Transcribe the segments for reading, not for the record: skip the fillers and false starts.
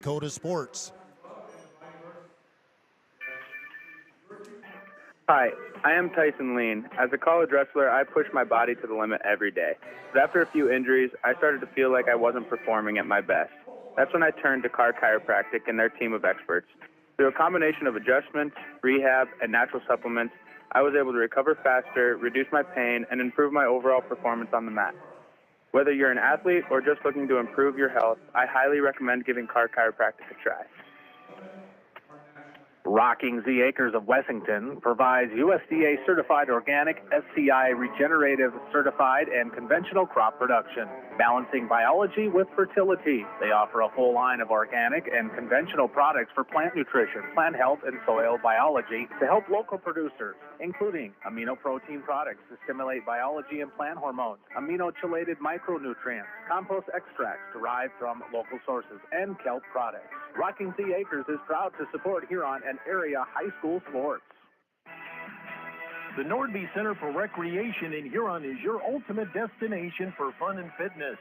Dakota Sports. Hi, I am Tyson Lean. As a college wrestler, I push my body to the limit every day. But after a few injuries, I started to feel like I wasn't performing at my best. That's when I turned to Carr Chiropractic and their team of experts. Through a combination of adjustments, rehab, and natural supplements, I was able to recover faster, reduce my pain, and improve my overall performance on the mat. Whether you're an athlete or just looking to improve your health, I highly recommend giving Carr Chiropractic a try. Rocking Z Acres of Wessington provides USDA certified organic, SCI regenerative certified, and conventional crop production, balancing biology with fertility. They offer a full line of organic and conventional products for plant nutrition, plant health, and soil biology to help local producers, including amino protein products to stimulate biology and plant hormones, amino-chelated micronutrients, compost extracts derived from local sources, and kelp products. Rocking Z Acres is proud to support Huron and area high school sports. The Nordby Center for Recreation in Huron is your ultimate destination for fun and fitness.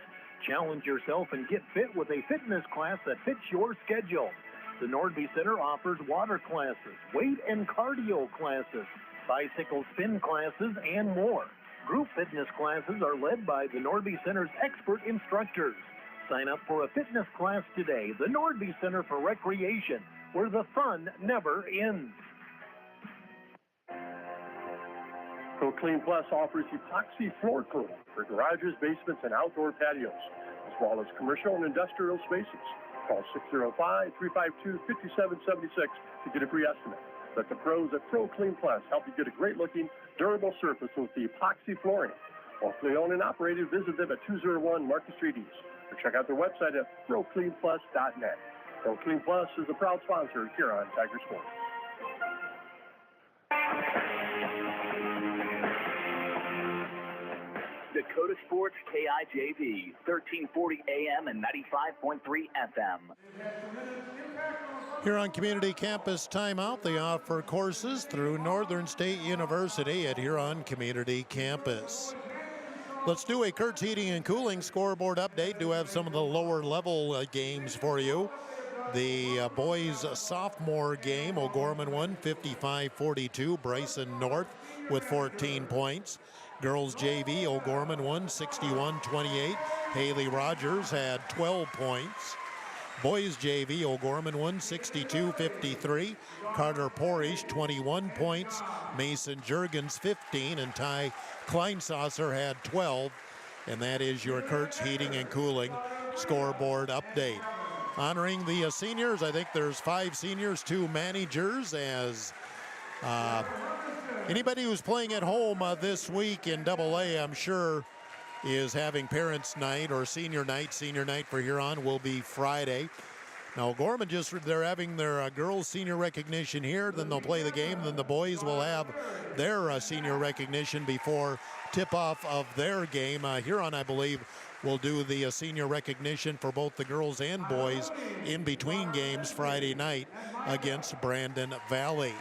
Challenge yourself and get fit with a fitness class that fits your schedule. The Nordby Center offers water classes, weight and cardio classes, bicycle spin classes, and more. Group fitness classes are led by the Nordby Center's expert instructors. Sign up for a fitness class today. The Nordby Center for Recreation, where the fun never ends. ProClean Plus offers epoxy floor cleaning for garages, basements, and outdoor patios, as well as commercial and industrial spaces. Call 605-352-5776 to get a free estimate. Let the pros at ProClean Plus help you get a great-looking, durable surface with the epoxy flooring. Locally owned and operated, visit them at 201 Market Street East, or check out their website at ProCleanPlus.net. ProClean Plus is a proud sponsor here on Tiger Sports. Dakota Sports KIJV, 1340 AM and 95.3 FM. Huron Community Campus timeout. They offer courses through Northern State University at Huron Community Campus. Let's do a Kurtz Heating and Cooling scoreboard update. Do have some of the lower level games for you. The boys sophomore game, OGorman won 55-42. Bryson North with 14 points. Girls JV, OGorman won 61-28. Haley Rogers had 12 points. Boys JV, OGorman won 62-53. Carter Porish 21 points. Mason Jurgens 15, and Ty Kleinsasser had 12. And that is your Kurtz Heating and Cooling scoreboard update. Honoring the seniors, I think there's 5 seniors, 2 managers, as anybody who's playing at home this week in AA, I'm sure, is having parents' night or senior night. Senior night for Huron will be Friday. Now, Gorman they're having their girls' senior recognition here. Then they'll play the game. Then the boys will have their senior recognition before tip-off of their game. Huron, I believe, will do the senior recognition for both the girls and boys in between games Friday night against Brandon Valley.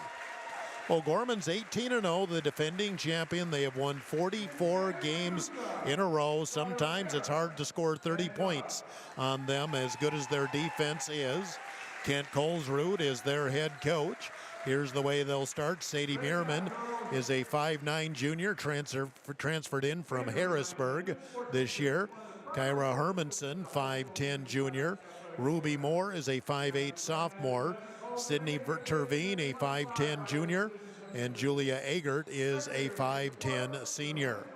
OGorman's 18-0, the defending champion. They have won 44 games in a row. Sometimes it's hard to score 30 points on them, as good as their defense is. Kent Colesroot is their head coach. Here's the way they'll start. Sadie Meerman is a 5'9 junior, transferred in from Harrisburg this year. Kyra Hermanson, 5'10 junior. Ruby Moore is a 5'8 sophomore. Sydney Terveen, a 5'10 junior, and Julia Agert is a 5'10 senior.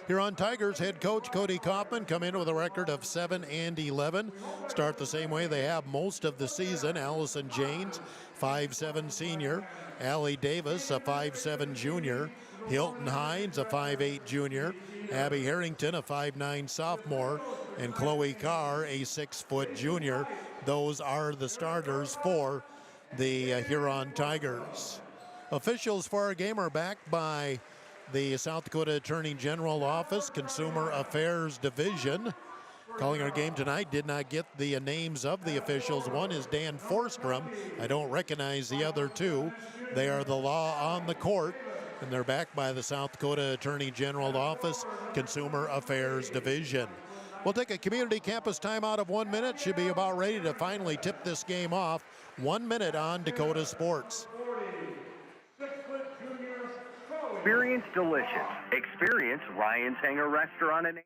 Huron Tigers head coach Cody Kaufman come in with a record of 7-11. Start the same way they have most of the season. Allison Janes, 5'7 senior. Allie Davis, a 5'7 junior. Hilton Hines, a 5'8 junior. Abby Harrington, a 5'9 sophomore. And Chloe Carr, a 6-foot junior. Those are the starters for the Huron Tigers. Officials for our game are backed by the South Dakota Attorney General Office, Consumer Affairs Division. Calling our game tonight, did not get the names of the officials. One is Dan Forstrom. I don't recognize the other two. They are the law on the court, and they're backed by the South Dakota Attorney General Office, Consumer Affairs Division. We'll take a community campus timeout of 1 minute. Should be about ready to finally tip this game off. 1 minute on Dakota Sports. Experience delicious. Experience Ryan's Hangar Restaurant and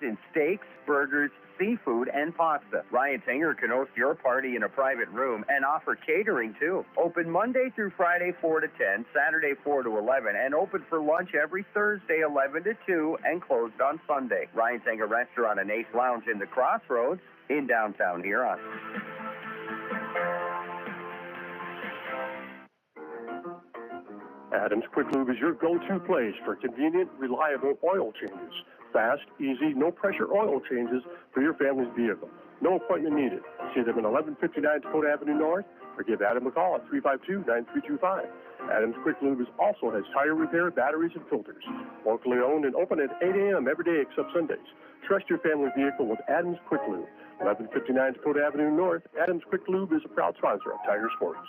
in steaks, burgers, seafood, and pasta. Ryan's Hangar can host your party in a private room and offer catering too. Open Monday through Friday 4 to 10, Saturday 4 to 11, and open for lunch every Thursday 11 to 2 and closed on Sunday. Ryan's Hangar Restaurant and Ace Lounge in the Crossroads in downtown Huron. Adams Quick Lube is your go-to place for convenient, reliable oil changes. Fast, easy, no-pressure oil changes for your family's vehicle. No appointment needed. See them at 1159 Dakota Avenue North or give Adam a call at 352-9325. Adams Quick Lube also has tire repair, batteries, and filters. Locally owned and open at 8 a.m. every day except Sundays. Trust your family vehicle with Adams Quick Lube. 1159 Dakota Avenue North. Adams Quick Lube is a proud sponsor of Tiger Sports.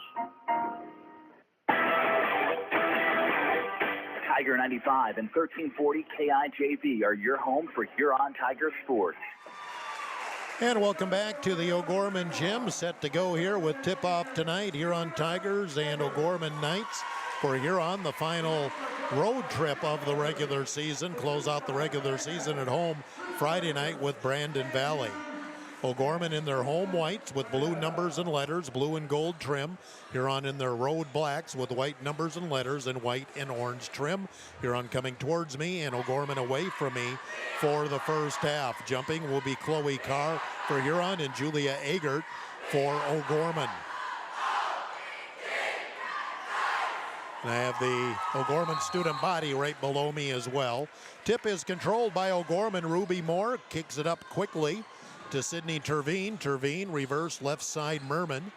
Tiger 95 and 1340 KIJV are your home for Huron Tiger Sports. And welcome back to the O'Gorman Gym. Set to go here with tip-off tonight. Huron Tigers and O'Gorman Knights for Huron, the final road trip of the regular season. Close out the regular season at home Friday night with Brandon Valley. O'Gorman in their home whites with blue numbers and letters, blue and gold trim. Huron in their road blacks with white numbers and letters and white and orange trim. Huron coming towards me and O'Gorman away from me for the first half. Jumping will be Chloe Carr for Huron and Julia Agert for O'Gorman. And I have the O'Gorman student body right below me as well. Tip is controlled by O'Gorman. Ruby Moore kicks it up quickly to Sydney Terveen. Terveen reverse left side Merman.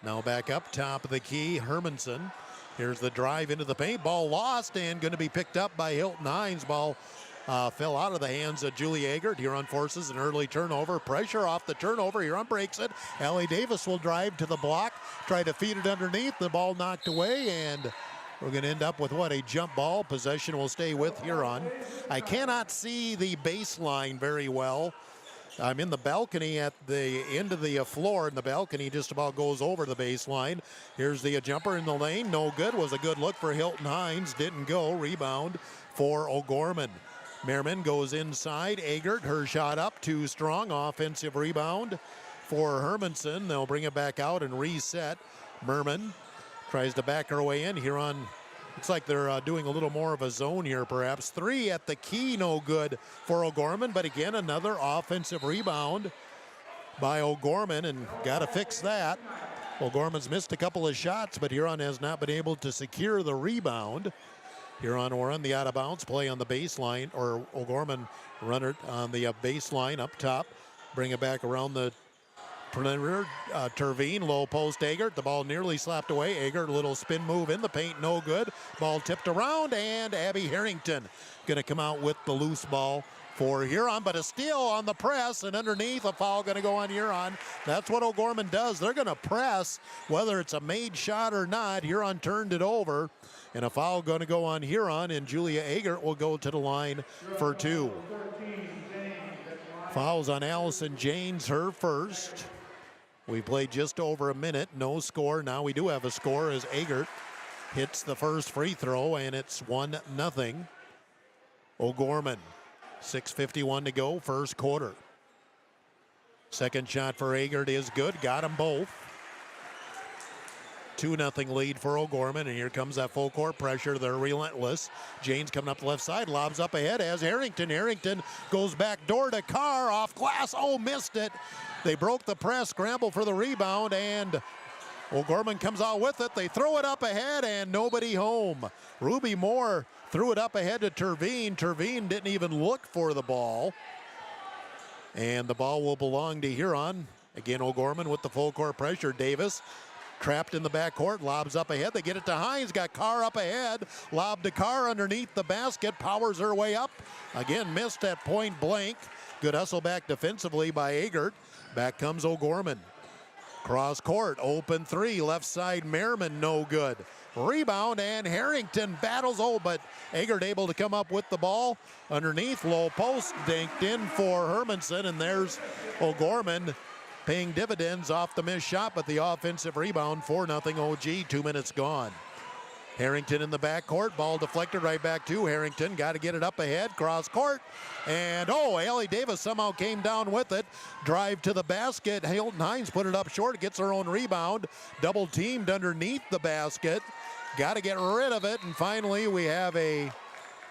Now back up top of the key, Hermanson. Here's the drive into the paint. Ball lost and going to be picked up by Hilton Hines. Ball fell out of the hands of Julie Agert. Huron forces an early turnover. Pressure off the turnover. Huron breaks it. Allie Davis will drive to the block. Try to feed it underneath. The ball knocked away, and we're going to end up with a jump ball. Possession will stay with Huron. I cannot see the baseline very well. I'm in the balcony at the end of the floor, and the balcony just about goes over the baseline. Here's the jumper in the lane. No good. Was a good look for Hilton Hines. Didn't go. Rebound for O'Gorman. Merriman goes inside. Agert, her shot up. Too strong. Offensive rebound for Hermanson. They'll bring it back out and reset. Merman tries to back her way in. Huron, looks like they're doing a little more of a zone here, perhaps. Three at the key, no good for O'Gorman, but again, another offensive rebound by O'Gorman, and got to fix that. O'Gorman's missed a couple of shots, but Huron has not been able to secure the rebound. Huron will run the out-of-bounds play on the baseline, or O'Gorman run it on the baseline up top. Bring it back around the perimeter. Terveen, low post Agert. The ball nearly slapped away. Agert, a little spin move in the paint, no good. Ball tipped around, and Abby Harrington going to come out with the loose ball for Huron, but a steal on the press, and underneath a foul going to go on Huron. That's what O'Gorman does. They're going to press, whether it's a made shot or not. Huron turned it over, and a foul going to go on Huron, and Julia Agert will go to the line for two. Fouls on Allison Janes, her first. We played just over a minute, no score. Now we do have a score as Agert hits the first free throw, and it's 1-0. O'Gorman, 6:51 to go, first quarter. Second shot for Agert is good, got them both. 2-0 lead for O'Gorman, and here comes that full court pressure. They're relentless. Janes coming up the left side, lobs up ahead as Harrington. Harrington goes back door to Carr, off glass. Oh, missed it. They broke the press, scramble for the rebound, and O'Gorman comes out with it. They throw it up ahead, and nobody home. Ruby Moore threw it up ahead to Terveen. Terveen didn't even look for the ball. And the ball will belong to Huron. Again, O'Gorman with the full court pressure. Davis trapped in the backcourt, lobs up ahead. They get it to Hines, got Carr up ahead. Lob to Carr underneath the basket, powers her way up. Again, missed at point blank. Good hustle back defensively by Agert. Back comes O'Gorman. Cross court, open three, left side Merriman, no good. Rebound, and Harrington battles. Oh, but Eggert able to come up with the ball. Underneath, low post, dinked in for Hermanson, and there's O'Gorman paying dividends off the missed shot, but the offensive rebound, 4-0 OG, 2 minutes gone. Harrington in the backcourt, ball deflected right back to Harrington. Got to get it up ahead, cross court. And Allie Davis somehow came down with it. Drive to the basket. Hilton Hines put it up short, gets her own rebound. Double teamed underneath the basket. Got to get rid of it. And finally we have did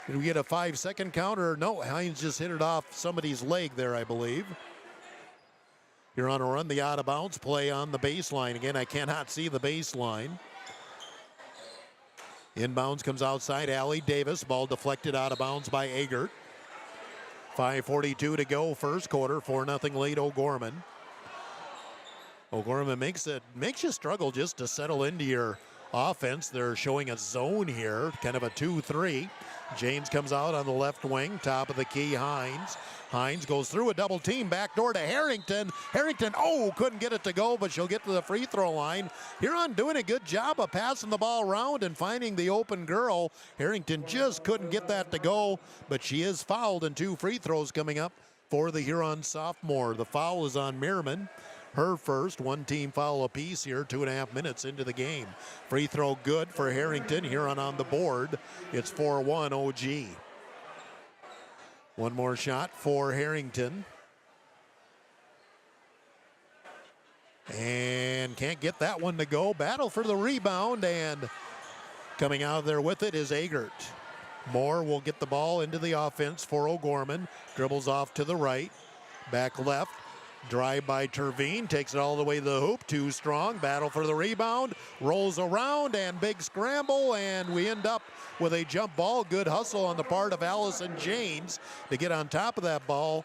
we get a 5-second counter? No, Hines just hit it off somebody's leg there, I believe. You're on a run, the out of bounds play on the baseline. Again, I cannot see the baseline. Inbounds comes outside, Allie Davis. Ball deflected out of bounds by Eggert. 5:42 to go, first quarter. 4-0 lead O'Gorman. O'Gorman makes you struggle just to settle into your offense. They're showing a zone here, kind of a 2-3. James comes out on the left wing, top of the key, Hines. Hines goes through a double team, backdoor to Harrington. Harrington, couldn't get it to go, but she'll get to the free throw line. Huron doing a good job of passing the ball around and finding the open girl. Harrington just couldn't get that to go, but she is fouled, and 2 free throws coming up for the Huron sophomore. The foul is on Merriman. Her first, 1 team foul apiece here, 2.5 minutes into the game. Free throw good for Harrington. Huron on the board. It's 4-1 OG. One more shot for Harrington. And can't get that one to go. Battle for the rebound, and coming out of there with it is Eggert. Moore will get the ball into the offense for O'Gorman. Dribbles off to the right. Back left. Drive by Terveen, takes it all the way to the hoop, too strong, battle for the rebound, rolls around, and big scramble, and we end up with a jump ball. Good hustle on the part of Allison James to get on top of that ball,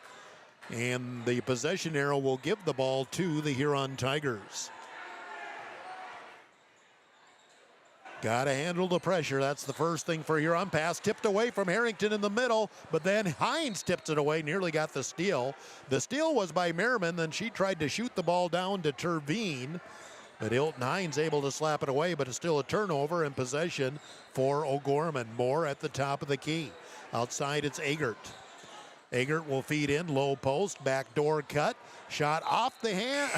and the possession arrow will give the ball to the Huron Tigers. Got to handle the pressure. That's the first thing for Huron. Pass tipped away from Harrington in the middle, but then Hines tips it away, nearly got the steal. The steal was by Merriman, then she tried to shoot the ball down to Terveen, but Hilton Hines able to slap it away, but it's still a turnover and possession for O'Gorman. Moore at the top of the key. Outside, it's Eggert. Eggert will feed in, low post, backdoor cut, shot off the hand.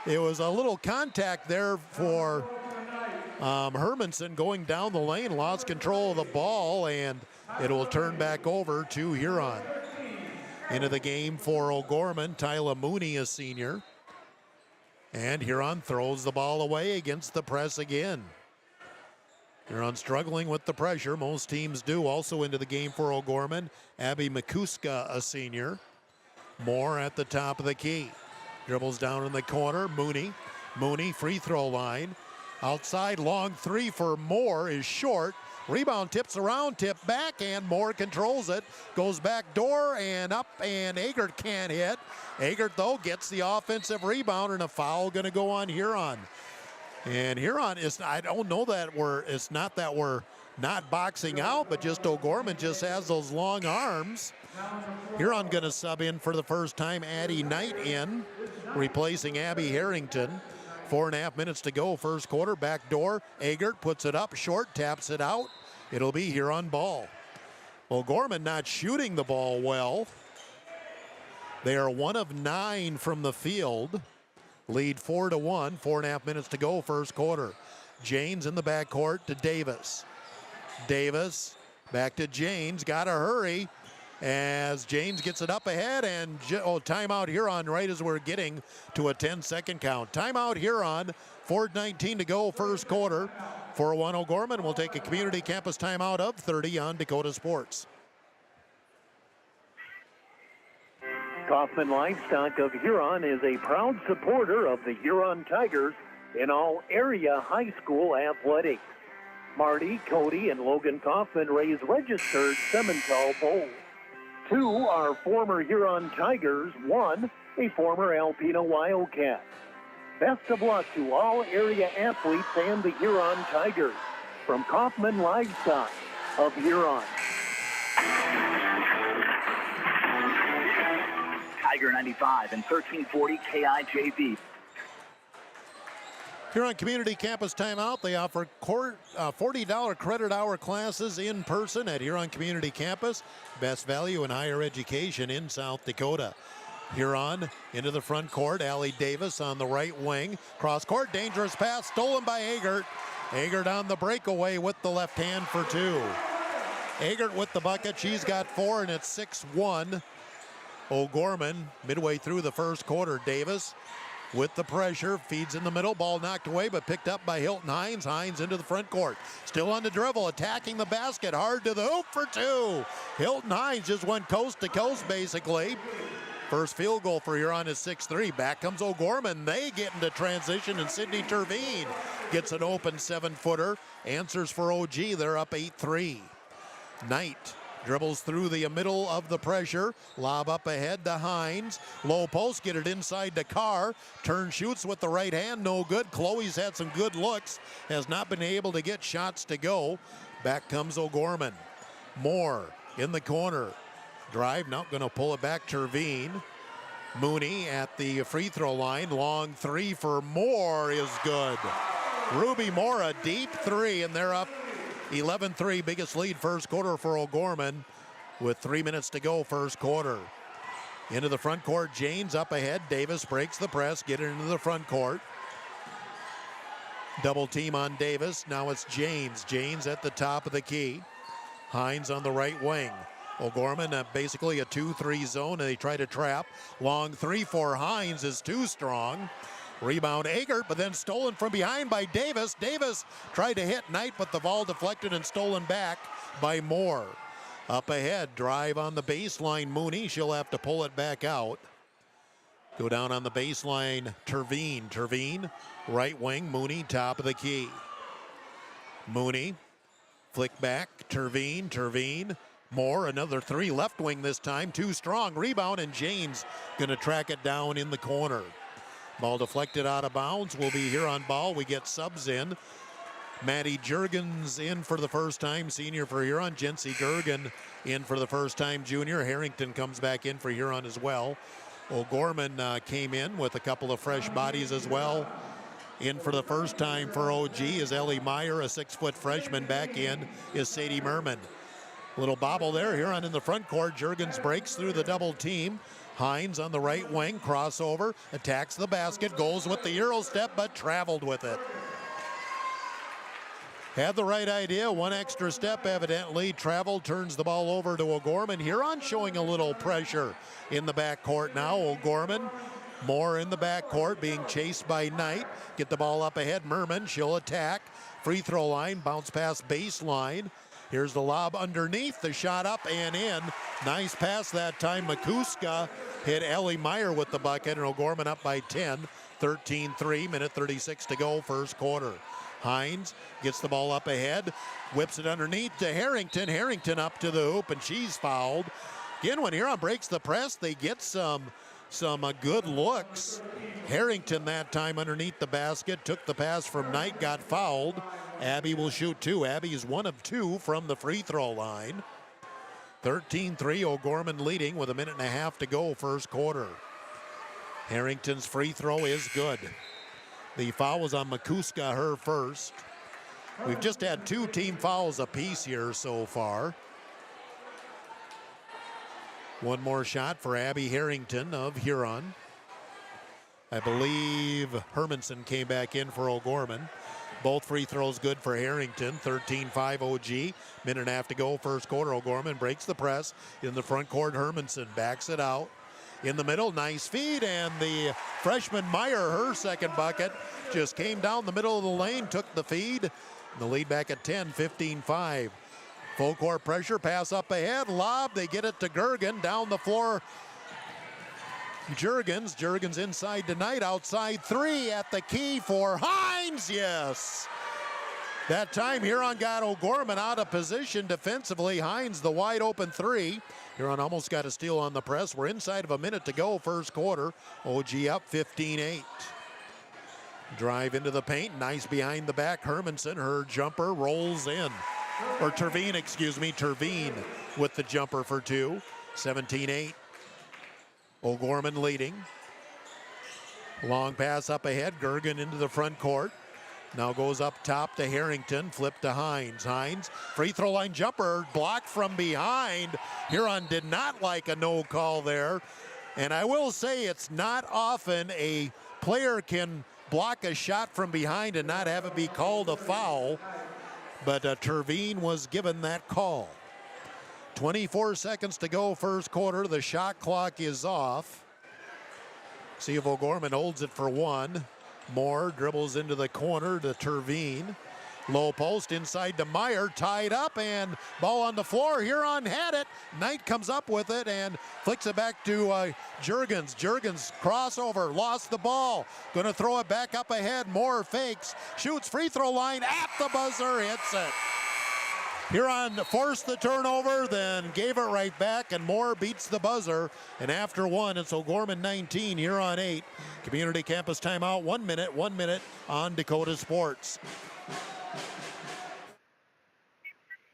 It was a little contact there for Hermanson going down the lane, lost control of the ball, and it will turn back over to Huron. Into the game for O'Gorman, Tyla Mooney, a senior. And Huron throws the ball away against the press again. Huron struggling with the pressure, most teams do. Also into the game for O'Gorman, Abby McCuska, a senior. Moore at the top of the key. Dribbles down in the corner, Mooney, free throw line. Outside, long 3 for Moore is short. Rebound tips around, tip back, and Moore controls it. Goes back door and up, and Eggert can't hit. Eggert, though, gets the offensive rebound, and a foul going to go on Huron. And Huron I don't know that it's not that we're not boxing out, but just O'Gorman just has those long arms. Huron going to sub in for the first time, Addie Knight in, replacing Abby Harrington. 4.5 minutes to go, first quarter. Back door, Eggert puts it up short, taps it out. It'll be Huron ball. O'Gorman not shooting the ball well. They are 1 of 9 from the field. Lead 4-1, 4.5 minutes to go, first quarter. Janes in the backcourt to Davis. Davis back to Janes, gotta hurry as James gets it up ahead, and timeout Huron right as we're getting to a 10-second count. Timeout Huron, 4:19 to go, first quarter. 4-1 O'Gorman will take a community campus timeout of 30 on Dakota Sports. Kaufman Livestock of Huron is a proud supporter of the Huron Tigers in all area high school athletics. Marty, Cody, and Logan Kaufman raise registered Simmental bulls. 2 are former Huron Tigers, 1 a former Alpena Wildcat. Best of luck to all area athletes and the Huron Tigers. From Kaufman Livestock of Huron. Tiger 95 and 1340 KIJV. Huron Community Campus timeout. They offer $40 credit hour classes in person at Huron Community Campus. Best value in higher education in South Dakota. Huron into the front court. Allie Davis on the right wing. Cross court, dangerous pass, stolen by Agert. Agert on the breakaway with the left hand for two. Agert with the bucket. She's got 4, and it's 6-1. O'Gorman midway through the first quarter. Davis with the pressure, feeds in the middle, ball knocked away, but picked up by Hilton Hines. Hines into the front court, still on the dribble, attacking the basket, hard to the hoop for 2. Hilton Hines just went coast to coast, basically. First field goal for Huron is 6-3. Back comes O'Gorman. They get into transition, and Sydney Terveen gets an open 7-footer. Answers for OG. They're up 8-3. Knight dribbles through the middle of the pressure. Lob up ahead to Hines. Low post, get it inside to Carr. Turn, shoots with the right hand, no good. Chloe's had some good looks. Has not been able to get shots to go. Back comes O'Gorman. Moore in the corner. Drive, now going to pull it back. Terveen. Mooney at the free throw line. Long 3 for Moore is good. Ruby Moore, a deep 3, and they're up 11-3, biggest lead first quarter for O'Gorman with 3 minutes to go first quarter. Into the front court, Janes up ahead. Davis breaks the press, get it into the front court. Double team on Davis. Now it's Janes. Janes at the top of the key. Hines on the right wing. O'Gorman basically a 2-3 zone, and they try to trap. Long 3 for Hines is too strong. Rebound Agert, but then stolen from behind by Davis. Davis tried to hit Knight, but the ball deflected and stolen back by Moore. Up ahead, drive on the baseline, Mooney. She'll have to pull it back out. Go down on the baseline, Terveen. Terveen, right wing, Mooney, top of the key. Mooney, flick back, Terveen. Terveen, Moore, another 3, left wing this time, too strong. Rebound, and James gonna track it down in the corner. Ball deflected out of bounds. Will be here on ball. We get subs in. Maddie Jurgens in for the first time, senior for Huron. Jency Gergen in for the first time, junior. Harrington comes back in for Huron as well. O'Gorman came in with a couple of fresh bodies as well. In for the first time for OG is Ellie Meyer, a 6-foot freshman. Back in is Sadie Merman. Little bobble there. Huron in the front court. Jurgens breaks through the double team. Hines on the right wing, crossover, attacks the basket, goes with the Euro step, but traveled with it. Had the right idea, one extra step evidently, traveled, turns the ball over to O'Gorman. Huron showing a little pressure in the backcourt now. O'Gorman, Moore in the backcourt, being chased by Knight. Get the ball up ahead, Merman, she'll attack. Free throw line, bounce pass baseline. Here's the lob underneath, the shot up and in. Nice pass that time. Makuska hit Ellie Meyer with the bucket, and O'Gorman up by 10. 13-3, minute 36 to go, first quarter. Hines gets the ball up ahead, whips it underneath to Harrington. Harrington up to the hoop, and she's fouled. Again, when Huron breaks the press, they get some good looks. Harrington that time underneath the basket, took the pass from Knight, got fouled. Abby will shoot 2. Abby is 1 of 2 from the free throw line. 13-3, O'Gorman leading with a minute and a half to go first quarter. Harrington's free throw is good. The foul was on Makuska, her first. We've just had 2 team fouls apiece here so far. One more shot for Abby Harrington of Huron. I believe Hermanson came back in for O'Gorman. Both free throws good for Harrington. 13-5 OG. Minute and a half to go first quarter. O'Gorman breaks the press. In the front court, Hermanson backs it out. In the middle, nice feed, and the freshman Meyer, her second bucket, just came down the middle of the lane, took the feed. The lead back at 10, 15-5. Full court pressure, pass up ahead, lob, they get it to Gergen, down the floor. Jurgens inside tonight, outside 3 at the key for Hines, yes. That time Huron got O'Gorman out of position defensively. Hines the wide open 3. Huron almost got a steal on the press. We're inside of a minute to go first quarter. OG up 15-8. Drive into the paint, nice behind the back. Hermanson, her jumper rolls in. Or Terveen, Terveen with the jumper for 2. 17-8. O'Gorman leading. Long pass up ahead, Gergen into the front court. Now goes up top to Harrington, flip to Hines. Hines, free throw line jumper, blocked from behind. Huron did not like a no call there. And I will say it's not often a player can block a shot from behind and not have it be called a foul. But Terveen was given that call. 24 seconds to go, first quarter. The shot clock is off. See if O'Gorman holds it for one. Moore dribbles into the corner to Terveen. Low post inside to Meyer, tied up, and ball on the floor. Huron had it. Knight comes up with it and flicks it back to Juergens. Juergens crossover, lost the ball. Going to throw it back up ahead. Moore fakes, shoots free throw line at the buzzer, hits it. Huron forced the turnover, then gave it right back, and Moore beats the buzzer. And after one, it's O'Gorman 19, Huron 8. Community Campus timeout, 1 minute on Dakota Sports.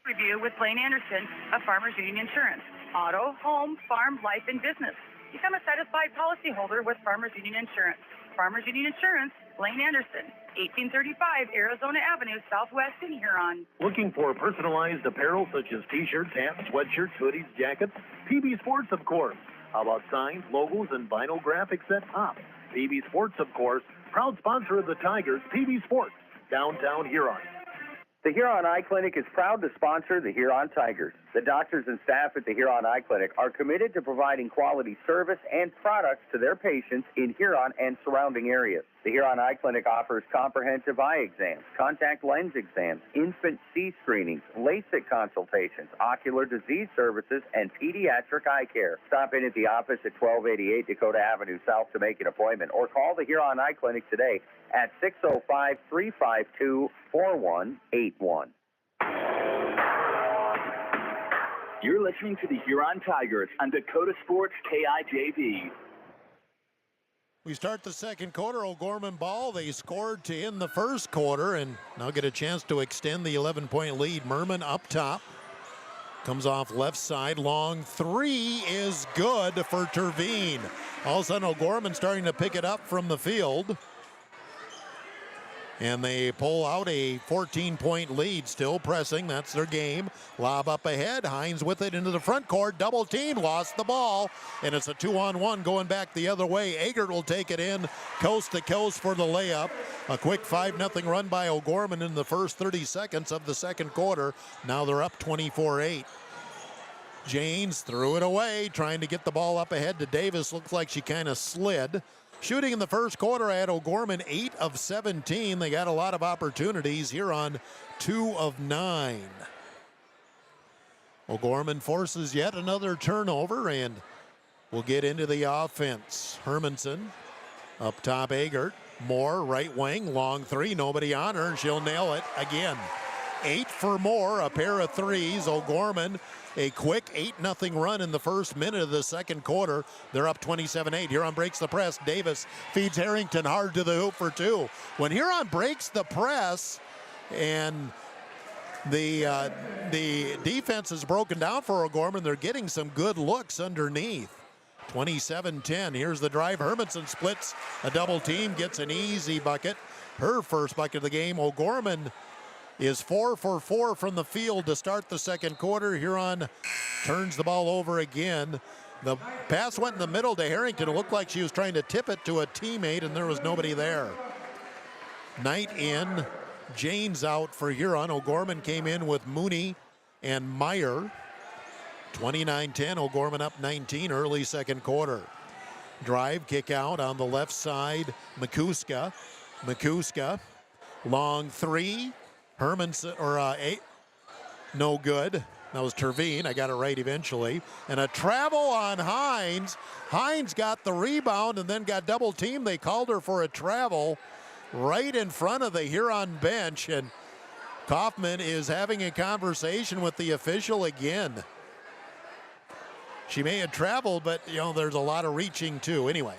Review with Blaine Anderson of Farmers Union Insurance. Auto, home, farm, life, and business. Become a satisfied policyholder with Farmers Union Insurance. Farmers Union Insurance, Blaine Anderson, 1835 Arizona Avenue, Southwest in Huron. Looking for personalized apparel such as t-shirts, hats, sweatshirts, hoodies, jackets? PB Sports, of course. How about signs, logos, and vinyl graphics at top? PB Sports, of course, proud sponsor of the Tigers, PB Sports, downtown Huron. The Huron Eye Clinic is proud to sponsor the Huron Tigers. The doctors and staff at the Huron Eye Clinic are committed to providing quality service and products to their patients in Huron and surrounding areas. The Huron Eye Clinic offers comprehensive eye exams, contact lens exams, infant C screenings, LASIK consultations, ocular disease services, and pediatric eye care. Stop in at the office at 1288 Dakota Avenue South to make an appointment, or call the Huron Eye Clinic today at 605-352-4181. You're listening to the Huron Tigers on Dakota Sports KIJV. We start the second quarter. O'Gorman ball. They scored to end the first quarter and now get a chance to extend the 11-point lead. Merman up top. Comes off left side. Long three is good for Terveen. All of a sudden, O'Gorman starting to pick it up from the field. And they pull out a 14-point lead, still pressing. That's their game. Lob up ahead. Hines with it into the front court. Double team, lost the ball. And it's a 2-on-1 going back the other way. Agert will take it in coast to coast for the layup. A quick 5-0 run by O'Gorman in the first 30 seconds of the second quarter. Now they're up 24-8. Janes threw it away, trying to get the ball up ahead to Davis. Looks like she kind of slid. Shooting in the first quarter, I had O'Gorman 8 of 17. They got a lot of opportunities here on 2 of 9. O'Gorman forces yet another turnover, and we'll get into the offense. Hermanson up top, Agert. Moore, right wing, long three, nobody on her, and she'll nail it again. 8 for Moore, a pair of threes. O'Gorman, a quick 8-0 run in the first minute of the second quarter. They're up 27-8. Huron breaks the press. Davis feeds Harrington hard to the hoop for two. When Huron breaks the press and the defense is broken down for O'Gorman, they're getting some good looks underneath. 27-10. Here's the drive. Hermanson splits a double team, gets an easy bucket. Her first bucket of the game. O'Gorman is 4 for 4 from the field to start the second quarter. Huron turns the ball over again. The pass went in the middle to Harrington. It looked like she was trying to tip it to a teammate, and there was nobody there. Knight in, Janes out for Huron. O'Gorman came in with Mooney and Meyer. 29-10, O'Gorman up 19, early second quarter. Drive, kick out on the left side, Makuska. Makuska, long three. Hermanson, no good. That was Terveen. I got it right eventually. And a travel on Hines. Hines got the rebound and then got double teamed. They called her for a travel right in front of the Huron bench. And Kaufman is having a conversation with the official again. She may have traveled, but, you know, there's a lot of reaching too. Anyway,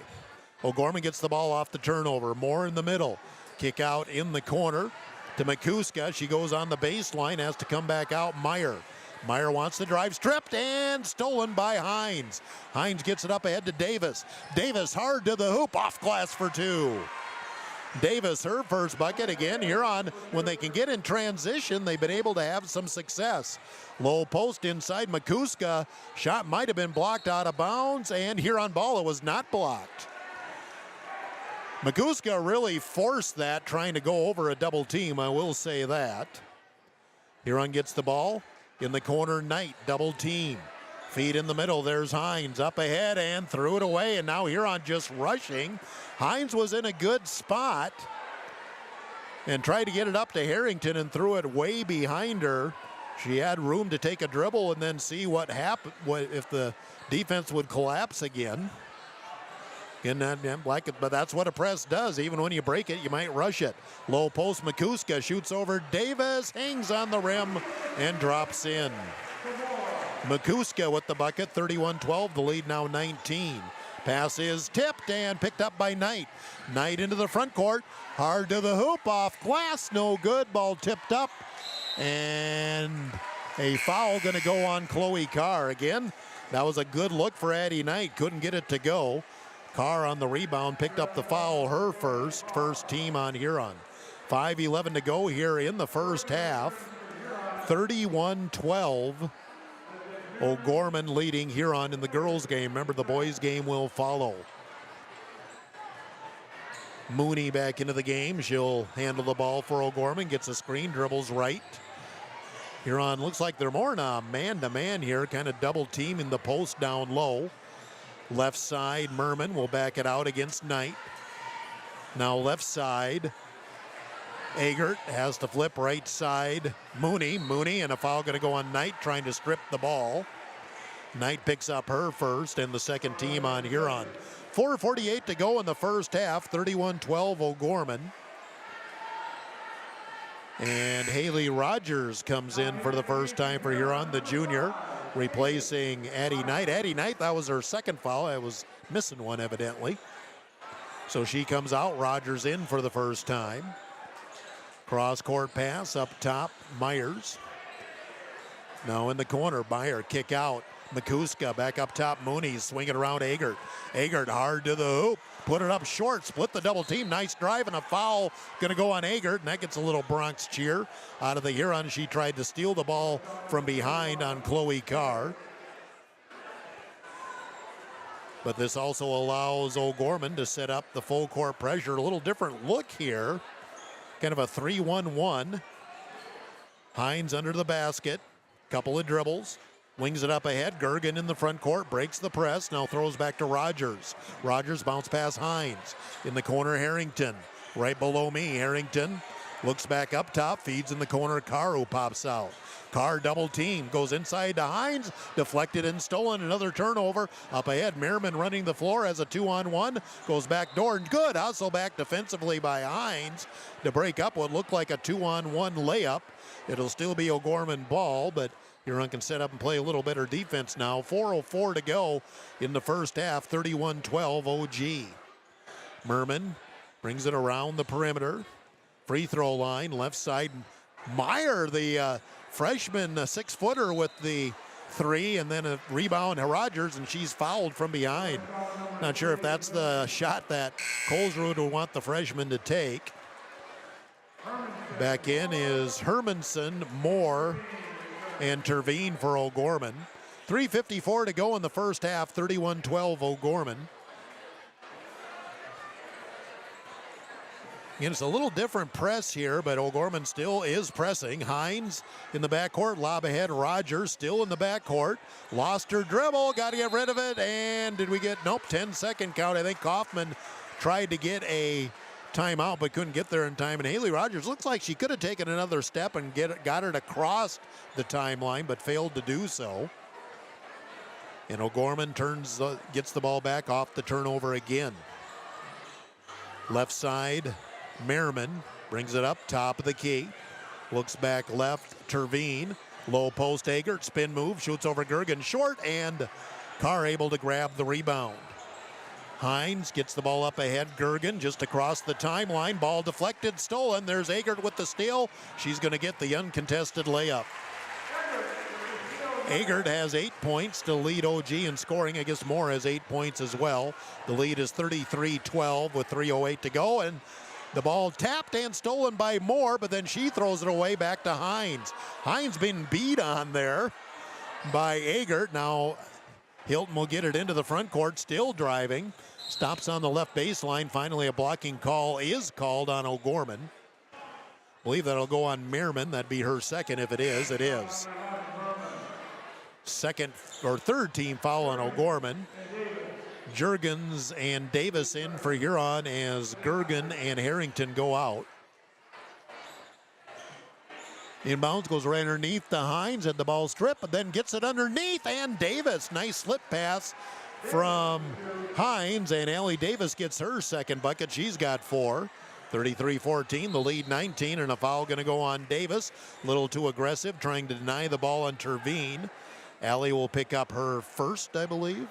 O'Gorman gets the ball off the turnover. Moore in the middle. Kick out in the corner to Makuska. She goes on the baseline, has to come back out. Meyer wants the drive, stripped and stolen by Hines. Hines gets it up ahead to Davis. Davis hard to the hoop, off glass for two. Davis, her first bucket. Again, Huron, when they can get in transition, they've been able to have some success. Low post inside Makuska. Shot might have been blocked out of bounds, and Huron ball, it was not blocked. Makuska really forced that, trying to go over a double team, I will say that. Huron gets the ball in the corner. Knight double team. Feed in the middle. There's Hines up ahead and threw it away. And now Huron just rushing. Hines was in a good spot and tried to get it up to Harrington and threw it way behind her. She had room to take a dribble and then see what happened, if the defense would collapse again. But that's what a press does. Even when you break it, you might rush it. Low post, Makuska shoots over Davis, hangs on the rim, and drops in. Makuska with the bucket, 31-12, the lead now 19. Pass is tipped and picked up by Knight. Knight into the front court, hard to the hoop, off glass, no good. Ball tipped up, and a foul going to go on Chloe Carr. Again, that was a good look for Addie Knight, couldn't get it to go. Carr on the rebound, picked up the foul, her first team on Huron. 5:11 to go here in the first half. 31-12. OGorman leading Huron in the girls' game. Remember, the boys' game will follow. Mooney back into the game. She'll handle the ball for OGorman. Gets a screen, dribbles right. Huron looks like they're more in a man-to-man here, kind of double teaming the post down low. Left side, Merman will back it out against Knight. Now left side, Agert has to flip right side. Mooney, and a foul going to go on Knight, trying to strip the ball. Knight picks up her first, and the second team on Huron. 4:48 to go in the first half, 31-12 OGorman. And Haley Rogers comes in for the first time for Huron, the junior, replacing Addie Knight. Addie Knight, that was her second foul. I was missing one evidently. So she comes out, Rogers in for the first time. Cross-court pass up top, Myers. Now in the corner, Meyer kick out. Makuska back up top, Mooney swinging around Agert. Agert hard to the hoop, put it up short, split the double team. Nice drive, and a foul going to go on Agert, and that gets a little Bronx cheer out of the Huron. She tried to steal the ball from behind on Chloe Carr. But this also allows OGorman to set up the full court pressure. A little different look here. Kind of a 3-1-1. Hines under the basket. Couple of dribbles. Wings it up ahead. Gergen in the front court. Breaks the press. Now throws back to Rogers. Rogers bounce pass Hines. In the corner, Harrington. Right below me, Harrington. Looks back up top. Feeds in the corner. Carr, who pops out. Carr double team. Goes inside to Hines. Deflected and stolen. Another turnover. Up ahead, Merriman running the floor as a 2-on-1. Goes back door. Good hustle back defensively by Hines to break up what looked like a 2-on-1 layup. It'll still be OGorman ball, but Huron can set up and play a little better defense now. 4:04 to go in the first half. 31-12 OG. Merman brings it around the perimeter. Free throw line, left side. Meyer, the freshman 6-footer with the three, and then a rebound to Rogers, and she's fouled from behind. Not sure if that's the shot that Colesrud will want the freshman to take. Back in is Hermanson, Moore, and Terveen for OGorman. 3:54 to go in the first half, 31-12 OGorman. Again, it's a little different press here, but OGorman still is pressing. Hines in the backcourt, lob ahead. Rogers still in the backcourt. Lost her dribble, got to get rid of it, and did we get, nope, 10-second count. I think Kaufman tried to get a timeout, but couldn't get there in time. And Haley Rogers looks like she could have taken another step and got her to cross the timeline, but failed to do so. And OGorman gets the ball back off the turnover again. Left side, Merriman brings it up, top of the key. Looks back left, Terveen. Low post, Agert, spin move, shoots over Gergen short, and Carr able to grab the rebound. Hines gets the ball up ahead. Gergen just across the timeline. Ball deflected, stolen. There's Agert with the steal. She's going to get the uncontested layup. Agert has 8 points to lead OG in scoring. I guess Moore has 8 points as well. The lead is 33-12 with 3:08 to go. And The ball tapped and stolen by Moore, but then she throws it away back to Hines. Hines been beat on there by Agert. Now Hilton will get it into the front court, still driving. Stops on the left baseline. Finally, a blocking call is called on OGorman. I believe that'll go on Mehrman. That'd be her second if it is. It is. Second or third team foul on OGorman. Juergens and Davis in for Huron as Gergen and Harrington go out. Inbounds goes right underneath to Hines and the ball stripped, but then gets it underneath, and Davis. Nice slip pass from Hines, and Allie Davis gets her second bucket. She's got 4. 33-14, the lead 19, and a foul going to go on Davis. A little too aggressive, trying to deny the ball on Terveen. Allie will pick up her first, I believe.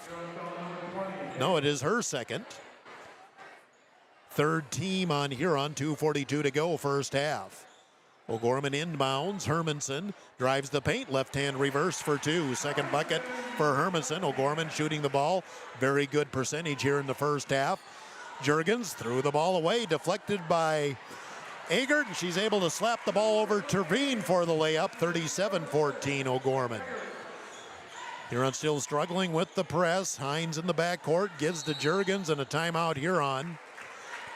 No, it is her second. Third team on Huron, 2:42 to go, first half. OGorman inbounds. Hermanson drives the paint. Left-hand reverse for 2. Second bucket for Hermanson. OGorman shooting the ball. Very good percentage here in the first half. Juergens threw the ball away, deflected by Agert, and she's able to slap the ball over Terveen for the layup. 37-14 OGorman. Huron still struggling with the press. Hines in the backcourt gives to Juergens, and a timeout Huron.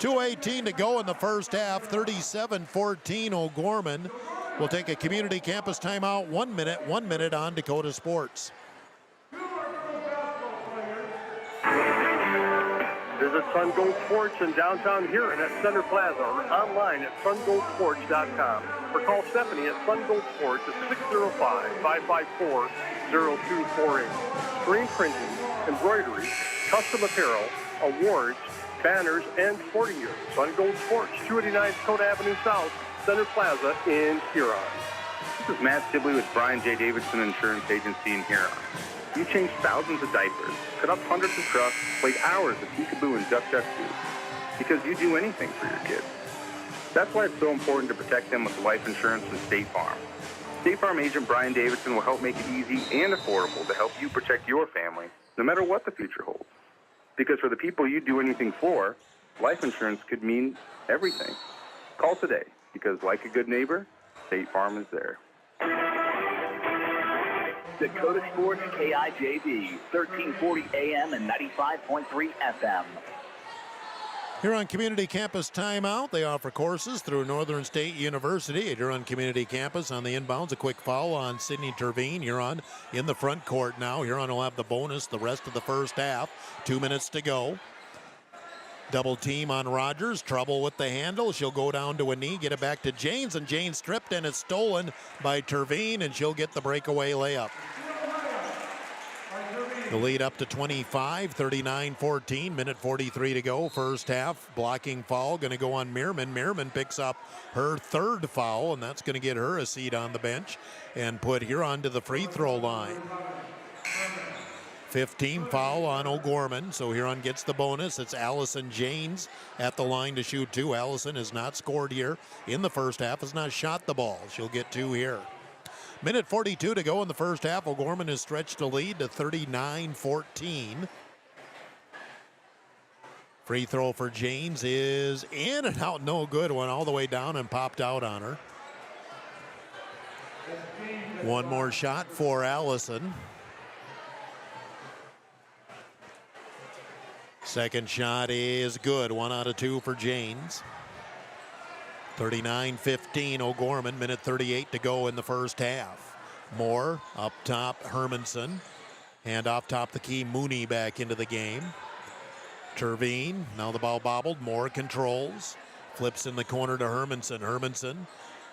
2:18 to go in the first half. 37-14 OGorman. We'll take a community campus timeout. 1 minute, 1 minute on Dakota Sports. Visit Sun Gold Sports in downtown Huron at Center Plaza or online at sungoldsports.com. Or call Stephanie at Sun Gold Sports at 605-554-0248. Screen printing, embroidery, custom apparel, awards, banners, and sporting gear. Sun Gold Sports, 289 Dakota Avenue South, Center Plaza in Huron. This is Matt Sibley with Brian J. Davidson Insurance Agency in Huron. You changed thousands of diapers, cut up hundreds of trucks, played hours of peekaboo and duck duck goose, because you do anything for your kids. That's why it's so important to protect them with life insurance from State Farm. State Farm agent Brian Davidson will help make it easy and affordable to help you protect your family, no matter what the future holds. Because for the people you do anything for, life insurance could mean everything. Call today, because like a good neighbor, State Farm is there. Dakota Sports KIJV, 1340 AM and 95.3 FM. Huron Community Campus timeout. They offer courses through Northern State University at Huron Community Campus. On the inbounds, a quick foul on Sydney Terveen. Huron in the front court now. Huron will have the bonus the rest of the first half. 2 minutes to go. Double team on Rogers. Trouble with the handle. She'll go down to a knee, get it back to Janes, and Janes stripped, and it's stolen by Terveen, and she'll get the breakaway layup. The lead up to 25, 39-14, minute 43 to go, first half. Blocking foul going to go on Mehrman. Mehrman picks up her third foul, and that's going to get her a seat on the bench and put Huron to the free throw line. 15 foul on OGorman, so Huron gets the bonus. It's Allison Janes at the line to shoot 2. Allison has not scored here in the first half, has not shot the ball. She'll get 2 here. Minute 42 to go in the first half. OGorman has stretched the lead to 39-14. Free throw for Janes is in and out, no good. Went all the way down and popped out on her. One more shot for Allison. Second shot is good. 1 out of 2 for Janes. 39-15 OGorman. Minute 38 to go in the first half. Moore up top, Hermanson. And off top the key, Mooney back into the game. Terveen, now the ball bobbled. Moore controls. Flips in the corner to Hermanson. Hermanson,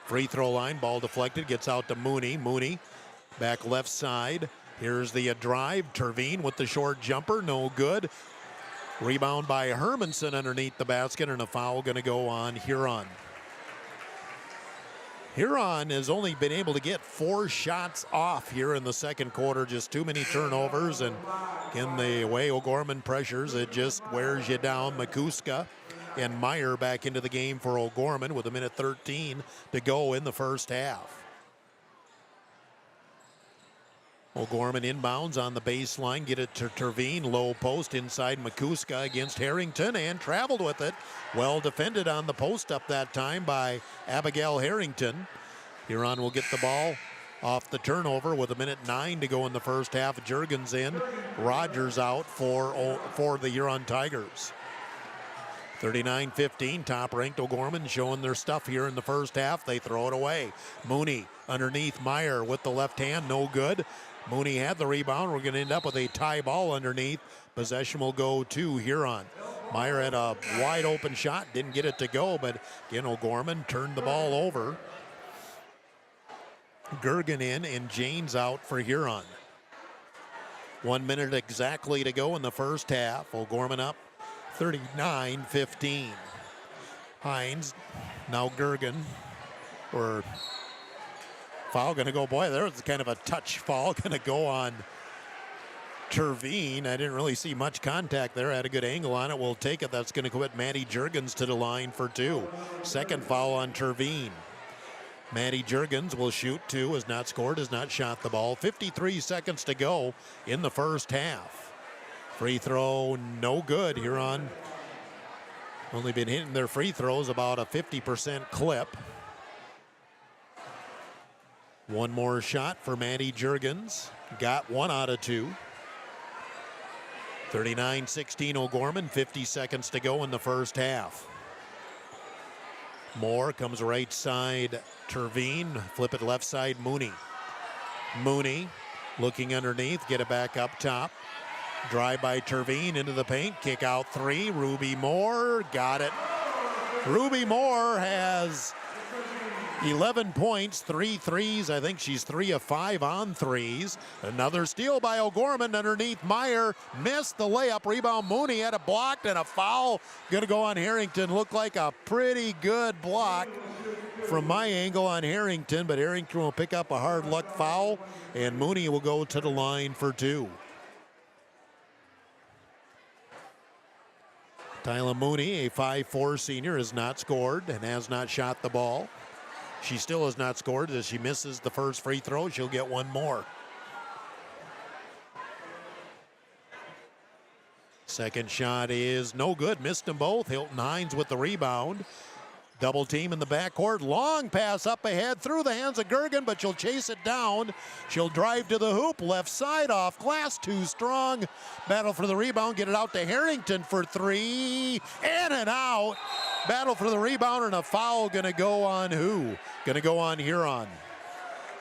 free throw line, ball deflected, gets out to Mooney. Mooney back left side. Here's the drive. Terveen with the short jumper, no good. Rebound by Hermanson underneath the basket, and a foul going to go on Huron. Huron has only been able to get 4 shots off here in the second quarter. Just too many turnovers, and in the way OGorman pressures, it just wears you down. Makuska and Meyer back into the game for OGorman with a minute 13 to go in the first half. O'Gorman inbounds on the baseline, get it to Terveen, low post inside Makuska against Harrington, and traveled with it. Well defended on the post up that time by Abigail Harrington. Huron will get the ball off the turnover with 1:09 to go in the first half. Juergens in, Rogers out for the Huron Tigers. 39-15, top-ranked O'Gorman showing their stuff here in the first half. They throw it away. Mooney underneath Meyer with the left hand, no good. Mooney had the rebound. We're going to end up with a tie ball underneath. Possession will go to Huron. Meyer had a wide open shot, didn't get it to go, but again, O'Gorman turned the ball over. Gergen in and Janes out for Huron. 1 minute exactly to go in the first half. O'Gorman up 39-15. Hines, now Gergen, or foul going to go, boy, there was kind of a touch foul going to go on Terveen. I didn't really see much contact there. Had a good angle on it. We'll take it. That's going to put Maddie Juergens to the line for 2. Second foul on Terveen. Maddie Juergens will shoot 2, has not scored, has not shot the ball. 53 seconds to go in the first half. Free throw, no good. Huron only been hitting their free throws about a 50% clip. One more shot for Maddie Juergens. Got 1 out of 2. 39-16 O'Gorman, 50 seconds to go in the first half. Moore comes right side, Terveen, flip it left side, Mooney. Mooney looking underneath, get it back up top. Drive by Terveen into the paint, kick out 3, Ruby Moore, got it. Ruby Moore has 11 points, 3 threes. I think she's 3 of 5 on threes. Another steal by O'Gorman underneath Meyer. Missed the layup. Rebound Mooney had it blocked, and a foul going to go on Harrington. Looked like a pretty good block from my angle on Harrington, but Harrington will pick up a hard luck foul, and Mooney will go to the line for 2. Tyla Mooney, a 5'4" senior, has not scored and has not shot the ball. She still has not scored. As she misses the first free throw, she'll get 1 more. Second shot is no good. Missed them both. Hilton Hines with the rebound. Double team in the backcourt. Long pass up ahead through the hands of Gergen, but she'll chase it down. She'll drive to the hoop. Left side off glass. Too strong. Battle for the rebound. Get it out to Harrington for 3. In and out. Battle for the rebound, and a foul going to go on who? Going to go on Huron.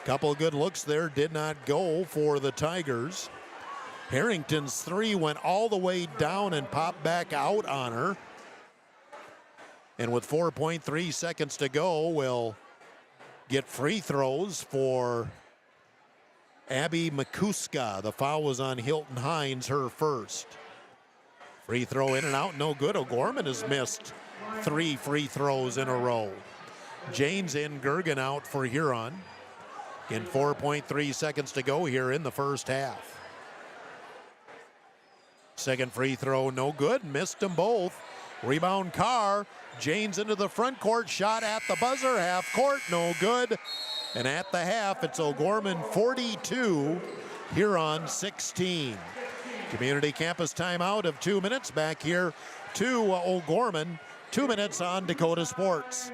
Couple of good looks there. Did not go for the Tigers. Harrington's 3 went all the way down and popped back out on her. And with 4.3 seconds to go, we'll get free throws for Abby Makuska. The foul was on Hilton Hines, her first. Free throw in and out, no good. O'Gorman has missed 3 free throws in a row. James in, Gergen out for Huron. In 4.3 seconds to go here in the first half. Second free throw, no good. Missed them both. Rebound Carr. James into the front court, shot at the buzzer, half court, no good. And at the half, it's O'Gorman 42, Huron 16. Community campus timeout of 2 minutes. Back here to O'Gorman. 2 minutes on Dakota Sports.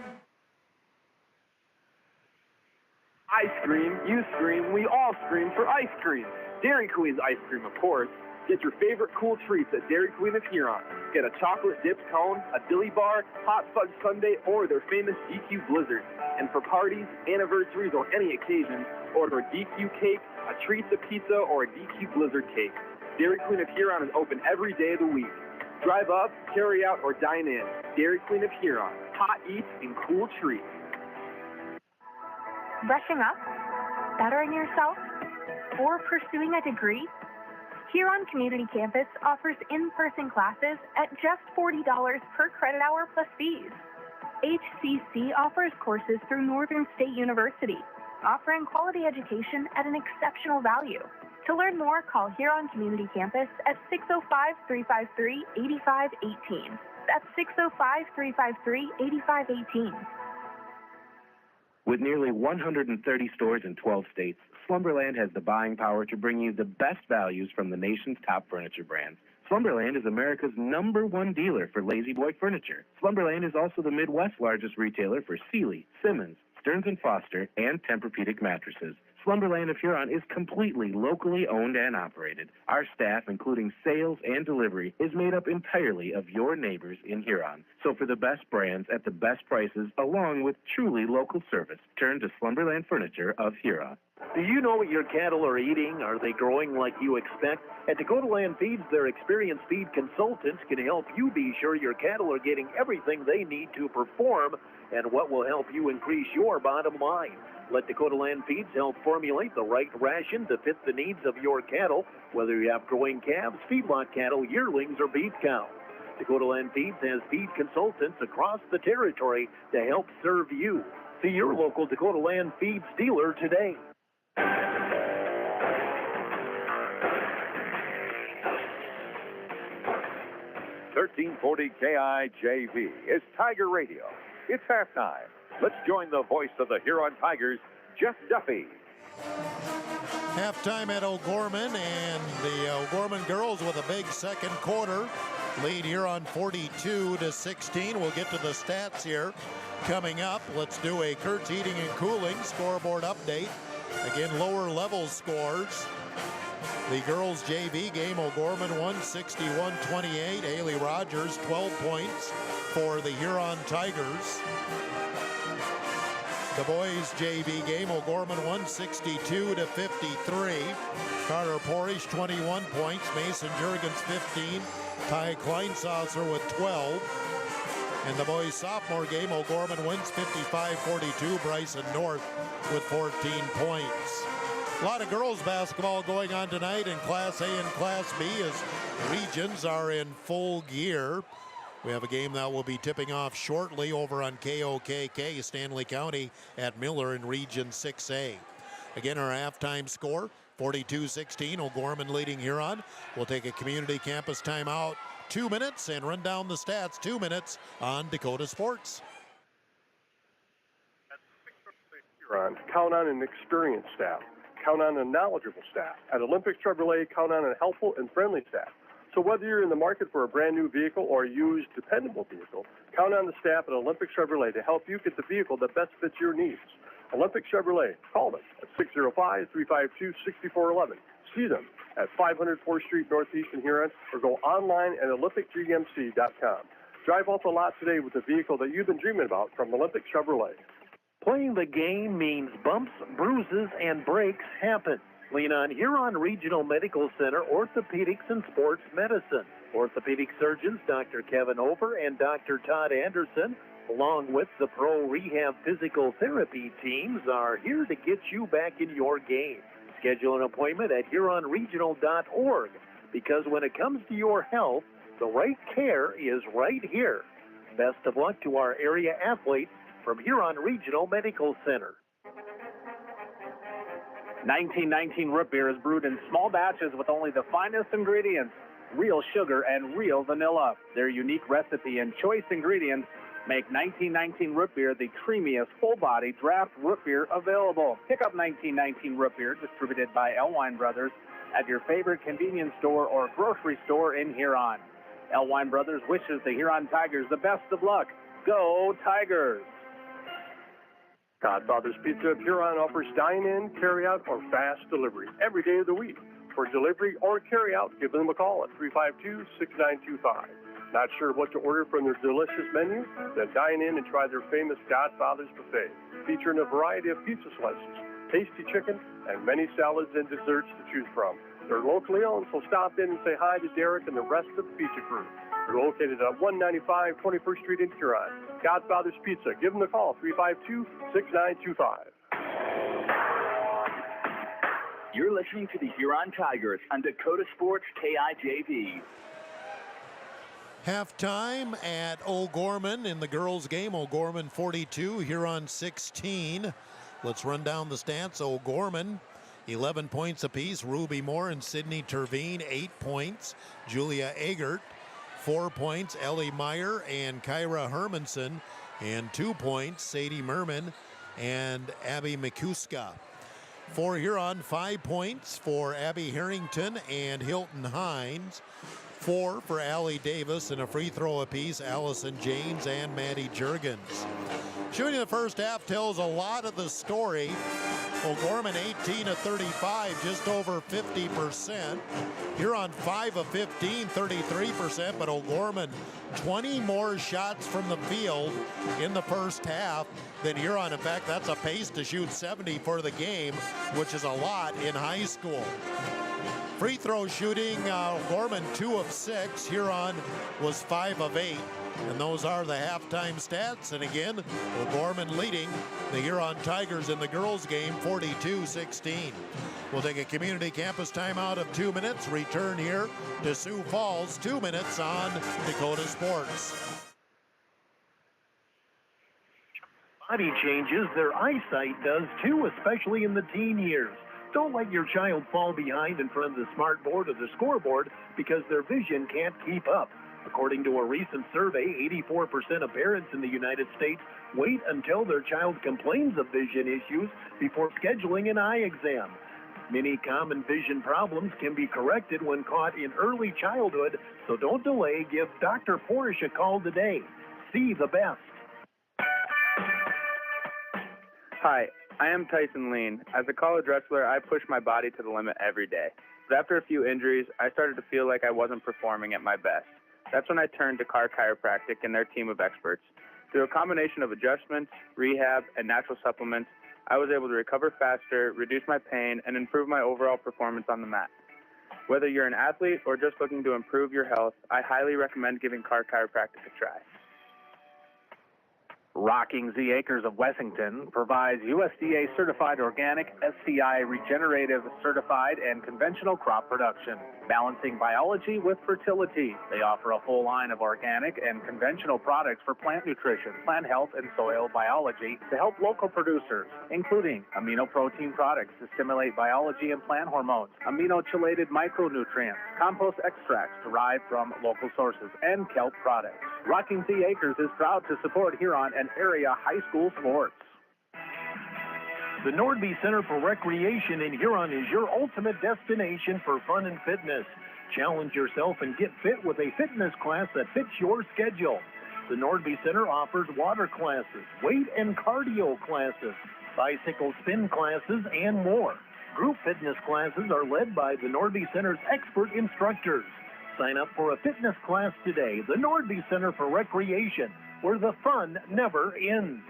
I scream, you scream, we all scream for ice cream. Dairy Queen's ice cream, of course. Get your favorite cool treats at Dairy Queen of Huron. Get a chocolate dipped cone, a dilly bar, hot fudge sundae, or their famous DQ Blizzard. And for parties, anniversaries, or any occasion, order a DQ cake, a Teresa pizza, or a DQ Blizzard cake. Dairy Queen of Huron is open every day of the week. Drive up, carry out, or dine in. Dairy Queen of Huron. Hot eats and cool treats. Brushing up? Bettering yourself? Or pursuing a degree? Huron Community Campus offers in-person classes at just $40 per credit hour plus fees. HCC offers courses through Northern State University, offering quality education at an exceptional value. To learn more, call Huron Community Campus at 605-353-8518. That's 605-353-8518. With nearly 130 stores in 12 states, Slumberland has the buying power to bring you the best values from the nation's top furniture brands. Slumberland is America's #1 dealer for Lazy Boy furniture. Slumberland is also the Midwest's largest retailer for Sealy, Simmons, Stearns & Foster, and Tempur-Pedic mattresses. Slumberland of Huron is completely locally owned and operated. Our staff, including sales and delivery, is made up entirely of your neighbors in Huron. So for the best brands at the best prices, along with truly local service, turn to Slumberland Furniture of Huron. Do you know what your cattle are eating? Are they growing like you expect? At Dakota Land Feeds, their experienced feed consultants can help you be sure your cattle are getting everything they need to perform and what will help you increase your bottom line. Let Dakota Land Feeds help formulate the right ration to fit the needs of your cattle, whether you have growing calves, feedlot cattle, yearlings, or beef cows. Dakota Land Feeds has feed consultants across the territory to help serve you. See your local Dakota Land Feeds dealer today. 1340 KIJV is Tiger Radio. It's halftime. Let's join the voice of the Huron Tigers, Jeff Duffy. Halftime at O'Gorman, and the O'Gorman girls with a big second quarter lead here on 42-16. We'll get to the stats here coming up. Let's do a Kurt's Heating and Cooling scoreboard update. Again, lower level scores. The girls JV game, O'Gorman won 61-28. Haley Rogers, 12 points for the Huron Tigers. The boys JV game, O'Gorman won 62-53. Carter Porish, 21 points. Mason Jurgens, 15. Ty Kleinsasser with 12. In the boys sophomore game, O'Gorman wins 55-42. Bryson North with 14 points. A lot of girls basketball going on tonight in Class A and Class B as regions are in full gear. We have a game that will be tipping off shortly over on KOKK, Stanley County at Miller in Region 6A. Again, our halftime score, 42-16, O'Gorman leading Huron. We'll take a community campus timeout, 2 minutes, and run down the stats, 2 minutes on Dakota Sports. Huron, count on an experienced staff. Count on a knowledgeable staff. At Olympic Chevrolet, count on a helpful and friendly staff. So whether you're in the market for a brand new vehicle or a used, dependable vehicle, count on the staff at Olympic Chevrolet to help you get the vehicle that best fits your needs. Olympic Chevrolet, call them at 605-352-6411. See them at 500 4th Street Northeast in Huron, or go online at olympicgmc.com. Drive off the lot today with the vehicle that you've been dreaming about from Olympic Chevrolet. Playing the game means bumps, bruises, and breaks happen. Lean on Huron Regional Medical Center Orthopedics and Sports Medicine. Orthopedic surgeons Dr. Kevin Over and Dr. Todd Anderson, along with the Pro Rehab Physical Therapy teams, are here to get you back in your game. Schedule an appointment at HuronRegional.org, because when it comes to your health, the right care is right here. Best of luck to our area athletes from Huron Regional Medical Center. 1919 root beer is brewed in small batches with only the finest ingredients, real sugar and real vanilla. Their unique recipe and choice ingredients make 1919 root beer the creamiest, full-bodied draft root beer available. Pick up 1919 root beer, distributed by Elwine Brothers, at your favorite convenience store or grocery store in Huron. Elwine Brothers wishes the Huron Tigers the best of luck. Go Tigers! Godfather's Pizza of Huron offers dine-in, carry-out, or fast delivery every day of the week. For delivery or carry-out, give them a call at 352-6925. Not sure what to order from their delicious menu? Then dine in and try their famous Godfather's Buffet, featuring a variety of pizza slices, tasty chicken, and many salads and desserts to choose from. They're locally owned, so stop in and say hi to Derek and the rest of the pizza crew. They're located at 195 21st Street in Huron. Godfather's Pizza. Give them a call, 352-6925. You're listening to the Huron Tigers on Dakota Sports KIJV. Halftime at O'Gorman in the girls' game. O'Gorman 42, Huron 16. Let's run down the stats. O'Gorman, 11 points apiece. Ruby Moore and Sydney Terveen, 8 points. Julia Egert, 4 points. Ellie Meyer and Kyra Hermanson, and 2 points. Sadie Merman and Abby McCuska. For Huron, 5 points for Abby Harrington and Hilton Hines. 4 for Allie Davis, and a free throw apiece, Allison James and Maddie Juergens. Shooting the first half tells a lot of the story. O'Gorman 18 of 35, just over 50%. Huron 5 of 15, 33%, but O'Gorman 20 more shots from the field in the first half than Huron. In fact, that's a pace to shoot 70 for the game, which is a lot in high school. Free throw shooting, O'Gorman 2 of 6. Huron was 5 of 8. And those are the halftime stats. And again, O'Gorman leading the Huron Tigers in the girls game 42-16. We'll take a community campus timeout of 2 minutes. Return here to Sioux Falls, 2 minutes on Dakota Sports. Body changes, their eyesight does too, especially in the teen years. Don't let your child fall behind in front of the smart board or the scoreboard because their vision can't keep up. According to a recent survey, 84% of parents in the United States wait until their child complains of vision issues before scheduling an eye exam. Many common vision problems can be corrected when caught in early childhood, so don't delay. Give Dr. Forish a call today. See the best. Hi, I am Tyson Lean. As a college wrestler, I push my body to the limit every day. But after a few injuries, I started to feel like I wasn't performing at my best. That's when I turned to Carr Chiropractic and their team of experts. Through a combination of adjustments, rehab, and natural supplements, I was able to recover faster, reduce my pain, and improve my overall performance on the mat. Whether you're an athlete or just looking to improve your health, I highly recommend giving Carr Chiropractic a try. Rocking Z Acres of Wessington provides USDA certified organic, SCI regenerative certified, and conventional crop production, balancing biology with fertility. They offer a full line of organic and conventional products for plant nutrition, plant health, and soil biology to help local producers, including amino protein products to stimulate biology and plant hormones, amino-chelated micronutrients, compost extracts derived from local sources, and kelp products. Rocking Z Acres is proud to support Huron and area high school sports. The Nordby Center for Recreation in Huron is your ultimate destination for fun and fitness. Challenge yourself and get fit with a fitness class that fits your schedule. The Nordby Center offers water classes, weight and cardio classes, bicycle spin classes, and more. Group fitness classes are led by the Nordby Center's expert instructors. Sign up for a fitness class today. The Nordby Center for Recreation, where the fun never ends.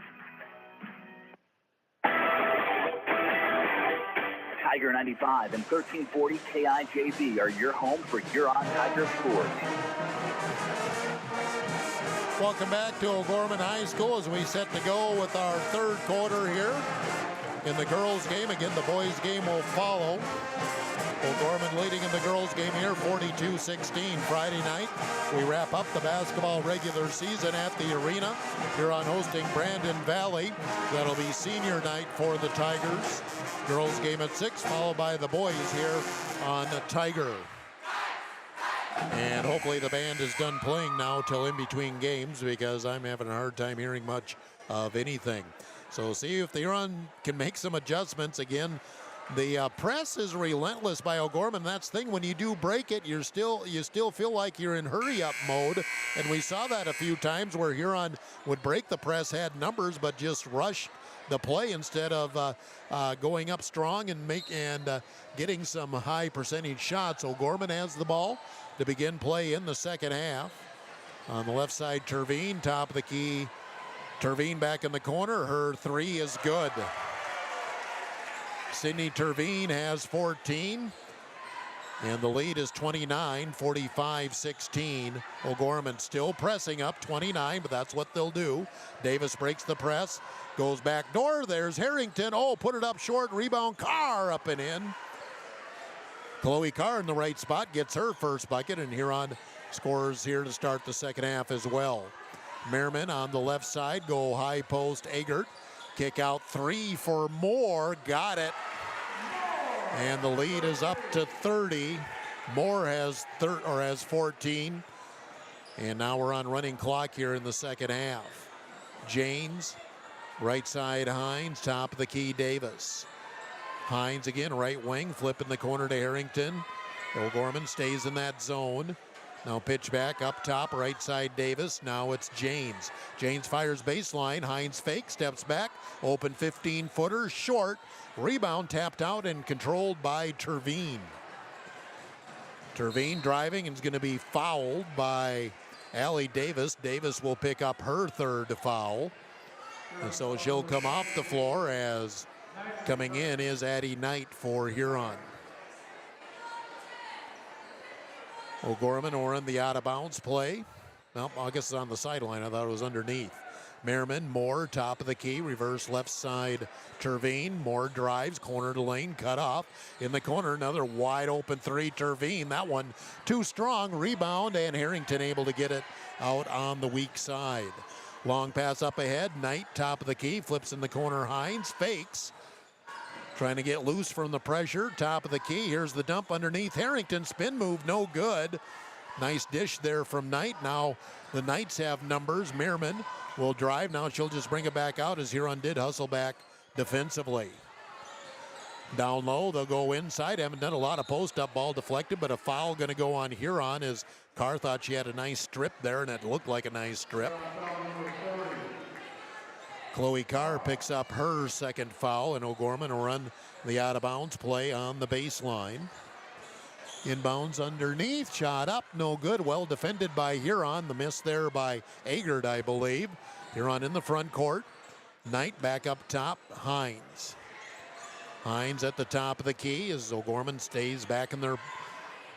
Tiger 95 and 1340 KIJV are your home for Huron Tiger sports. Welcome back to O'Gorman High School as we set to go with our third quarter here in the girls' game. Again, the boys' game will follow. O'Gorman leading in the girls' game here, 42-16. Friday night, we wrap up the basketball regular season at the arena. Huron hosting Brandon Valley. That'll be senior night for the Tigers. Girls' game at 6, followed by the boys here on Tiger. And hopefully the band is done playing now till in between games, because I'm having a hard time hearing much of anything. So see if the Huron can make some adjustments. Again, the press is relentless by O'Gorman. That's the thing, when you do break it, you still feel like you're in hurry-up mode. And we saw that a few times where Huron would break the press, had numbers, but just rush the play instead of going up strong and getting some high percentage shots. O'Gorman has the ball to begin play in the second half. On the left side, Terveen, top of the key. Terveen back in the corner. Her three is good. Sydney Terveen has 14. And the lead is 29, 45-16. O'Gorman still pressing up 29, but that's what they'll do. Davis breaks the press, goes back door. There's Harrington. Oh, put it up short. Rebound. Carr up and in. Chloe Carr in the right spot gets her first bucket, and Huron scores here to start the second half as well. Merriman on the left side, go high post. Eggert, kick out three for Moore. Got it. And the lead is up to 30. Moore has 14. And now we're on running clock here in the second half. Janes Right side Hines, top of the key Davis. Hines again, right wing, flipping the corner to Harrington. O'Gorman stays in that zone. Now pitch back up top, right side Davis. Now it's Janes. Janes fires baseline. Hines fake, steps back. Open 15-footer, short. Rebound tapped out and controlled by Terveen. Terveen driving and is going to be fouled by Allie Davis. Davis will pick up her third foul. And so she'll come off the floor, as coming in is Addie Knight for Huron. O'Gorman the out of bounds play. Well, I guess it's on the sideline. I thought it was underneath. Merriman, Moore, top of the key, reverse left side Terveen. Moore drives, corner to lane, cut off. In the corner, another wide open three, Terveen. That one too strong, rebound, and Harrington able to get it out on the weak side. Long pass up ahead, Knight, top of the key, flips in the corner, Hines, fakes. Trying to get loose from the pressure, top of the key. Here's the dump underneath Harrington, spin move, no good. Nice dish there from Knight. Now the Knights have numbers. Merriman will drive. Now she'll just bring it back out as Huron did hustle back defensively. Down low, they'll go inside. Haven't done a lot of post-up, ball deflected, but a foul going to go on Huron as Carr thought she had a nice strip there, and it looked like a nice strip. Chloe Carr picks up her second foul, and O'Gorman will run the out-of-bounds play on the baseline. Inbounds underneath, shot up, no good. Well defended by Huron. The miss there by Agard, I believe. Huron in the front court. Knight back up top, Hines. Hines at the top of the key as O'Gorman stays back in their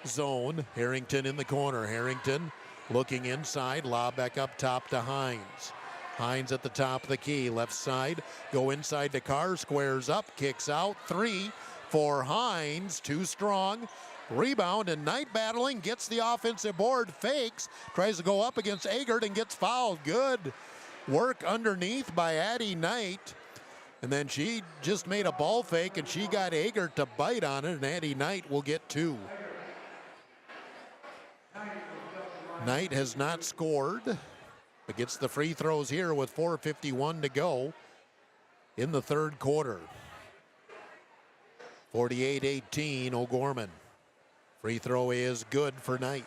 zone. Harrington in the corner. Harrington looking inside, lob back up top to Hines. Hines at the top of the key, left side, go inside to Carr, squares up, kicks out, three for Hines, too strong. Rebound, and Knight battling, gets the offensive board, fakes, tries to go up against Agard and gets fouled. Good work underneath by Addie Knight. And then she just made a ball fake and she got Agard to bite on it, and Addie Knight will get two. Knight has not scored, but gets the free throws here with 4:51 to go in the third quarter. 48-18, O'Gorman. Free throw is good for Knight.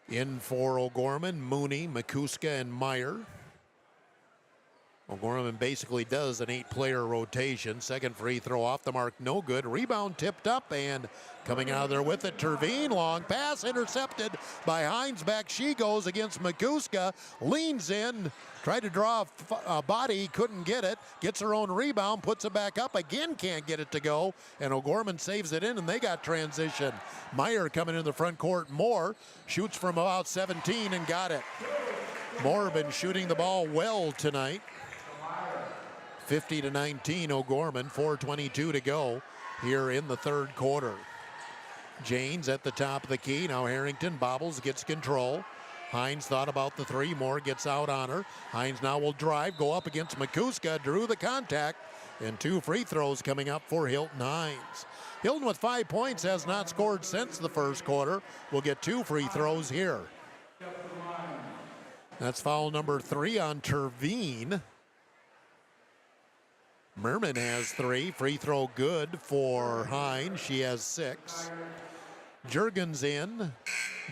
In for O'Gorman, Mooney, Makuska, and Meyer. O'Gorman basically does an 8-player rotation. Second free throw off the mark, no good. Rebound tipped up, and coming out of there with it, Terveen. Long pass intercepted by Hines. Back she goes against Makuska. Leans in, tried to draw a body, couldn't get it. Gets her own rebound, puts it back up again, can't get it to go. And O'Gorman saves it in, and they got transition. Meyer coming in the front court. Moore shoots from about 17 and got it. Moore been shooting the ball well tonight. 50-19 O'Gorman, 4:22 to go here in the third quarter. Janes at the top of the key. Now Harrington bobbles, gets control. Hines thought about the three. Moore gets out on her. Hines now will drive, go up against Makuska, drew the contact, and two free throws coming up for Hilton Hines. Hilton with 5 points has not scored since the first quarter. Will get two free throws here. That's foul number 3 on Terveen. Merman has 3. Free throw good for Hines. She has 6. Juergens in.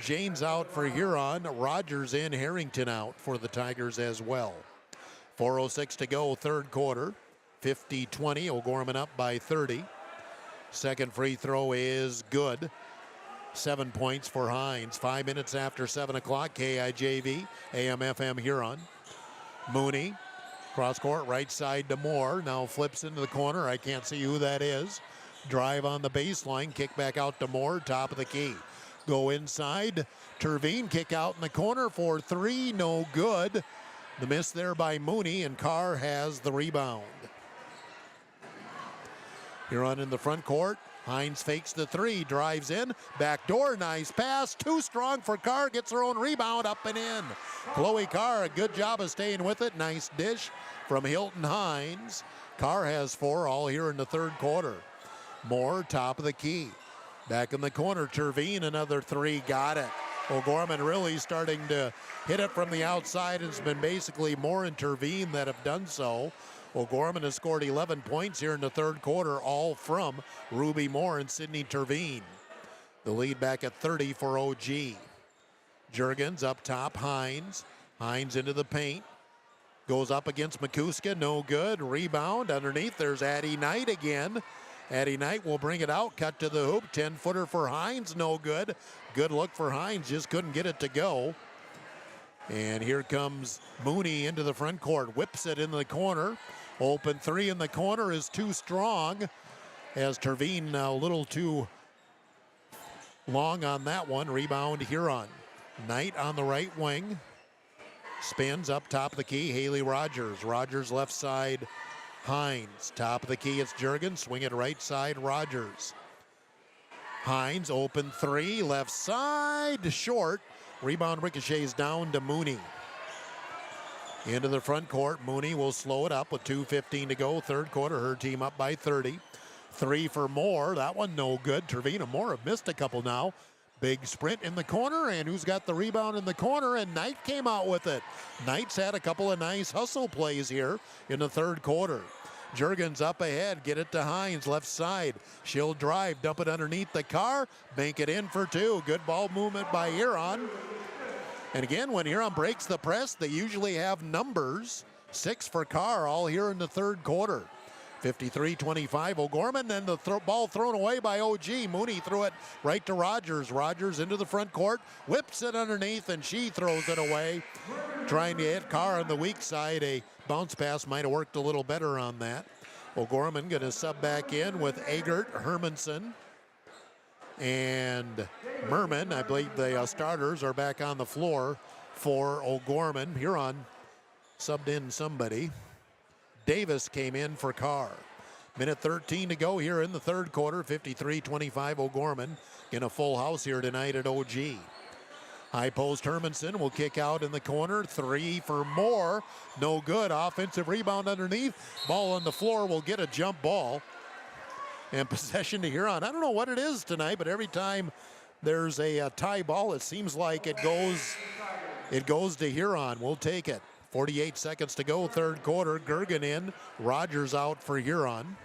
James out for Huron. Rogers in. Harrington out for the Tigers as well. 4:06 to go, third quarter. 50-20. O'Gorman up by 30. Second free throw is good. 7 points for Hines. 5 minutes after 7 o'clock. KIJV, AM/FM Huron. Mooney. Cross court, right side to Moore. Now flips into the corner. I can't see who that is. Drive on the baseline. Kick back out to Moore. Top of the key. Go inside. Terveen kick out in the corner for 3. No good. The miss there by Mooney, and Carr has the rebound. Huron in the front court. Hines fakes the 3, drives in, back door, nice pass, too strong for Carr, gets her own rebound, up and in. Chloe Carr, a good job of staying with it, nice dish from Hilton Hines. Carr has 4 all here in the third quarter. Moore, top of the key. Back in the corner, Terveen, another 3, got it. O'Gorman really starting to hit it from the outside. It's been basically Moore and Terveen that have done so. O'Gorman has scored 11 points here in the third quarter, all from Ruby Moore and Sydney Terveen. The lead back at 30 for OG. Juergens up top, Hines. Hines into the paint. Goes up against Makuska, no good. Rebound underneath, there's Addie Knight again. Addie Knight will bring it out, cut to the hoop. 10-footer for Hines, no good. Good look for Hines, just couldn't get it to go. And here comes Mooney into the front court, whips it in the corner. Open three in the corner is too strong, as Terveen a little too long on that one. Rebound Huron. Knight on the right wing. Spins up top of the key, Haley Rogers. Rogers left side, Hines. Top of the key, it's Juergens. Swing it right side, Rogers. Hines, open three, left side, short. Rebound ricochets down to Mooney. Into the front court, Mooney will slow it up with 2:15 to go. Third quarter, her team up by 30. Three for Moore, that one no good. Terveen and Moore have missed a couple now. Big sprint in the corner, and who's got the rebound in the corner? And Knight came out with it. Knight's had a couple of nice hustle plays here in the third quarter. Juergens up ahead, get it to Hines, left side. She'll drive, dump it underneath the car, bank it in for two. Good ball movement by Huron. And again, when Huron breaks the press, they usually have numbers. 6 for Carr, all here in the third quarter. 53-25 O'Gorman, then the ball thrown away by OG. Mooney threw it right to Rogers. Rogers into the front court, whips it underneath, and she throws it away. Trying to hit Carr on the weak side. A bounce pass might have worked a little better on that. O'Gorman going to sub back in with Agert, Hermanson, and Merman. I believe the starters are back on the floor for O'Gorman. Huron subbed in somebody. Davis came in for Carr. Minute 13 to go here in the third quarter. 53-25 O'Gorman. In a full house here tonight at OG. High post Hermanson will kick out in the corner. Three for Moore. No good. Offensive rebound underneath. Ball on the floor will get a jump ball. And possession to Huron. I don't know what it is tonight, but every time there's a tie ball, it seems like it goes to Huron. We'll take it. 48 seconds to go, third quarter. Gergen in, Rogers out for Huron.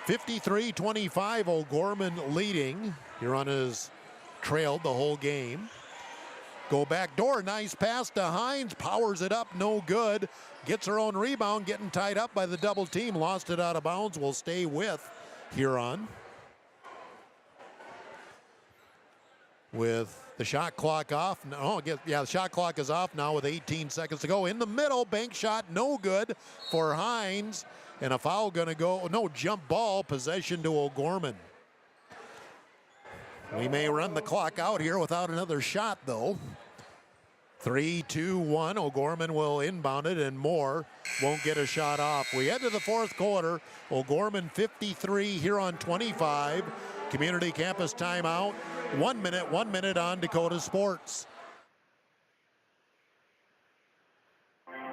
53-25, O'Gorman leading. Huron has trailed the whole game. Go back door, nice pass to Hines, powers it up, no good. Gets her own rebound, getting tied up by the double team. Lost it out of bounds, will stay with Huron. With the shot clock off. The shot clock is off now with 18 seconds to go. In the middle, bank shot, no good for Hines. And a foul gonna go, no, jump ball, possession to O'Gorman. We may run the clock out here without another shot though. 3-2-1, O'Gorman will inbound it and Moore won't get a shot off. We head to the fourth quarter. O'Gorman 53, Huron 25. Community campus timeout. 1 minute on Dakota Sports.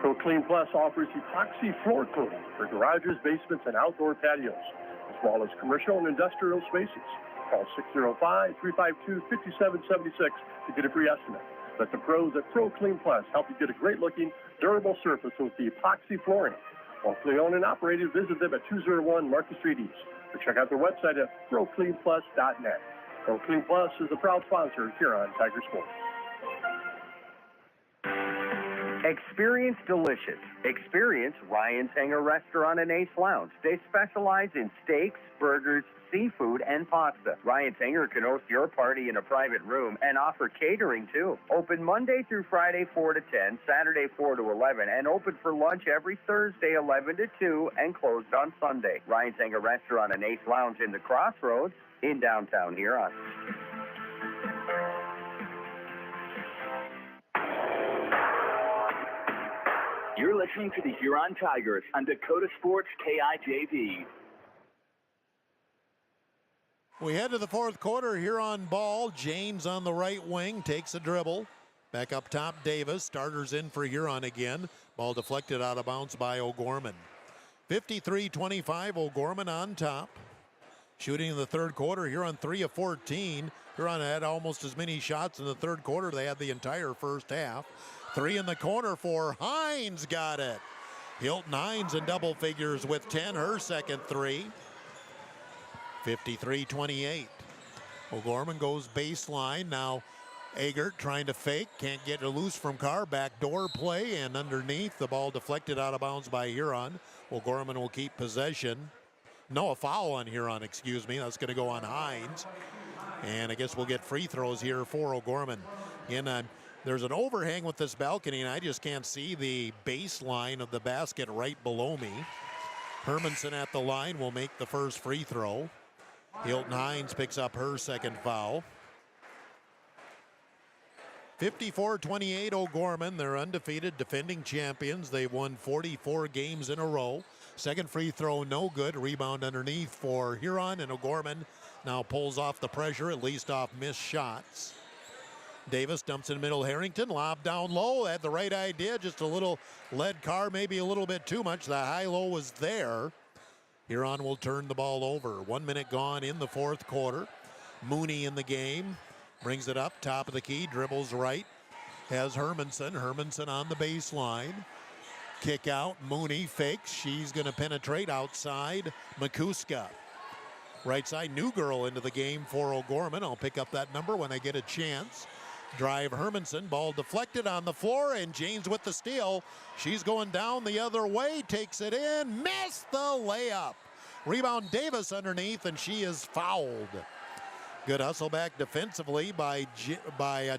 ProClean Plus offers epoxy floor coating for garages, basements, and outdoor patios, as well as commercial and industrial spaces. Call 605-352-5776 to get a free estimate. Let the pros at ProClean Plus help you get a great-looking, durable surface with the epoxy flooring. Locally owned and operated, visit them at 201 Market Street East, or check out their website at procleanplus.net. ProClean Plus is a proud sponsor here on Tiger Sports. Experience delicious. Experience Ryan's Hangar Restaurant and Ace Lounge. They specialize in steaks, burgers, seafood, and pasta. Ryan's Hangar can host your party in a private room and offer catering too. Open Monday through Friday 4 to 10, Saturday 4 to 11, and open for lunch every Thursday 11 to 2 and closed on Sunday. Ryan's Hangar Restaurant and Ace Lounge in the Crossroads in downtown Huron. You're listening to the Huron Tigers on Dakota Sports KIJV. We head to the fourth quarter. Huron ball. Janes on the right wing takes a dribble. Back up top, Davis. Starters in for Huron again. Ball deflected out of bounds by O'Gorman. 53-25, O'Gorman on top. Shooting in the third quarter, Huron 3 of 14. Huron had almost as many shots in the third quarter they had the entire first half. 3 in the corner for Hines, got it. Hilton Hines in double figures with 10, her second 3. 53-28. O'Gorman goes baseline. Now Agert trying to fake, can't get it loose from Carr. Backdoor play, and underneath, the ball deflected out of bounds by Huron. O'Gorman will keep possession. No, a foul on Huron, excuse me. That's going to go on Hines. And I guess we'll get free throws here for O'Gorman. Again, there's an overhang with this balcony, and I just can't see the baseline of the basket right below me. Hermanson at the line will make the first free throw. Hilton Hines picks up her second foul. 54-28 O'Gorman. They're undefeated, defending champions. They've won 44 games in a row. Second free throw, no good. Rebound underneath for Huron, and O'Gorman now pulls off the pressure, at least off missed shots. Davis dumps in middle. Harrington, lob down low. Had the right idea, just a little led Carr, maybe a little bit too much. The high-low was there. Huron will turn the ball over. 1 minute gone in the fourth quarter. Mooney in the game. Brings it up, top of the key, dribbles right. Has Hermanson. Hermanson on the baseline. Kick out, Mooney fakes. She's going to penetrate outside. Makuska. Right side, new girl into the game for O'Gorman. I'll pick up that number when I get a chance. Drive Hermanson, ball deflected on the floor, and James with the steal. She's going down the other way, takes it in, missed the layup. Rebound Davis underneath, and she is fouled. Good hustle back defensively by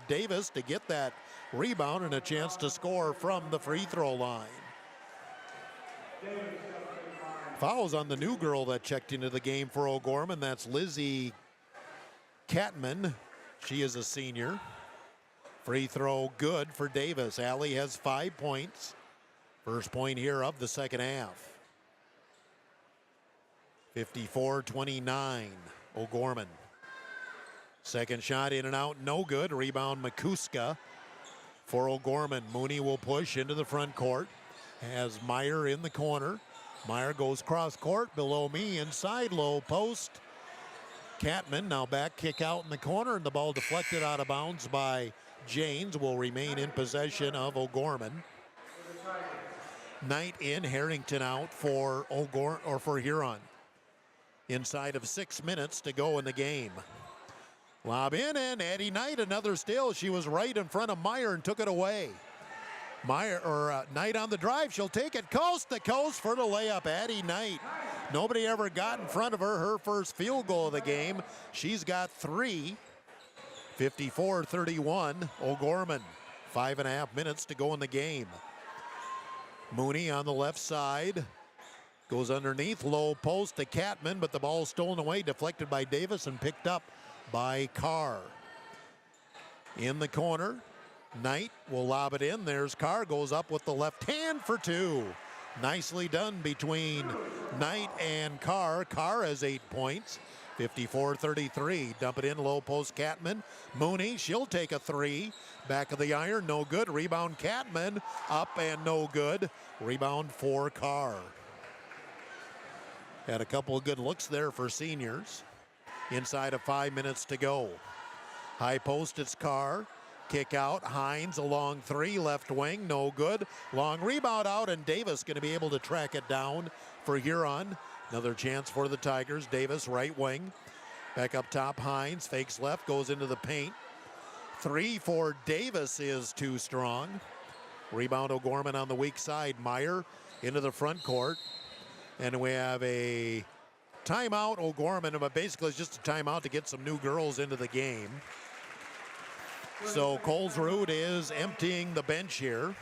Davis to get that rebound and a chance to score from the free throw line. Fouls on the new girl that checked into the game for O'Gorman. That's Lizzie Catman. She is a senior. Free throw good for Davis. Allie has 5 points. First point here of the second half. 54-29 O'Gorman. Second shot in and out, no good. Rebound Makuska for O'Gorman. Mooney will push into the front court. Has Meyer in the corner. Meyer goes cross court, below me, inside low post. Catman now back kick out in the corner, and the ball deflected out of bounds by Janes. Will remain in possession of O'Gorman. Knight in, Harrington out for Huron. Inside of 6 minutes to go in the game. Lob in, and Addie Knight, another steal. She was right in front of Meyer and took it away. Knight on the drive. She'll take it coast to coast for the layup. Addie Knight. Nobody ever got in front of her. Her first field goal of the game. She's got 3. 54-31 O'Gorman. 5.5 minutes to go in the game. Mooney on the left side. Goes underneath, low post to Catman, but the ball stolen away, deflected by Davis and picked up by Carr. In the corner, Knight will lob it in. There's Carr, goes up with the left hand for 2. Nicely done between Knight and Carr. Carr has 8 points. 54-33. Dump it in, low post Catman. Mooney, she'll take a 3. Back of the iron, no good. Rebound Catman, up and no good. Rebound for Carr. Had a couple of good looks there for seniors. Inside of 5 minutes to go. High post, it's Carr. Kick out, Hines along 3, left wing, no good. Long rebound out, and Davis going to be able to track it down for Huron. Another chance for the Tigers. Davis, right wing. Back up top, Hines fakes left, goes into the paint. 3 for Davis is too strong. Rebound O'Gorman on the weak side. Meyer into the front court. And we have a timeout, O'Gorman, but basically it's just a timeout to get some new girls into the game. So Colesrud is emptying the bench here.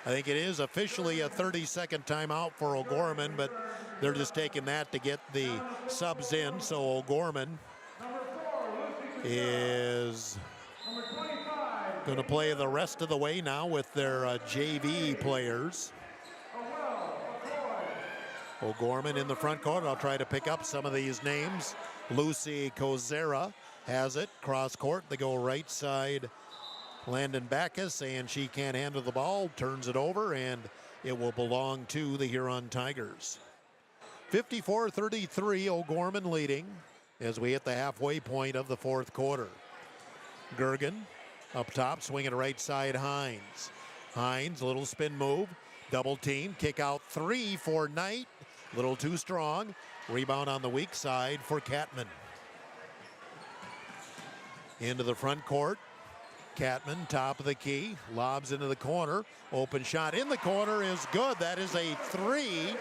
I think it is officially a 30-second timeout for O'Gorman, but they're just taking that to get the subs in. So O'Gorman is going to play the rest of the way now with their JV players. O'Gorman in the front court. I'll try to pick up some of these names. Lucy Kozera has it. Cross court. They go right side. Landon Backus, and she can't handle the ball. Turns it over, and it will belong to the Huron Tigers. 54-33, O'Gorman leading. as we hit the halfway point of the fourth quarter. Gergen up top, swinging right side Hines. Hines, little spin move, double team, kick out 3 for Knight. Little too strong. Rebound on the weak side for Catman. Into the front court. Catman, top of the key, lobs into the corner. Open shot in the corner is good. That is a 3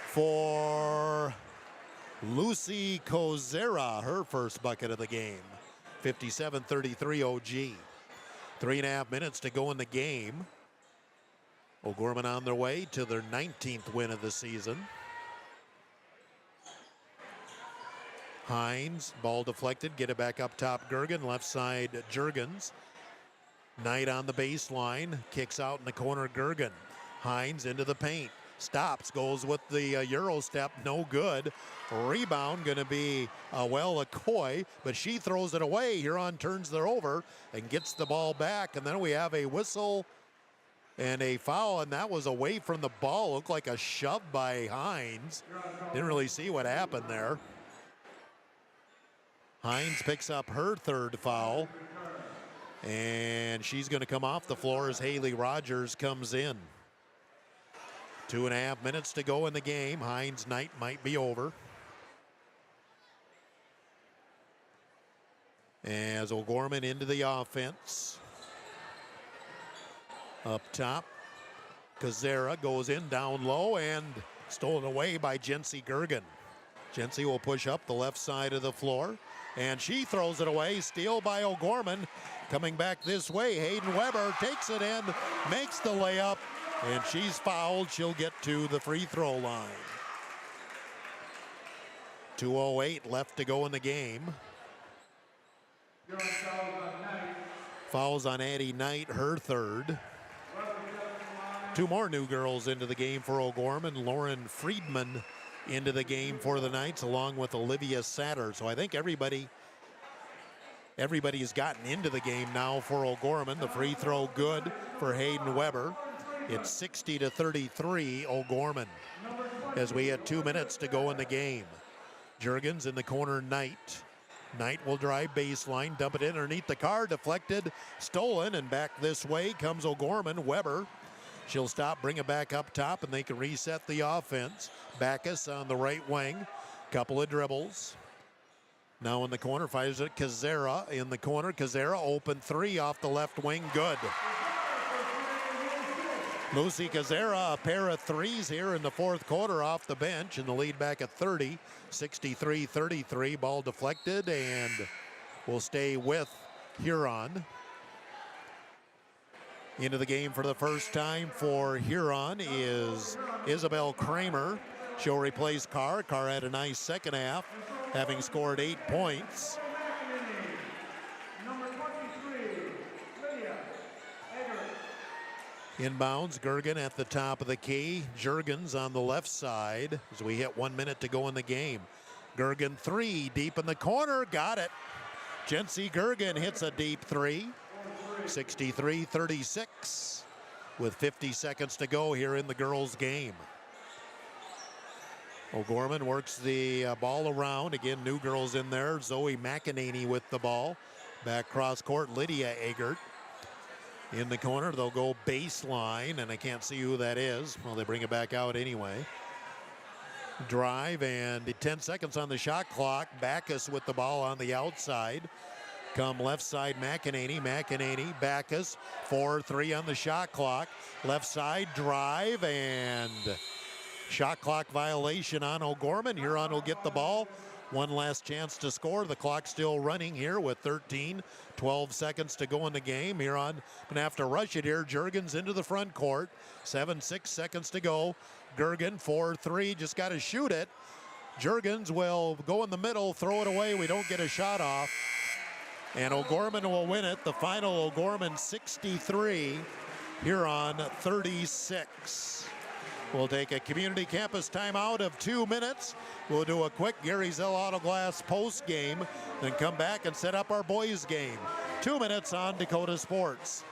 for Lucy Kozera, her first bucket of the game. 57-33 OG. 3.5 minutes to go in the game. O'Gorman on their way to their 19th win of the season. Hines, ball deflected, get it back up top. Gergen, left side Jurgens. Knight on the baseline, kicks out in the corner. Gergen. Hines into the paint, stops, goes with the Euro step, no good. Rebound going to be Koi, but she throws it away. Huron turns it over and gets the ball back, and then we have a whistle and a foul, and that was away from the ball. Looked like a shove by Hines. Didn't really see what happened there. Hines picks up her third foul, and she's going to come off the floor as Haley Rogers comes in. 2.5 minutes to go in the game. Hines' night might be over. As O'Gorman into the offense. Up top, Kozera goes in down low and stolen away by Jency Gergen. Jency will push up the left side of the floor, and she throws it away. Steal by O'Gorman. Coming back this way, Hayden Weber takes it in, makes the layup, and she's fouled. She'll get to the free throw line. 2:08 left to go in the game. Fouls on Addie Knight, her third. Two more new girls into the game for O'Gorman. Lauren Friedman into the game for the Knights, along with Olivia Satter. So I think everybody's gotten into the game now for O'Gorman. The free throw good for Hayden Weber. It's 60-33 O'Gorman as we had 2 minutes to go in the game. Jurgens in the corner, Knight. Knight will drive baseline, dump it in underneath the car, deflected, stolen, and back this way comes O'Gorman. Weber, she'll stop, bring it back up top, and they can reset the offense. Backus on the right wing, couple of dribbles. Now in the corner, fires it. Kozera in the corner. Kozera open three off the left wing, good. Lucy Kozera, a pair of threes here in the fourth quarter off the bench, and the lead back at 30, 63-33. Ball deflected and will stay with Huron. Into the game for the first time for Huron is Isabel Kramer. She'll replace Carr. Carr had a nice second half, having scored 8 points. Inbounds, Gergen at the top of the key. Jurgens on the left side as we hit 1 minute to go in the game. Gergen three, deep in the corner, got it. Jency Gergen hits a deep three. 63-36 with 50 seconds to go here in the girls' game. O'Gorman works the ball around. Again, new girls in there. Zoe McEnany with the ball. Back cross court, Lydia Eggert. In the corner, they'll go baseline, and I can't see who that is. Well, they bring it back out anyway. Drive, and 10 seconds on the shot clock. Backus with the ball on the outside. Come left side, McEnany, Backus, 4-3 on the shot clock. Left side, drive, and shot clock violation on O'Gorman. Huron will get the ball. One last chance to score. The clock still running here with 12 seconds to go in the game. Huron going to have to rush it here. Jurgens into the front court. 6 seconds to go. Gergen, 4-3, just got to shoot it. Jurgens will go in the middle, throw it away. We don't get a shot off. And O'Gorman will win it. The final, O'Gorman 63, Huron 36. We'll take a community campus timeout of 2 minutes. We'll do a quick Gary Zell Auto Glass post game, then come back and set up our boys game. 2 minutes on Dakota Sports.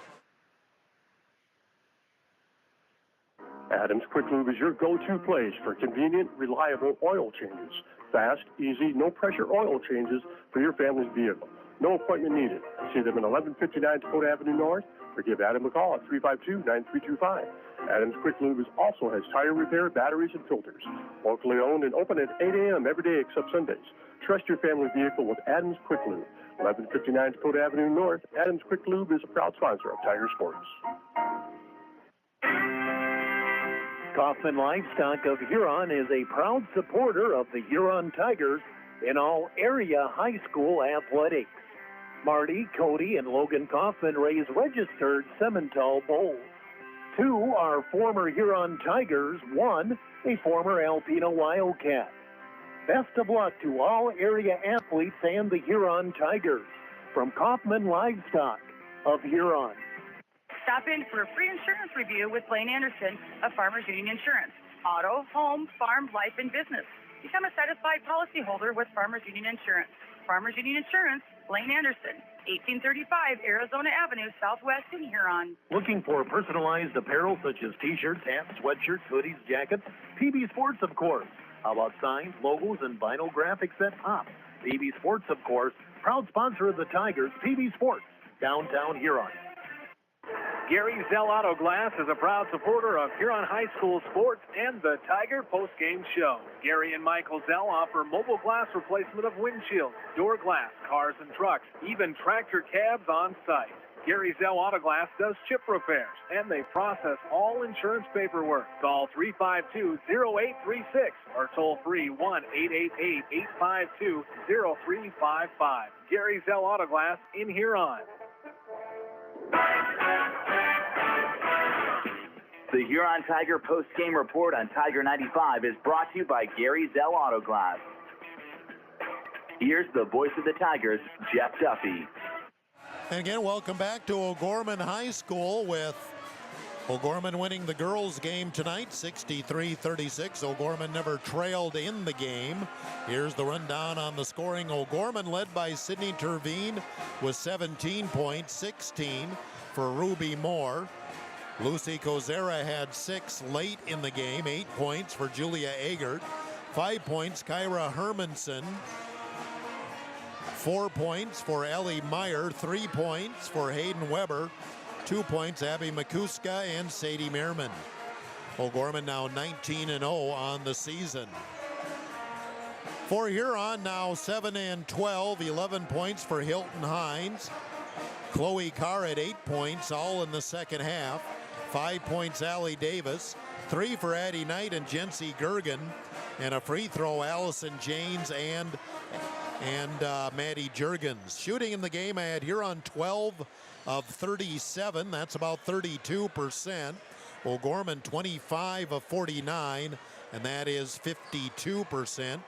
Adams Quick Lube is your go-to place for convenient, reliable oil changes. Fast, easy, no-pressure oil changes for your family's vehicle. No appointment needed. See them at 1159 Dakota Avenue North or give Adam a call at 352-9325. Adams Quick Lube also has tire repair, batteries, and filters. Locally owned and open at 8 a.m. every day except Sundays. Trust your family vehicle with Adams Quick Lube. 1159 Dakota Avenue North. Adams Quick Lube is a proud sponsor of Tiger Sports. Kaufman Livestock of Huron is a proud supporter of the Huron Tigers in all area high school athletics. Marty, Cody, and Logan Kaufman raise registered Simmental bulls. 2 are former Huron Tigers, 1 a former Alpena Wildcat. Best of luck to all area athletes and the Huron Tigers. From Kaufman Livestock of Huron. Stop in for a free insurance review with Blaine Anderson of Farmers Union Insurance. Auto, home, farm, life, and business. Become a satisfied policyholder with Farmers Union Insurance. Farmers Union Insurance, Blaine Anderson, 1835 Arizona Avenue, Southwest in Huron. Looking for personalized apparel such as t-shirts, hats, sweatshirts, hoodies, jackets? PB Sports, of course. How about signs, logos, and vinyl graphics that pop? PB Sports, of course, proud sponsor of the Tigers. PB Sports, downtown Huron. Gary Zell Auto Glass is a proud supporter of Huron High School sports and the Tiger Postgame Show. Gary and Michael Zell offer mobile glass replacement of windshields, door glass, cars and trucks, even tractor cabs on site. Gary Zell Auto Glass does chip repairs, and they process all insurance paperwork. Call 352-0836 or toll free 1-888-852-0355. Gary Zell Auto Glass in Huron. The Huron Tiger post-game report on Tiger 95 is brought to you by Gary Zell Auto Glass. Here's the voice of the Tigers, Jeff Duffy. And again, welcome back to O'Gorman High School with O'Gorman winning the girls' game tonight, 63-36. O'Gorman never trailed in the game. Here's the rundown on the scoring. O'Gorman led by Sydney Terveen with 17 points, 16 for Ruby Moore. Lucy Kozera had 6 late in the game, 8 points for Julia Agert, 5 points Kyra Hermanson, 4 points for Ellie Meyer, 3 points for Hayden Weber, 2 points Abby Makuska and Sadie Mehrman. O'Gorman now 19-0 on the season. For Huron now 7-12, 11 points for Hilton Hines. Chloe Carr at 8 points, all in the second half. 5 points Allie Davis, 3 for Addie Knight and Jency Gergen, and a free throw Allison Janes and Maddie Jurgens. Shooting in the game, I had Huron 12 of 37. That's about 32%. O'Gorman 25 of 49, and that is 52%.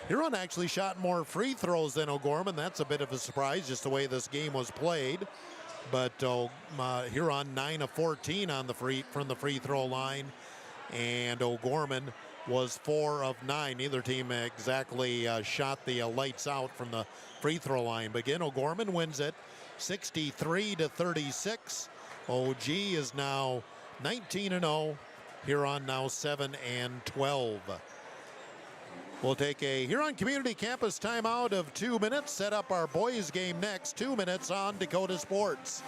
Huron actually shot more free throws than O'Gorman. That's a bit of a surprise, just the way this game was played. But Huron 9 of 14 on from the free throw line, and O'Gorman was 4 of 9. Neither team exactly shot the lights out from the free throw line. But again, O'Gorman wins it 63-36. OG is now 19-0. Huron now 7-12. We'll take a Huron Community Campus timeout of 2 minutes. Set up our boys game next. 2 minutes on Dakota Sports.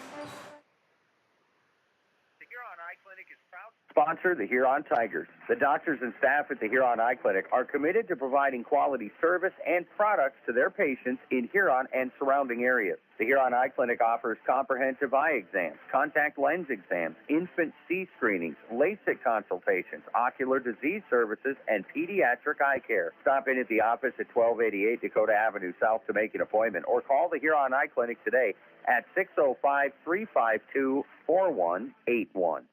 The Huron Eye Clinic is proud to sponsor the Huron Tigers. The doctors and staff at the Huron Eye Clinic are committed to providing quality service and products to their patients in Huron and surrounding areas. The Huron Eye Clinic offers comprehensive eye exams, contact lens exams, infant C screenings, LASIK consultations, ocular disease services, and pediatric eye care. Stop in at the office at 1288 Dakota Avenue South to make an appointment, or call the Huron Eye Clinic today at 605-352-4181.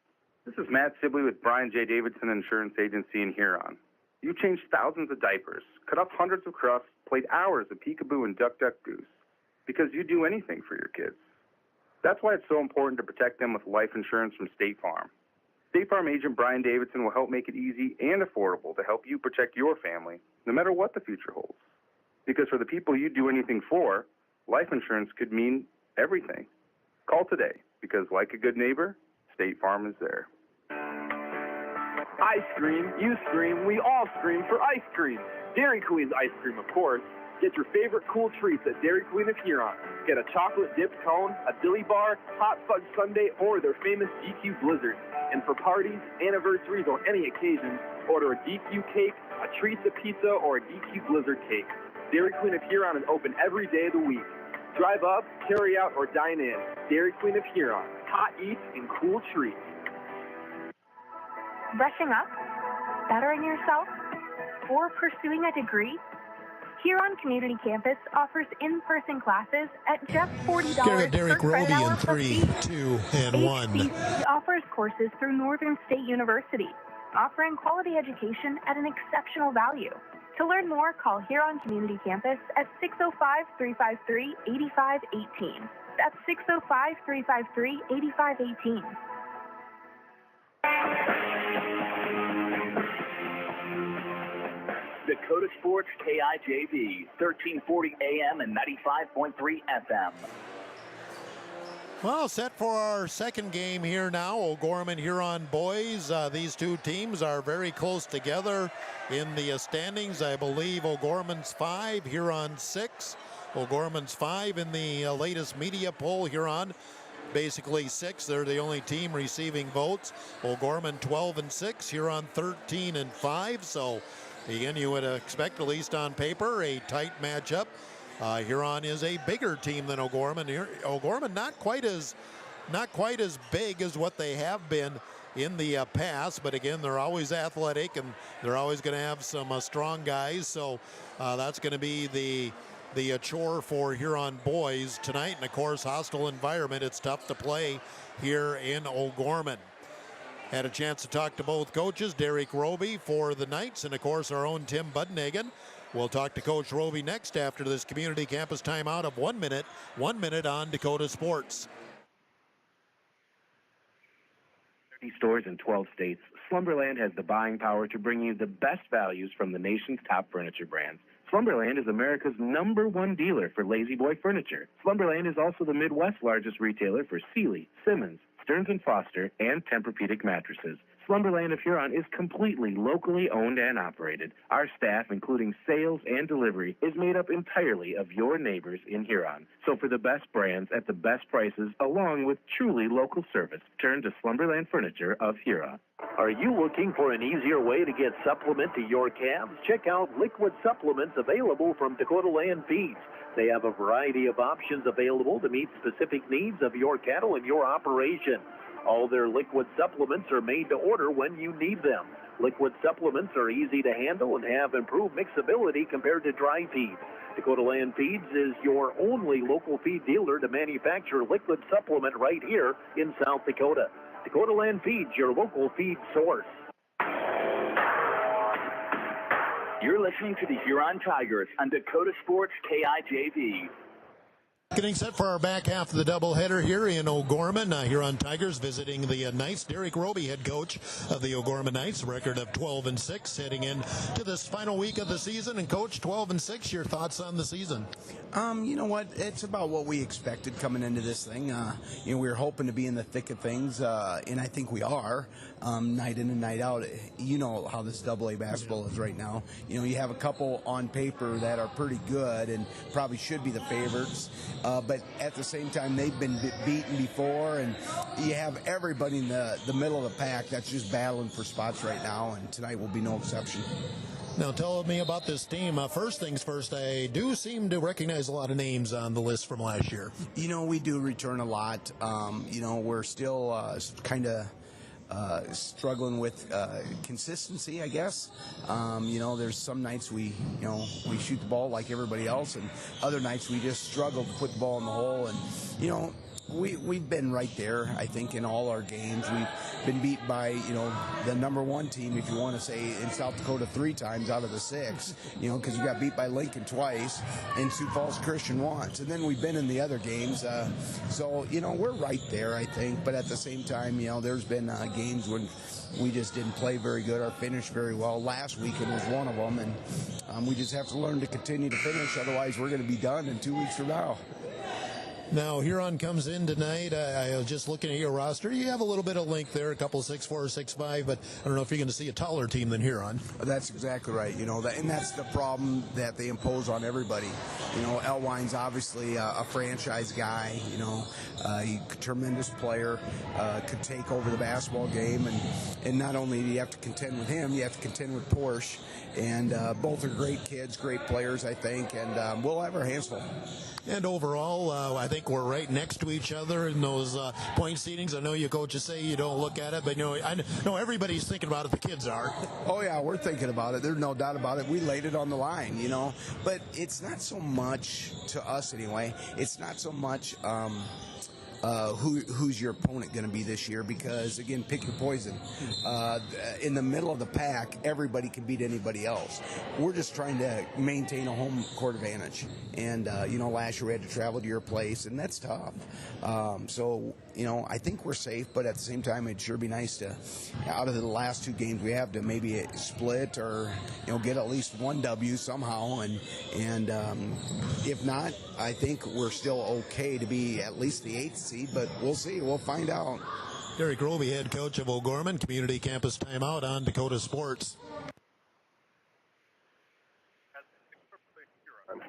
This is Matt Sibley with Brian J. Davidson Insurance Agency in Huron. You changed thousands of diapers, cut off hundreds of crusts, played hours of peekaboo and duck duck goose, because you do anything for your kids. That's why it's so important to protect them with life insurance from State Farm. State Farm agent Brian Davidson will help make it easy and affordable to help you protect your family, no matter what the future holds. Because for the people you do anything for, life insurance could mean everything. Call today, because like a good neighbor, State Farm is there. I scream, you scream, we all scream for ice cream. Dairy Queen's ice cream, of course. Get your favorite cool treats at Dairy Queen of Huron. Get a chocolate dipped cone, a dilly bar, hot fudge sundae, or their famous DQ blizzard. And for parties, anniversaries, or any occasion, order a DQ cake, a Teresa pizza, or a DQ blizzard cake. Dairy Queen of Huron is open every day of the week. Drive up, carry out, or dine in. Dairy Queen of Huron. Hot eats and cool treats. Brushing up? Bettering yourself? Or pursuing a degree? Huron Community Campus offers in-person classes at just $40 per credit hour plus fees. 3, 2, and 1. HCC offers courses through Northern State University, offering quality education at an exceptional value. To learn more, call Huron Community Campus at 605-353-8518. That's 605-353-8518. Dakota Sports KIJV, 1340 AM and 95.3 FM. Well, set for our second game here now. O'Gorman Huron boys. These two teams are very close together in the standings. I believe O'Gorman's 5, Huron 6. O'Gorman's 5 in the latest media poll. Huron basically 6. They're the only team receiving votes. O'Gorman 12 and 6. Huron 13 and 5. So again, you would expect, at least on paper, a tight matchup. Huron is a bigger team than O'Gorman. O'Gorman not quite as big as what they have been in the past, but again, they're always athletic and they're always going to have some strong guys. So that's going to be the chore for Huron boys tonight. And of course, hostile environment. It's tough to play here in O'Gorman. Had a chance to talk to both coaches, Derek Roby for the Knights, and of course our own Tim Budnagan. We'll talk to Coach Roby next after this community campus timeout of 1 minute. 1 minute on Dakota Sports. 30 stores in 12 states, Slumberland has the buying power to bring you the best values from the nation's top furniture brands. Slumberland is America's #1 dealer for Lazy Boy furniture. Slumberland is also the Midwest's largest retailer for Sealy, Simmons, Stearns & Foster, and Tempur-Pedic mattresses. Slumberland of Huron is completely locally owned and operated. Our staff, including sales and delivery, is made up entirely of your neighbors in Huron. So for the best brands at the best prices, along with truly local service, turn to Slumberland Furniture of Huron. Are you looking for an easier way to get supplement to your calves? Check out liquid supplements available from Dakota Land Feeds. They have a variety of options available to meet specific needs of your cattle and your operation. All their liquid supplements are made to order when you need them. Liquid supplements are easy to handle and have improved mixability compared to dry feed. Dakota Land Feeds is your only local feed dealer to manufacture liquid supplement right here in South Dakota. Dakota Land Feeds, your local feed source. You're listening to the Huron Tigers on Dakota Sports KIJV. Getting set for our back half of the doubleheader here in O'Gorman. Huron Tigers visiting the Knights. Derek Roby, head coach of the O'Gorman Knights, record of 12 and 6, heading into this final week of the season. And coach, 12 and 6, your thoughts on the season? You know what? It's about what we expected coming into this thing. We were hoping to be in the thick of things, and I think we are, night in and night out. You know how this AA basketball is right now. You have a couple on paper that are pretty good and probably should be the favorites. But at the same time, they've been beaten before, and you have everybody in the middle of the pack that's just battling for spots right now, and tonight will be no exception. Now tell me about this team. First things first, I do seem to recognize a lot of names on the list from last year. We do return a lot. We're still kind of struggling with consistency, I guess. There's some nights we shoot the ball like everybody else, and other nights we just struggle to put the ball in the hole. And we've been right there, I think, in all our games. We've been beat by the #1 team, if you want to say, in South Dakota 3 times out of the 6. Because we got beat by Lincoln twice and Sioux Falls Christian once, and then we've been in the other games. So we're right there, I think. But at the same time, there's been games when we just didn't play very good or finish very well. Last weekend was one of them, and we just have to learn to continue to finish. Otherwise, we're going to be done in 2 weeks from now. Now, Huron comes in tonight. I was just looking at your roster. You have a little bit of length there, a couple 6'4", 6'5", but I don't know if you're going to see a taller team than Huron. That's exactly right. And that's the problem that they impose on everybody. Elwine's obviously a franchise guy. He's a tremendous player, could take over the basketball game, and not only do you have to contend with him, you have to contend with Porsche, and both are great kids, great players, I think, and we'll have our hands full. And overall, I think we're right next to each other in those point seedings. I know you coaches say you don't look at it, but I know everybody's thinking about it. The kids are. Oh yeah, we're thinking about it. There's no doubt about it. We laid it on the line, But it's not so much, to us anyway, it's not so much who's your opponent going to be this year, because again, pick your poison. In the middle of the pack, everybody can beat anybody else. We're just trying to maintain a home court advantage, and last year we had to travel to your place, and that's tough. So I think we're safe, but at the same time, it'd sure be nice to, out of the last 2 games we have, to maybe split or get at least 1 W somehow, and if not, I think we're still okay to be at least the 8th seed, but we'll see. We'll find out. Derek Roby, head coach of O'Gorman. Community Campus timeout on Dakota Sports.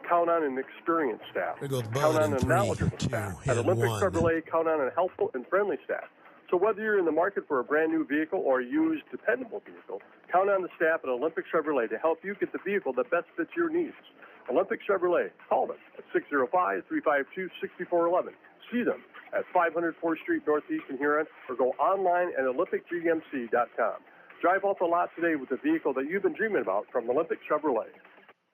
Count on an experienced staff. Count on a knowledgeable staff. At Olympic Chevrolet, count on a helpful and friendly staff. So whether you're in the market for a brand new vehicle or a used, dependable vehicle, count on the staff at Olympic Chevrolet to help you get the vehicle that best fits your needs. Olympic Chevrolet. Call them at 605-352-6411. See them at 500 4th Street Northeast in Huron, or go online at olympicgmc.com. Drive off the lot today with the vehicle that you've been dreaming about from Olympic Chevrolet.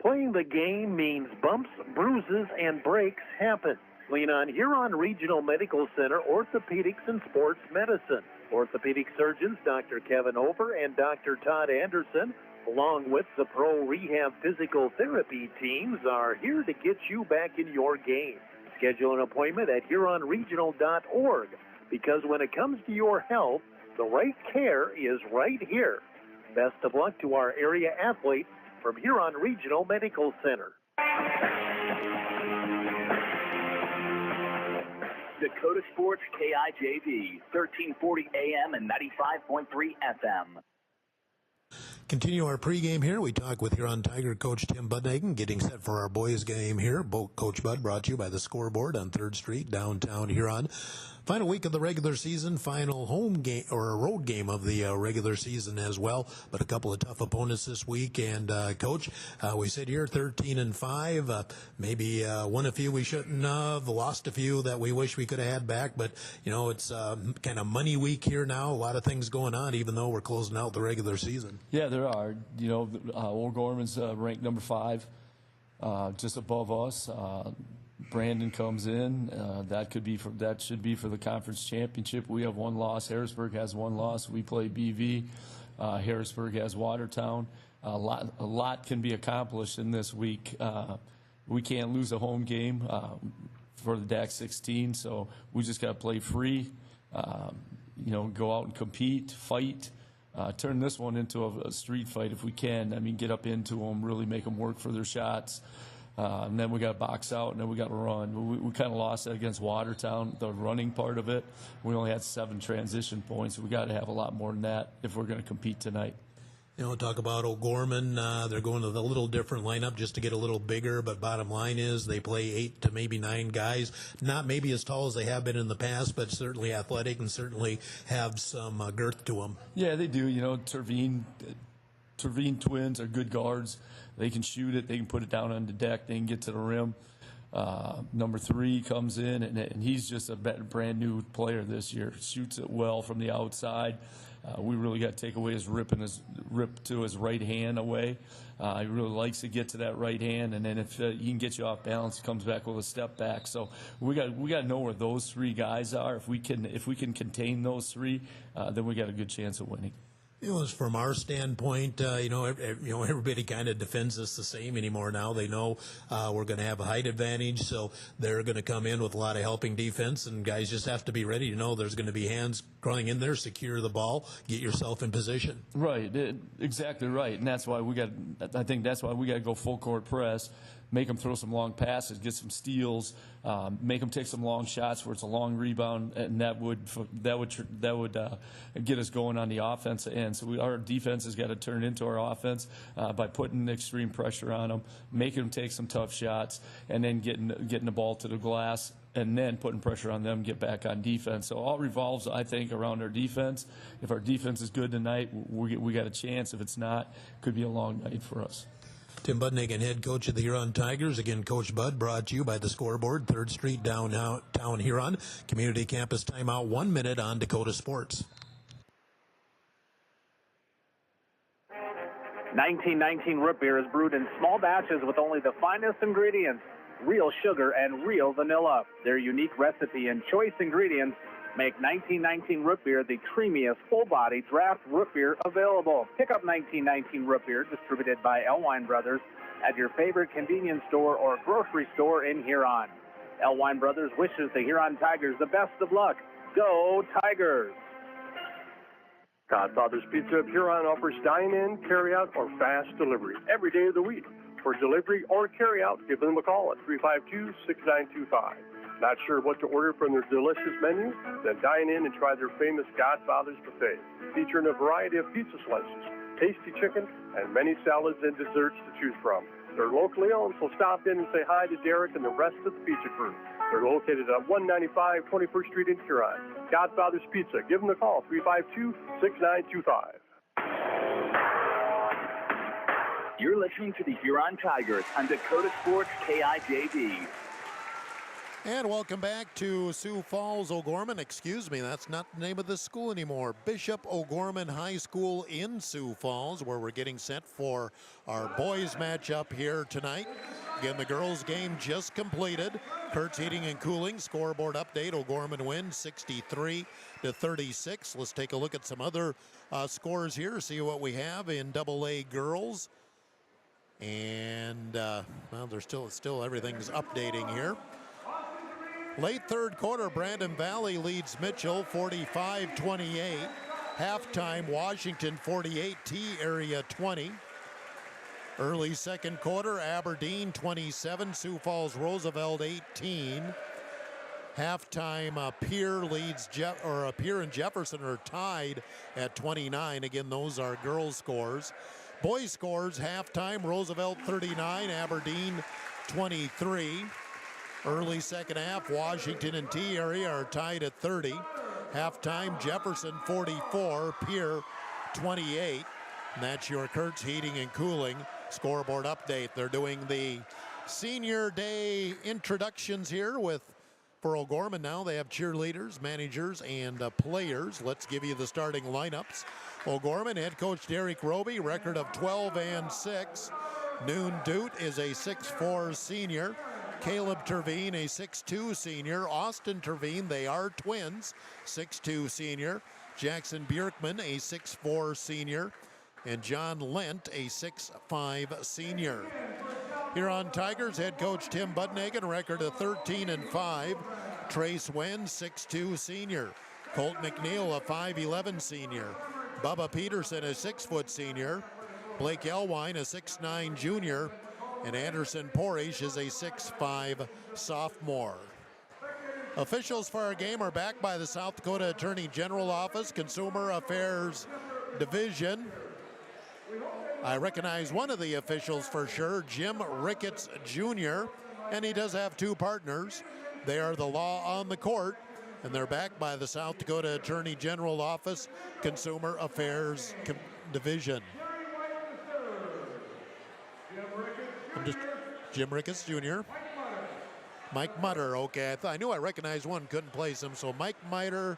Playing the game means bumps, bruises, and breaks happen. Lean on Huron Regional Medical Center Orthopedics and Sports Medicine. Orthopedic surgeons Dr. Kevin Over and Dr. Todd Anderson, along with the Pro Rehab Physical Therapy teams, are here to get you back in your game. Schedule an appointment at HuronRegional.org, because when it comes to your health, the right care is right here. Best of luck to our area athletes from Huron Regional Medical Center. Dakota Sports KIJV, 1340 AM and 95.3 FM. Continue our pregame here. We talk with Huron Tiger coach Tim Budnagan, getting set for our boys game here. Coach Bud brought to you by the Scoreboard on 3rd Street, downtown Huron. Final week of the regular season, final home game or a road game of the regular season as well, but a couple of tough opponents this week. And Coach, we sit here 13-5, maybe won a few we shouldn't have, lost a few that we wish we could have had back. But it's kind of money week here now. A lot of things going on, even though we're closing out the regular season. Yeah, there are. OGorman's ranked number 5, just above us. Brandon comes in. That should be for the conference championship. We have 1 loss. Harrisburg has 1 loss. We play BV. Harrisburg has Watertown. A lot can be accomplished in this week. We can't lose a home game for the DAC 16, so we just got to play free. Go out and compete, fight. Turn this one into a street fight if we can. Get up into them, really make them work for their shots. And then we got to box out, and then we got to run. We kind of lost that against Watertown, the running part of it. We only had 7 transition points. We got to have a lot more than that if we're going to compete tonight. Talk about O'Gorman. They're going to the little different lineup just to get a little bigger, but bottom line is they play 8 to maybe 9 guys. Not maybe as tall as they have been in the past, but certainly athletic and certainly have some girth to them. Yeah, they do. Terveen twins are good guards. They can shoot it. They can put it down on the deck. They can get to the rim. Number 3 comes in, and he's just a brand new player this year. Shoots it well from the outside. We really got to take away his rip to his right hand away. He really likes to get to that right hand, and then if he can get you off balance, he comes back with a step back. So we got to know where those 3 guys are. If we can contain those 3, then we got a good chance of winning. From our standpoint, everybody kind of defends us the same anymore now. They know we're going to have a height advantage, so they're going to come in with a lot of helping defense, and guys just have to be ready to know there's going to be hands crawling in there, secure the ball, get yourself in position. Right, exactly right, and that's why I think that's why we got to go full court press. make them throw some long passes, get some steals, make them take some long shots where it's a long rebound, and that would get us going on the offensive end. So our defense has got to turn into our offense by putting extreme pressure on them, making them take some tough shots, and then getting the ball to the glass, and then putting pressure on them, get back on defense. So all revolves, I think, around our defense. If our defense is good tonight, we got a chance. If it's not, it could be a long night for us. Tim Budnigan, head coach of the Huron Tigers. Again, Coach Bud, brought to you by the Scoreboard, 3rd Street, downtown Huron. Community campus timeout, 1 minute on Dakota Sports. 1919 root beer is brewed in small batches with only the finest ingredients, real sugar and real vanilla. Their unique recipe and choice ingredients make 1919 root beer the creamiest, full-body draft root beer available. Pick up 1919 root beer, distributed by Elwine Brothers, at your favorite convenience store or grocery store in Huron. Elwine Brothers wishes the Huron Tigers the best of luck. Go Tigers! Godfather's Pizza of Huron offers dine-in, carry-out, or fast delivery every day of the week. For delivery or carry-out, give them a call at 352-6925. Not sure what to order from their delicious menu? Then dine in and try their famous Godfather's Buffet, featuring a variety of pizza slices, tasty chicken, and many salads and desserts to choose from. They're locally owned, so stop in and say hi to Derek and the rest of the pizza crew. They're located at 195 21st Street in Huron. Godfather's Pizza. Give them a call, 352-6925. You're listening to the Huron Tigers on Dakota Sports KIJV. And welcome back to Sioux Falls OGorman. Excuse me, that's not the name of the school anymore. Bishop OGorman High School in Sioux Falls, where we're getting set for our boys matchup here tonight. Again, the girls game just completed. Kurtz Heating and Cooling scoreboard update. OGorman wins 63-36. Let's take a look at some other scores here, see what we have in AA girls. And well, there's still everything's updating here. Late third quarter, Brandon Valley leads Mitchell 45-28. Halftime, Washington 48, T area 20. Early second quarter, Aberdeen 27, Sioux Falls Roosevelt 18. Halftime, Pierre and Jefferson are tied at 29. Again, those are girls' scores. Boys scores, halftime, Roosevelt 39, Aberdeen 23. Early second half, Washington and T area are tied at 30. Halftime, Jefferson 44, Pierre 28. And that's your Kurtz Heating and Cooling scoreboard update. They're doing the senior day introductions here for OGorman now. They have cheerleaders, managers, and players. Let's give you the starting lineups. OGorman head coach Derek Roby, record of 12-6. Noon Doot is a 6'4" senior. Caleb Terveen, a 6'2" senior. Austin Terveen, they are twins, 6'2" senior. Jackson Bjerkman, a 6'4" senior. And John Lent, a 6'5" senior. Huron Tigers head coach Tim Budnigan, record of 13-5. Trace Wen, 6'2" senior. Colt McNeil, a 5'11" senior. Bubba Peterson, a 6-foot senior. Blake Elwine, a 6'9" junior. And Anderson Porish is a 6'5" sophomore. Officials for our game are backed by the South Dakota Attorney General Office, Consumer Affairs Division. I recognize one of the officials for sure, Jim Ricketts Jr., and he does have two partners. They are the law on the court, and they're backed by the South Dakota Attorney General Office, Consumer Affairs Division. Jim Ricketts Jr. Mike Mutter, okay. I knew I recognized one, couldn't place him. So Mike Mutter,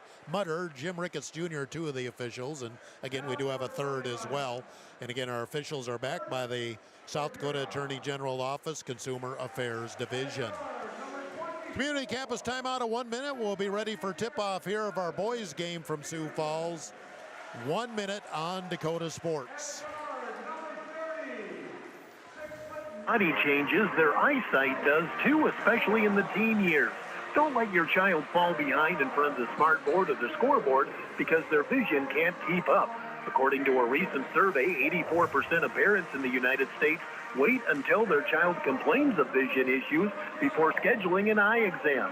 Jim Ricketts Jr., two of the officials. And again, we do have a third as well. And again, our officials are backed by the South Dakota Attorney General Office, Consumer Affairs Division. Community campus timeout of 1 minute. We'll be ready for tip-off here of our boys game from Sioux Falls. 1 minute on Dakota Sports. Body changes, their eyesight does too, especially in the teen years. Don't let your child fall behind in front of the smart board or the scoreboard because their vision can't keep up. According to a recent survey, 84% of parents in the United States Wait until their child complains of vision issues before scheduling an eye exam.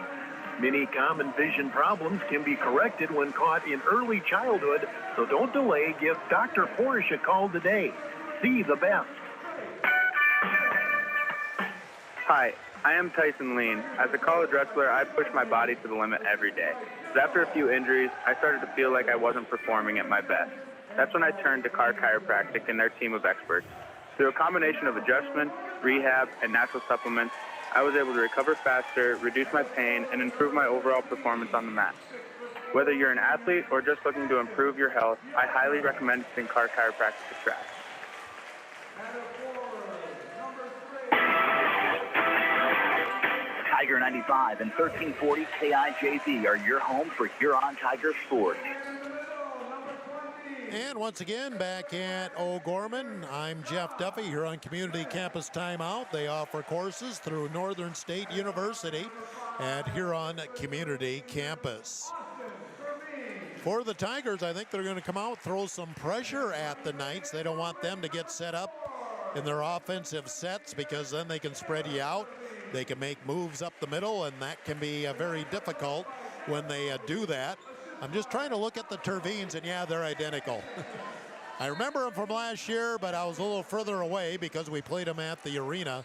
Many common vision problems can be corrected when caught in early childhood, so don't delay. Give Dr. Porsche a call today. See the best. Hi, I am Tyson Lean. As a college wrestler, I push my body to the limit every day. But after a few injuries, I started to feel like I wasn't performing at my best. That's when I turned to Carr Chiropractic and their team of experts. Through a combination of adjustment, rehab, and natural supplements, I was able to recover faster, reduce my pain, and improve my overall performance on the mat. Whether you're an athlete or just looking to improve your health, I highly recommend visiting Carr Chiropractic to try. Tiger 95 and 1340 KIJV are your home for Huron Tiger sports. And once again, back at OGorman, I'm Jeff Duffy here on Community Campus Timeout. They offer courses through Northern State University at Huron Community Campus. For the Tigers, I think they're going to come out, throw some pressure at the Knights. They don't want them to get set up in their offensive sets because then they can spread you out. They can make moves up the middle, and that can be very difficult when they do that. I'm just trying to look at the Tervines, and yeah, they're identical. I remember them from last year, but I was a little further away because we played them at the arena.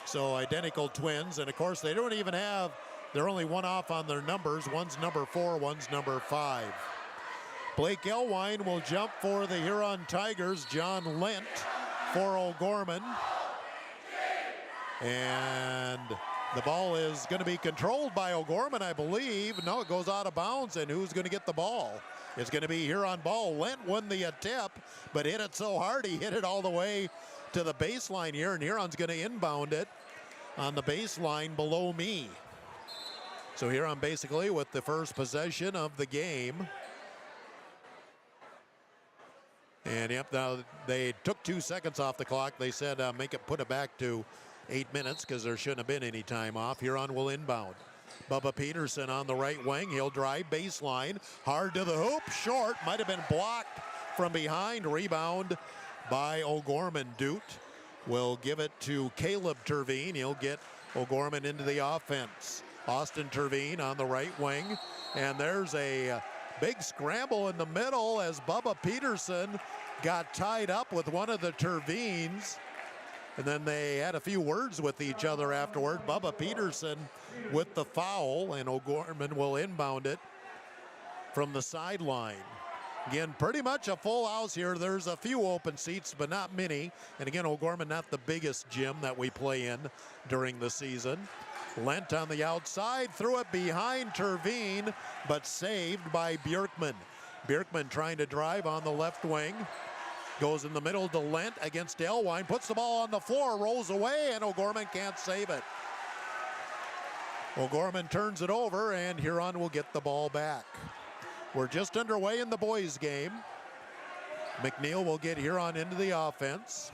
So identical twins, and of course they don't even have, they're only one off on their numbers. One's number 4, one's number 5. Blake Elwine will jump for the Huron Tigers. John Lent for OGorman. And the ball is going to be controlled by OGorman, I believe. No, it goes out of bounds, and who's going to get the ball? It's going to be Huron ball. Lent won the tip, but hit it so hard he hit it all the way to the baseline here, and Huron's going to inbound it on the baseline below me. So Huron basically with the first possession of the game. And yep, now they took 2 seconds off the clock. They said put it back to 8 minutes because there shouldn't have been any time off. Huron will inbound. Bubba Peterson on the right wing. He'll drive baseline. Hard to the hoop. Short. Might have been blocked from behind. Rebound by OGorman. Dute will give it to Caleb Tervine. He'll get OGorman into the offense. Austin Tervine on the right wing. And there's a big scramble in the middle as Bubba Peterson got tied up with one of the Tervines. And then they had a few words with each other afterward. Bubba Peterson with the foul, and OGorman will inbound it from the sideline. Again, pretty much a full house here. There's a few open seats, but not many. And again, OGorman not the biggest gym that we play in during the season. Lent on the outside, threw it behind Tervine, but saved by Bjorkman. Bjorkman trying to drive on the left wing. Goes in the middle to Lent against Elwine, puts the ball on the floor, rolls away, and OGorman can't save it. OGorman turns it over, and Huron will get the ball back. We're just underway in the boys' game. McNeil will get Huron into the offense.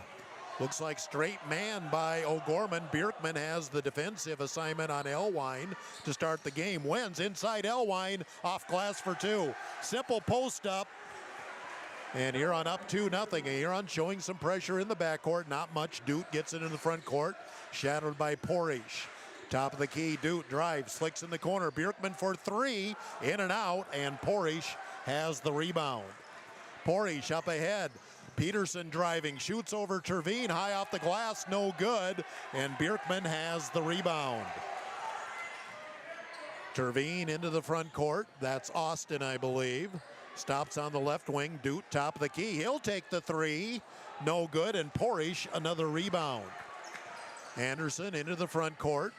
Looks like straight man by OGorman. Bjorkman has the defensive assignment on Elwine to start the game. Wins inside Elwine, off glass for 2. Simple post up. And Huron up 2-0. Huron showing some pressure in the backcourt. Not much. Dute gets it in the front court. Shadowed by Porish. Top of the key. Dute drives. Slicks in the corner. Bjorkman for 3. In and out. And Porish has the rebound. Porish up ahead. Peterson driving. Shoots over Tervine. High off the glass. No good. And Bjorkman has the rebound. Tervine into the front court. That's Austin, I believe. Stops on the left wing. Dute, top of the key. He'll take the 3. No good. And Porish, another rebound. Anderson into the front court.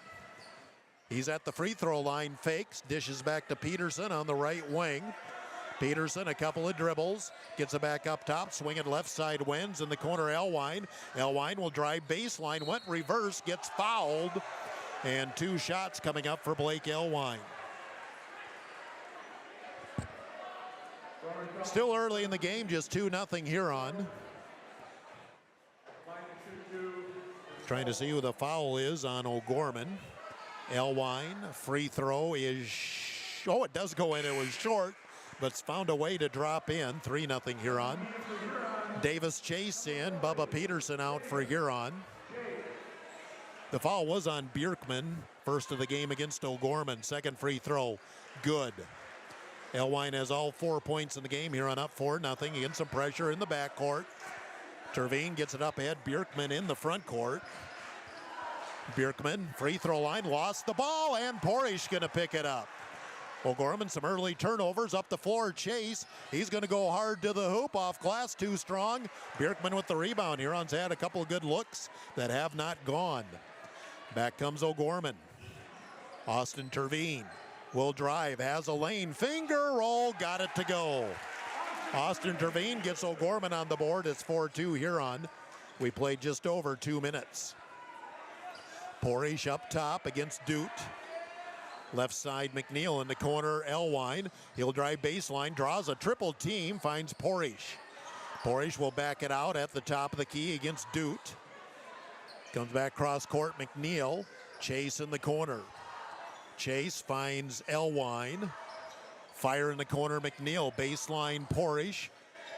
He's at the free throw line. Fakes. Dishes back to Peterson on the right wing. Peterson, a couple of dribbles. Gets it back up top. Swinging left side wins. In the corner, Elwine. Elwine will drive baseline. Went reverse. Gets fouled. And 2 shots coming up for Blake Elwine. Still early in the game, just 2-0 Huron. Trying to see who the foul is on OGorman. Elwine, free throw is, it does go in. It was short, but it's found a way to drop in. 3-0 Huron. Davis Chase in, Bubba Peterson out for Huron. The foul was on Bjerkman, first of the game against O'Gorman. Second free throw, good. Elwine has all 4 points in the game here on up 4-0 against some pressure in the backcourt. Terveen gets it up ahead. Bjerkman in the front court. Bjerkman, free throw line, lost the ball, and Porish going to pick it up. O'Gorman, some early turnovers up the floor. Chase, he's going to go hard to the hoop, off glass, too strong. Bjerkman with the rebound. Huron's had a couple of good looks that have not gone. Back comes O'Gorman. Austin Terveen will drive, has a lane, finger roll, got it to go. Austin Terveen gets O'Gorman on the board. It's 4-2 Huron. We played just over 2 minutes. Porish up top against Dute. Left side McNeil in the corner, Elwine. He'll drive baseline, draws a triple team, finds Porish. Porish will back it out at the top of the key against Dute. Comes back cross court, McNeil. Chase in the corner. Chase finds Elwine. Fire in the corner, McNeil. Baseline, Porish.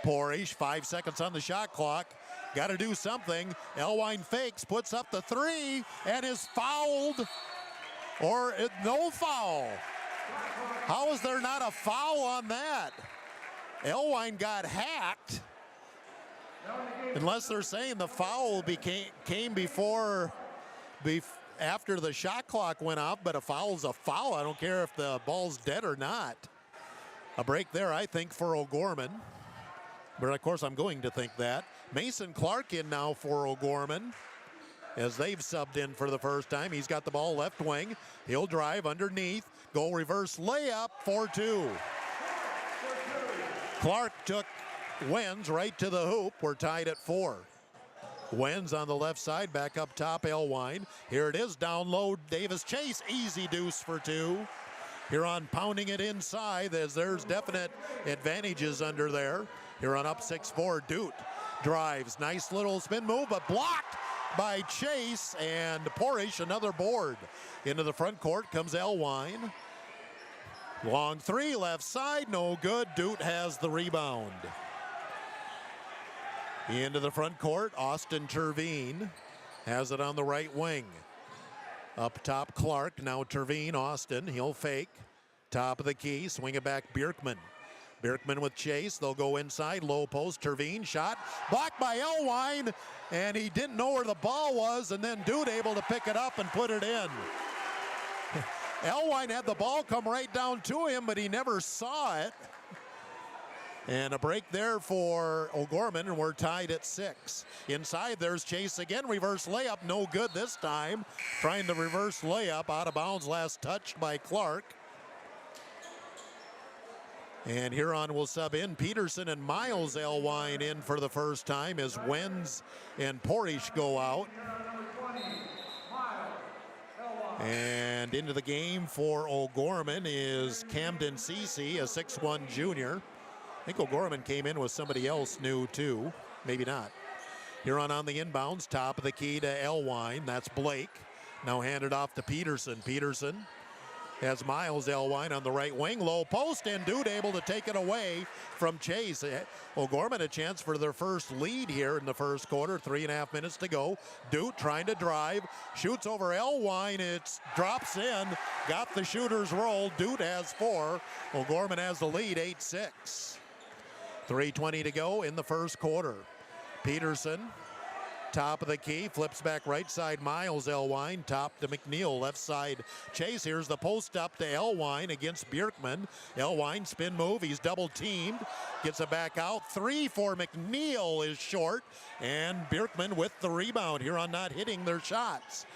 Porish, 5 seconds on the shot clock. Got to do something. Elwine fakes, puts up the three, and is fouled. Or no foul. How is there not a foul on that? Elwine got hacked. Unless they're saying the foul came after the shot clock went off, but a foul's a foul. I don't care if the ball's dead or not. A break there, I think, for O'Gorman. But of course, I'm going to think that. Mason Clark in now for O'Gorman, as they've subbed in for the first time. He's got the ball left wing. He'll drive underneath. Go reverse layup, 4-2. Clark took Wenz right to the hoop. We're tied at 4. Wenz on the left side, back up top, Elwine. Here it is, down low, Davis Chase, easy deuce for 2. Huron pounding it inside as there's definite advantages under there. Huron up 6-4, Dute drives, nice little spin move, but blocked by Chase, and Porish another board. Into the front court comes Elwine. Long three, left side, no good. Dute has the rebound. Into the front court, Austin Terveen has it on the right wing. Up top, Clark, now Terveen, Austin, he'll fake. Top of the key, swing it back, Bjerkman. Bjerkman with Chase, they'll go inside, low post, Terveen, shot, blocked by Elwine, and he didn't know where the ball was, and then Dute able to pick it up and put it in. Elwine had the ball come right down to him, but he never saw it. And a break there for O'Gorman, and we're tied at 6. Inside, there's Chase again, reverse layup, no good this time. Trying the reverse layup, out of bounds, last touched by Clark. And Huron will sub in Peterson and Miles Elwine in for the first time as Wenz and Porish go out. And into the game for O'Gorman is Camden Cece, a 6'1 junior. I think O'Gorman came in with somebody else new too. Maybe not. Huron on the inbounds, top of the key to Elwine. That's Blake. Now handed off to Peterson. Peterson has Miles Elwine on the right wing, low post, and Dute able to take it away from Chase. O'Gorman a chance for their first lead here in the first quarter, 3.5 minutes to go. Dute trying to drive, shoots over Elwine, it drops in, got the shooter's roll. Dute has 4, O'Gorman has the lead, 8-6. 3:20 to go in the first quarter. Peterson, top of the key, flips back right side, Miles Elwine, top to McNeil, left side Chase. Here's the post up to Elwine against Bjerkman. Elwine, spin move, he's double teamed, gets it back out. 3 for McNeil is short, and Bjerkman with the rebound. Huron not hitting their shots.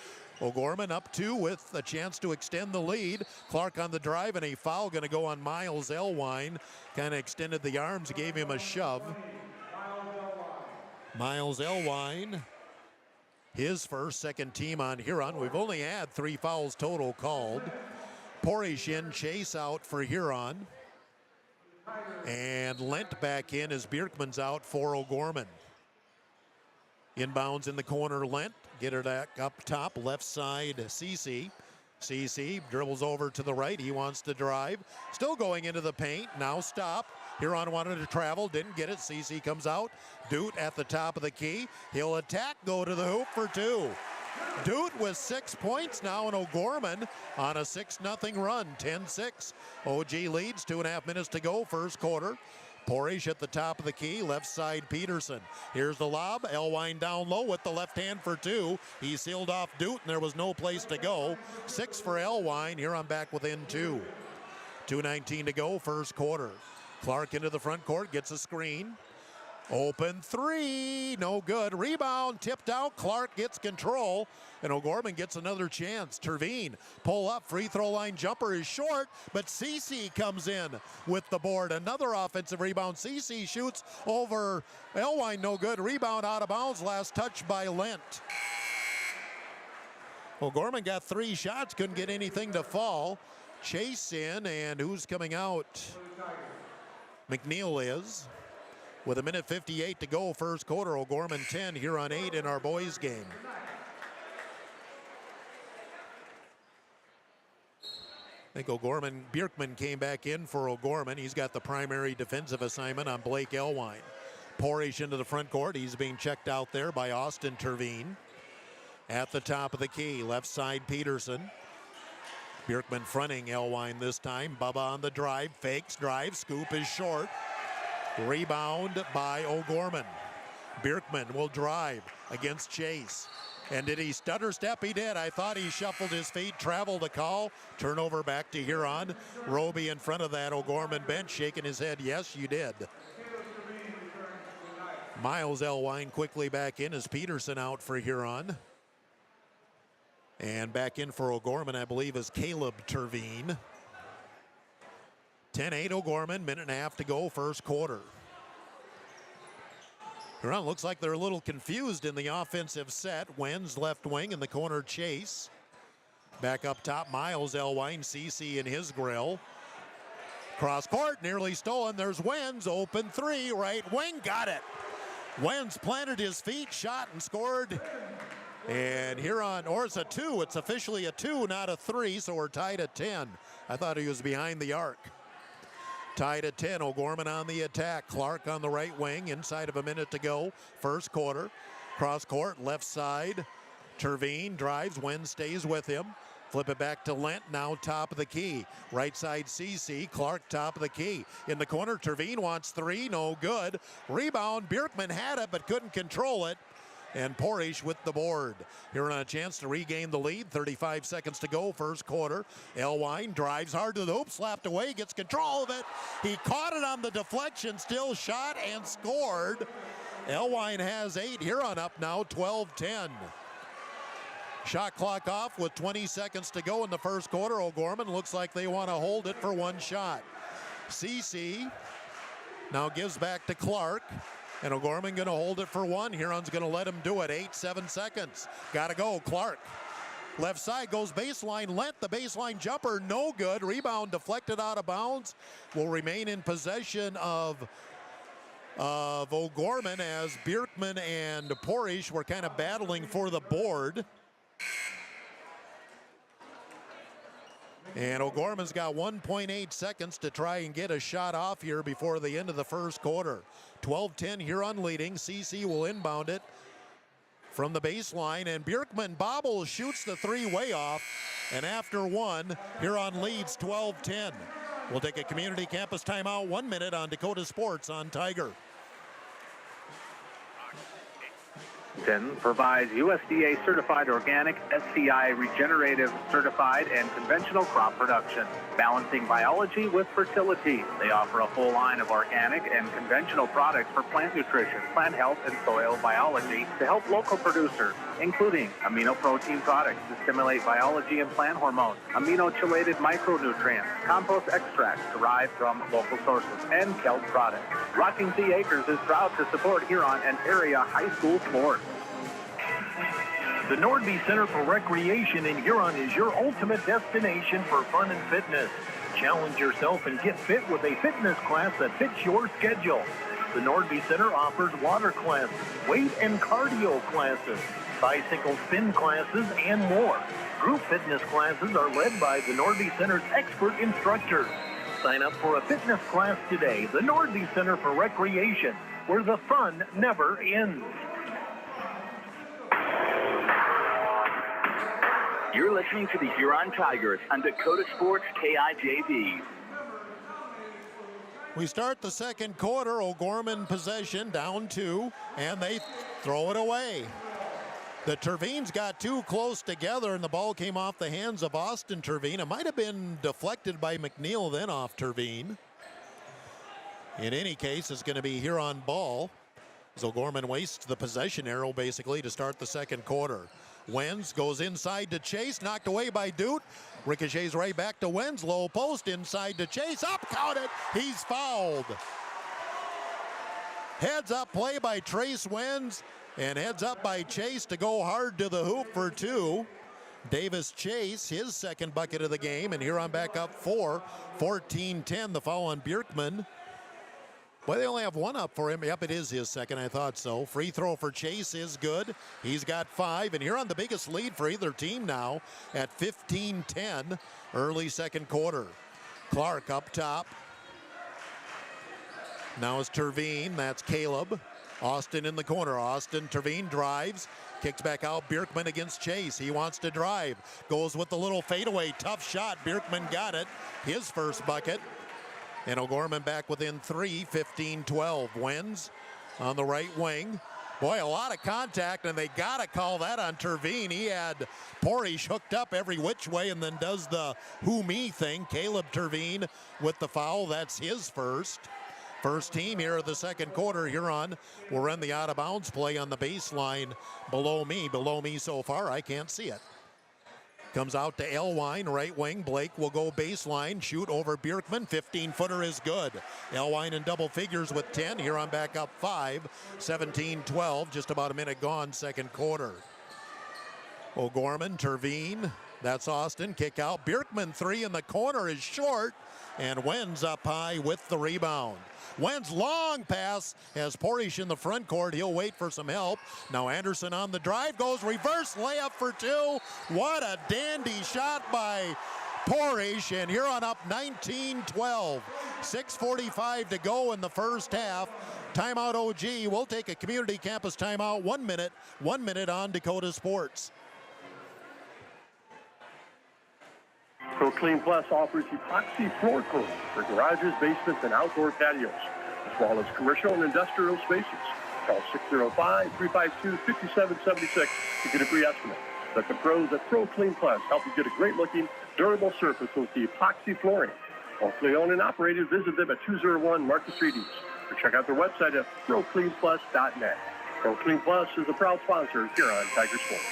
O'Gorman up 2 with a chance to extend the lead. Clark on the drive, and a foul going to go on Miles Elwine. Kind of extended the arms, gave him a shove. Miles Elwine, his first, second team on Huron. We've only had 3 fouls total called. Porish in, Chase out for Huron. And Lent back in as Bjerkman's out for O'Gorman. Inbounds in the corner, Lent. Get it up top, left side, Cece. Cece dribbles over to the right. He wants to drive. Still going into the paint. Now stop. Huron wanted to travel, didn't get it. Cece comes out. Dute at the top of the key. He'll attack, go to the hoop for 2. Dude with 6 points now, and O'Gorman on a 6-0 run, 10-6. OG leads, 2.5 minutes to go, first quarter. Porish at the top of the key, left side Peterson. Here's the lob, Elwine down low with the left hand for two. He sealed off Dute, and there was no place to go. 6 for Elwine, Huron back within 2. 2:19 to go, first quarter. Clark into the front court, gets a screen. Open three, no good. Rebound, tipped out. Clark gets control, and O'Gorman gets another chance. Terveen, pull up, free throw line jumper is short, but CC comes in with the board. Another offensive rebound. CC shoots over Elwine, no good. Rebound out of bounds, last touch by Lent. O'Gorman got 3 shots, couldn't get anything to fall. Chase in, and who's coming out? McNeil is. With 1:58 to go, first quarter, O'Gorman 10, Huron 8 in our boys game. I think Bjerkman came back in for O'Gorman. He's got the primary defensive assignment on Blake Elwine. Porish into the front court. He's being checked out there by Austin Terveen. At the top of the key, left side Peterson. Bjerkman fronting Elwine this time. Bubba on the drive, fakes, drive, scoop is short. Rebound by O'Gorman. Bjerkman will drive against Chase. And did he stutter step? He did. I thought he shuffled his feet, traveled a call. Turnover back to Huron. Roby in front of that O'Gorman bench shaking his head. Yes, you did. Miles Elwine quickly back in as Peterson out for Huron. And back in for O'Gorman, I believe, is Caleb Terveen. 10-8 O'Gorman, minute and a half to go, first quarter. Huron looks like they're a little confused in the offensive set. Wenz left wing in the corner, Chase. Back up top, Miles Elwine, CC in his grill. Cross court, nearly stolen. There's Wenz, open three, right wing, got it. Wenz planted his feet, shot and scored. And Huron, or it's a 2. It's officially a 2, not a 3, so we're tied at 10. I thought he was behind the arc. Tied at 10, O'Gorman on the attack. Clark on the right wing, inside of a minute to go. First quarter, cross court, left side. Terveen drives, Wenz stays with him. Flip it back to Lent, now top of the key. Right side CC, Clark top of the key. In the corner, Terveen wants 3, no good. Rebound, Bjerkman had it but couldn't control it. And Porish with the board. Here on a chance to regain the lead. 35 seconds to go, first quarter. Elwine drives hard to the hoop, slapped away, gets control of it. He caught it on the deflection, still shot and scored. Elwine has 8. Huron up now, 12-10. Shot clock off with 20 seconds to go in the first quarter. O'Gorman looks like they want to hold it for 1 shot. CC now gives back to Clark. And O'Gorman going to hold it for 1. Huron's going to let him do it. 7 seconds. Got to go. Clark. Left side goes baseline. Lent the baseline jumper. No good. Rebound deflected out of bounds. Will remain in possession of O'Gorman as Bjerkman and Porish were kind of battling for the board. And O'Gorman's got 1.8 seconds to try and get a shot off here before the end of the first quarter. 12-10 Huron leading. CC will inbound it from the baseline, and Bjerkman bobbles, shoots the 3 way off, and after 1, Huron leads 12-10. We'll take a community campus timeout, 1 minute on Dakota Sports on Tiger. Provides USDA certified organic, SCI regenerative certified, and conventional crop production, balancing biology with fertility. They offer a full line of organic and conventional products for plant nutrition, plant health, and soil biology to help local producers, including amino protein products to stimulate biology and plant hormones, amino-chelated micronutrients, compost extracts derived from local sources, and kelp products. Rocking Sea Acres is proud to support Huron and area high school sports. The Nordby Center for Recreation in Huron is your ultimate destination for fun and fitness. Challenge yourself and get fit with a fitness class that fits your schedule. The Nordby Center offers water classes, weight and cardio classes, bicycle spin classes, and more. Group fitness classes are led by the Nordby Center's expert instructors. Sign up for a fitness class today. The Nordby Center for Recreation, where the fun never ends. You're listening to the Huron Tigers on Dakota Sports KIJV. We start the second quarter. O'Gorman possession, down 2, and they throw it away. The Tervines got too close together, and the ball came off the hands of Austin Tervine. It might have been deflected by McNeil, then off Tervine. In any case, it's going to be Huron ball. As O'Gorman wastes the possession arrow, basically, to start the second quarter. Wenz goes inside to Chase, knocked away by Dute. Ricochets right back to Wenz, low post, inside to Chase, up, counted, he's fouled. Heads up play by Trace Wenz, and heads up by Chase to go hard to the hoop for 2. Davis Chase, his second bucket of the game, and Huron back up 4, 14-10, the foul on Bjerkman. Well, they only have 1 up for him. Yep, it is his second. I thought so. Free throw for Chase is good. He's got 5, and Huron the biggest lead for either team now at 15-10, early second quarter. Clark up top. Now it's Tervine. That's Caleb. Austin in the corner. Austin, Tervine drives. Kicks back out. Bjerkman against Chase. He wants to drive. Goes with the little fadeaway. Tough shot. Bjerkman got it. His first bucket. And O'Gorman back within 3, 15-12. Wenz on the right wing. Boy, a lot of contact, and they got to call that on Tervine. He had Porish hooked up every which way and then does the who me thing. Caleb Tervine with the foul. That's his first. First team here of the second quarter. Huron will run the out-of-bounds play on the baseline below me. Below me so far, I can't see it. Comes out to Elwine, right wing. Blake will go baseline, shoot over Bjerkman. 15-footer is good. Elwine in double figures with 10. Huron back up 5, 17-12. Just about a minute gone, second quarter. O'Gorman, Tervine. That's Austin. Kick out. Bjerkman 3 in the corner is short. And Wenz up high with the rebound. Wenz long pass has Porish in the front court. He'll wait for some help. Now Anderson on the drive, goes reverse layup for 2. What a dandy shot by Porish, and Huron up 19-12. 6:45 to go in the first half. Timeout OG. We'll take a community campus timeout. 1 minute. 1 minute on Dakota Sports. ProClean Plus offers epoxy floor coats for garages, basements, and outdoor patios, as well as commercial and industrial spaces. Call 605-352-5776 to get a free estimate. Let the pros at ProClean Plus help you get a great-looking, durable surface with the epoxy flooring. Locally owned and operated, visit them at 201 Market Street East, or check out their website at procleanplus.net. ProClean Plus is a proud sponsor here on Tiger Sports.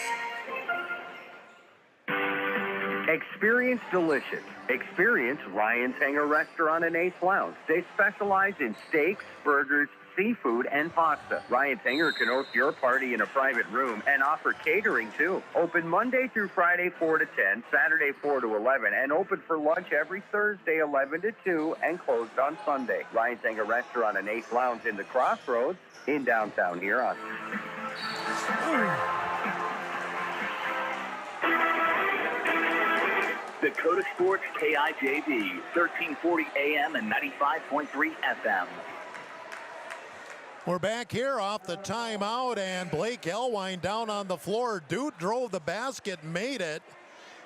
Experience delicious. Experience Ryan's Hangar Restaurant and Ace Lounge. They specialize in steaks, burgers, seafood, and pasta. Ryan's Hangar can host your party in a private room and offer catering too. Open Monday through Friday 4 to 10, Saturday 4 to 11, and open for lunch every Thursday 11 to 2 and closed on Sunday. Ryan's Hangar Restaurant and Ace Lounge in the Crossroads in downtown Huron. Dakota Sports KIJV, 1340 AM and 95.3 FM. We're back here off the timeout, and Blake Elwine down on the floor. Dute drove the basket, made it,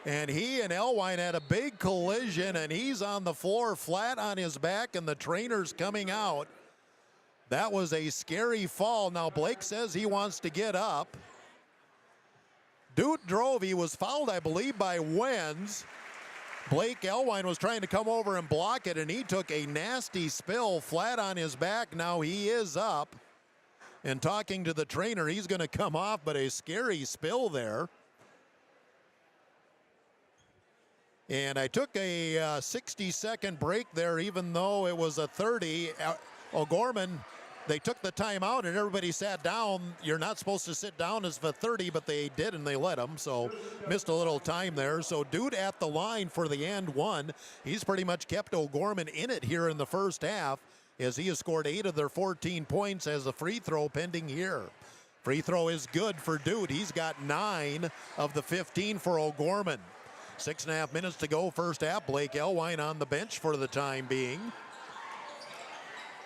and he and Elwine had a big collision, and he's on the floor flat on his back, and the trainer's coming out. That was a scary fall. Now Blake says he wants to get up. Dute drove. He was fouled, I believe, by Wenz. Blake Elwine was trying to come over and block it, and he took a nasty spill flat on his back. Now he is up. And talking to the trainer, he's going to come off, but a scary spill there. And I took a 60-second break there, even though it was a 30. O'Gorman, they took the timeout and everybody sat down. You're not supposed to sit down as a 30, but they did, and they let them. So missed a little time there. So Dude at the line for the and one. He's pretty much kept O'Gorman in it here in the first half, as he has scored 8 of their 14 points as a free throw pending here. Free throw is good for Dude. He's got 9 of the 15 for O'Gorman. 6.5 minutes to go first half. Blake Elwine on the bench for the time being.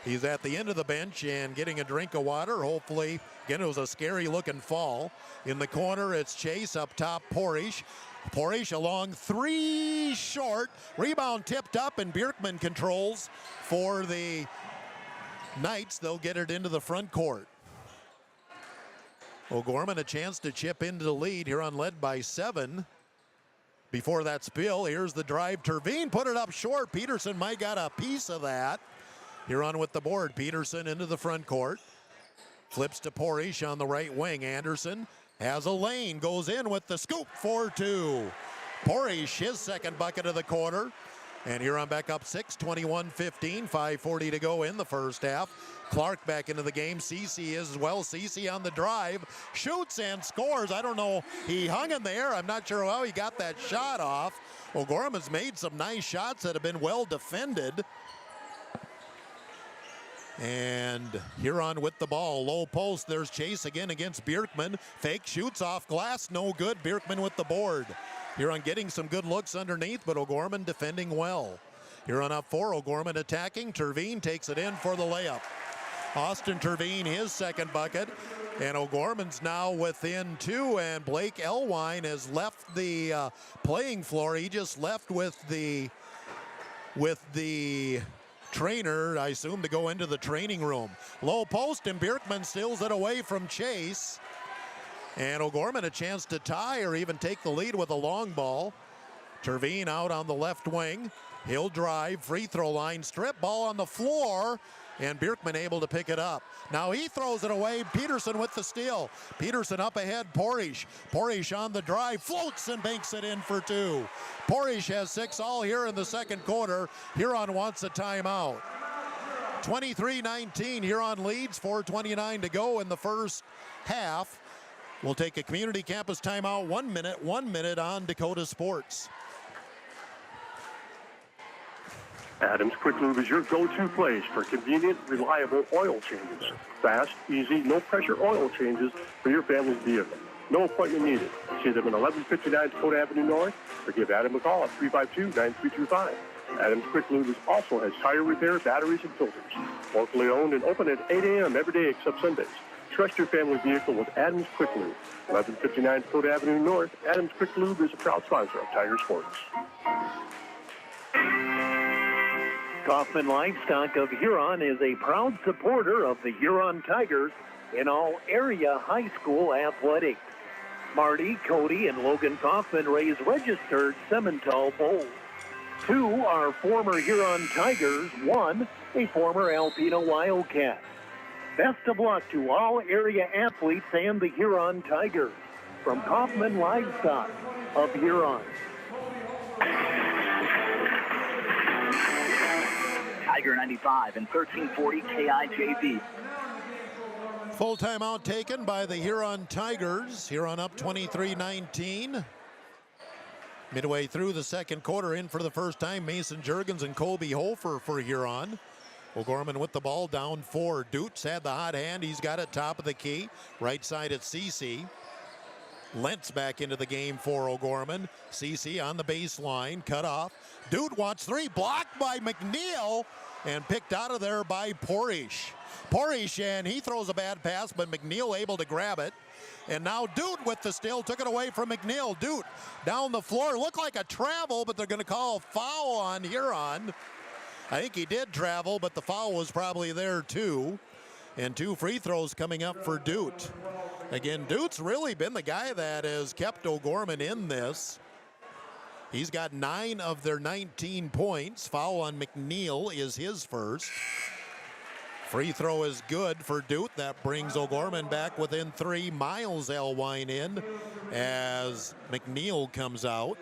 He's at the end of the bench and getting a drink of water. Hopefully, again, it was a scary looking fall. In the corner, it's Chase. Up top, Porish. Porish along 3 short. Rebound tipped up, and Bjerkman controls for the Knights. They'll get it into the front court. O'Gorman a chance to chip into the lead. Huron led by 7. Before that spill, here's the drive. Terveen put it up short. Peterson might got a piece of that. Huron with the board. Peterson into the front court. Flips to Porish on the right wing. Anderson has a lane. Goes in with the scoop for 2. Porish, his second bucket of the quarter. And Huron back up 6, 21-15. 5:40 to go in the first half. Clark back into the game. Cece as well. Cece on the drive. Shoots and scores. I don't know. He hung in the air. I'm not sure how he got that shot off. O'Gorman's made some nice shots that have been well defended. And Huron with the ball. Low post. There's Chase again against Bjerkman. Fake shoots off glass. No good. Bjerkman with the board. Huron getting some good looks underneath, but O'Gorman defending well. Huron up 4. O'Gorman attacking. Terveen takes it in for the layup. Austin Terveen, his second bucket. And O'Gorman's now within 2, and Blake Elwine has left the playing floor. He just left with the trainer, I assume, to go into the training room. Low post, and Bjerkman steals it away from Chase. And O'Gorman a chance to tie or even take the lead with a long ball. Terveen out on the left wing. He'll drive, free throw line, strip ball on the floor, and Bjerkman able to pick it up. Now he throws it away. Peterson with the steal. Peterson up ahead, Porish. Porish on the drive, floats and banks it in for 2. Porish has 6 all here in the second quarter. Huron wants a timeout. 23-19, Huron leads, 4:29 to go in the first half. We'll take a community campus timeout. 1 minute on Dakota Sports. Adams Quick Lube is your go-to place for convenient, reliable oil changes. Fast, easy, no-pressure oil changes for your family's vehicle. No appointment needed. See them at 1159 Dakota Avenue North, or give Adam a call at 352-9325. Adams Quick Lube also has tire repair, batteries, and filters. Locally owned and open at 8 a.m. every day except Sundays. Trust your family vehicle with Adams Quick Lube. 1159 Dakota Avenue North. Adams Quick Lube is a proud sponsor of Tiger Sports. Kaufman Livestock of Huron is a proud supporter of the Huron Tigers in all area high school athletics. Marty, Cody, and Logan Kaufman raise registered Simmental bulls. 2 are former Huron Tigers, 1 a former Alpena Wildcat. Best of luck to all area athletes and the Huron Tigers. From Kaufman Livestock of Huron. Tiger 95 and 1340 KIJV. Full timeout taken by the Huron Tigers. Huron up 23-19. Midway through the second quarter, in for the first time, Mason Juergens and Colby Hofer for Huron. O'Gorman with the ball, down 4. Dutz had the hot hand. He's got it top of the key. Right side at Cece. Lentz back into the game for O'Gorman. Cece on the baseline, cut off. Dutz wants 3, blocked by McNeil, and picked out of there by Porish. Porish, and he throws a bad pass, but McNeil able to grab it. And now Dutz with the steal, took it away from McNeil. Dutz down the floor, looked like a travel, but they're going to call a foul on Huron. I think he did travel, but the foul was probably there too. And 2 free throws coming up for Dutz. Again, Dutz really been the guy that has kept O'Gorman in this. He's got 9 of their 19 points. Foul on McNeil is his first. Free throw is good for Dutz. That brings O'Gorman back within 3. Miles Elwine in as McNeil comes out.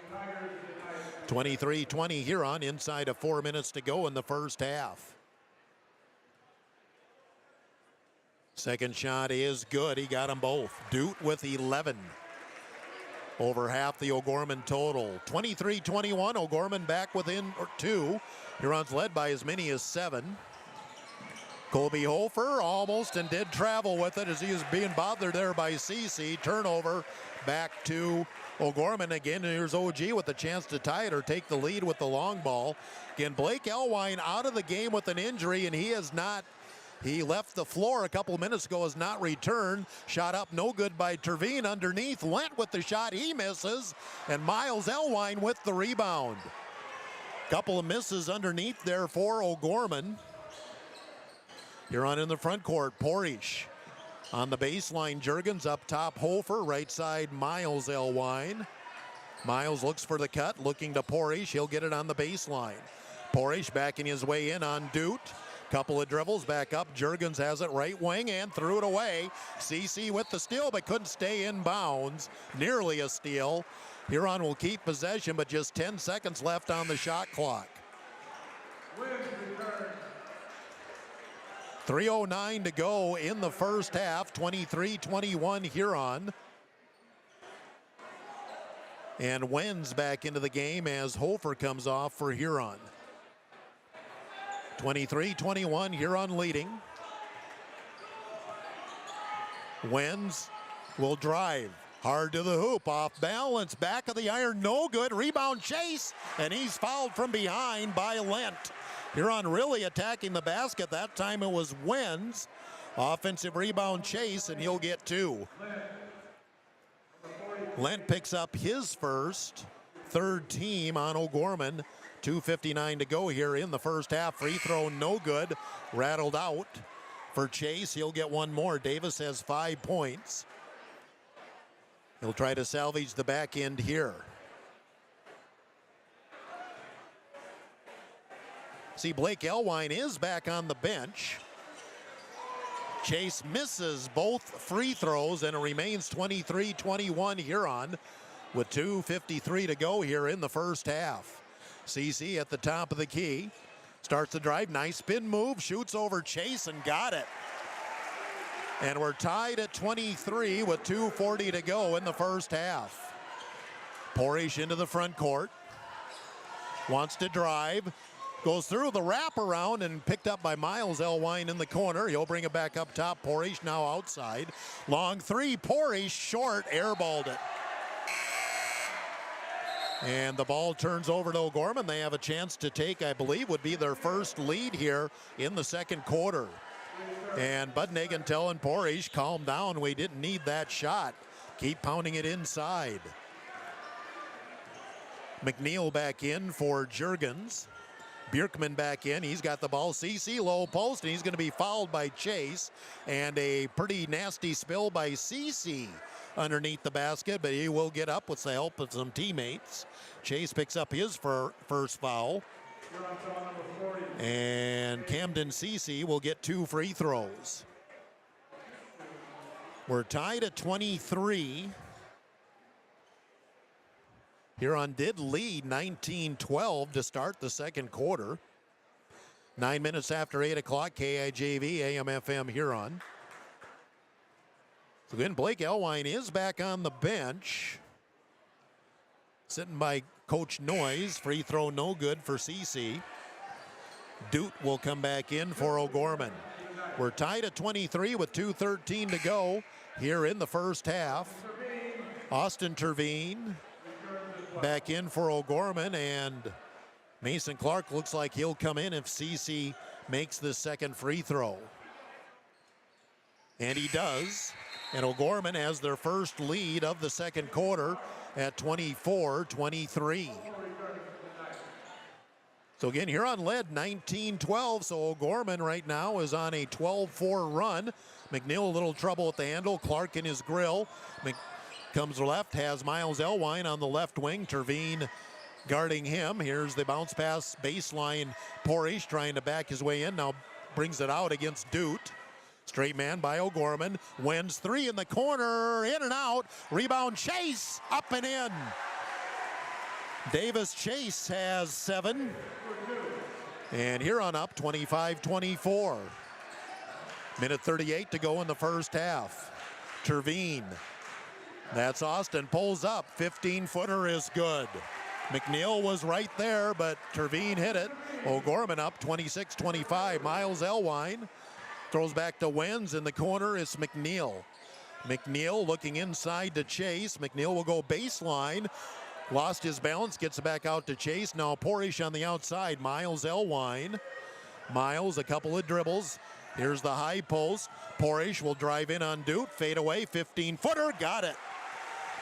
23-20 Huron, inside of 4 minutes to go in the first half. Second shot is good. He got them both. Dutz with 11. Over half the O'Gorman total. 23-21. O'Gorman back within 2. Huron's led by as many as 7. Colby Hofer almost and did travel with it as he is being bothered there by Cece. Turnover back to O'Gorman again. Here's OG with a chance to tie it or take the lead with the long ball. Again, Blake Elwine out of the game with an injury, and he left the floor a couple of minutes ago, has not returned. Shot up, no good by Terveen underneath. Lent with the shot, he misses, and Miles Elwine with the rebound. Couple of misses underneath there for O'Gorman. Huron in the front court, Porish. On the baseline, Juergens up top, Hofer. Right side, Miles Elwine. Miles looks for the cut, looking to Porish. He'll get it on the baseline. Porish backing his way in on Doot. Couple of dribbles back up. Juergens has it right wing and threw it away. CC with the steal, but couldn't stay in bounds. Nearly a steal. Huron will keep possession, but just 10 seconds left on the shot clock. 3:09 to go in the first half. 23-21 Huron. And Wenz back into the game as Hofer comes off for Huron. 23-21, Huron leading. Wenz will drive. Hard to the hoop, off balance, back of the iron, no good. Rebound Chase, and he's fouled from behind by Lent. Huron really attacking the basket. That time it was Wenz. Offensive rebound Chase, and he'll get 2. Lent picks up his first, third team on O'Gorman. 2:59 to go here in the first half. Free throw no good. Rattled out for Chase. He'll get one more. Davis has 5 points. He'll try to salvage the back end here. See, Blake Elwine is back on the bench. Chase misses both free throws, and it remains 23-21 Huron with 2:53 to go here in the first half. CC at the top of the key. Starts the drive. Nice spin move. Shoots over Chase and got it. And we're tied at 23 with 2:40 to go in the first half. Porish into the front court. Wants to drive. Goes through the wraparound and picked up by Miles Elwine in the corner. He'll bring it back up top. Porish now outside. Long three. Porish short. Airballed it. And the ball turns over to O'Gorman. They have a chance to take, I believe, would be their first lead here in the second quarter. And Budnagan telling Porish, calm down. We didn't need that shot. Keep pounding it inside. McNeil back in for Juergens. Bjerkman back in. He's got the ball. CC low post, and he's going to be fouled by Chase. And a pretty nasty spill by CC underneath the basket, but he will get up with the help of some teammates. Chase picks up his first foul. And Camden CC will get 2 free throws. We're tied at 23. Huron did lead 19-12 to start the second quarter. 9 minutes after 8 o'clock, KIJV, AM/FM Huron. So again, Blake Elwine is back on the bench. Sitting by Coach Noyes. Free throw no good for CC. Doot will come back in for O'Gorman. We're tied at 23 with 2:13 to go here in the first half. Austin Terveen back in for O'Gorman, and Mason Clark looks like he'll come in if CC makes the second free throw. And he does. And O'Gorman has their first lead of the second quarter at 24-23. So again, Huron led 19-12, so O'Gorman right now is on a 12-4 run. McNeil a little trouble with the handle. Clark in his grill. Comes left, has Miles Elwine on the left wing. Terveen guarding him. Here's the bounce pass baseline. Porish trying to back his way in. Now brings it out against Doot. Straight man by O'Gorman. Wins 3 in the corner. In and out. Rebound Chase. Up and in. Davis Chase has 7. And Huron up 25-24. Minute 38 to go in the first half. Terveen. That's Austin. Pulls up. 15-footer is good. McNeil was right there, but Terveen hit it. O'Gorman up 26-25. Miles Elwine throws back to Wenz in the corner. It's McNeil. McNeil looking inside to Chase. McNeil will go baseline. Lost his balance, gets it back out to Chase. Now Porish on the outside. Miles Elwine. Miles, a couple of dribbles. Here's the high post. Porish will drive in on Dute. Fade away, 15-footer. Got it.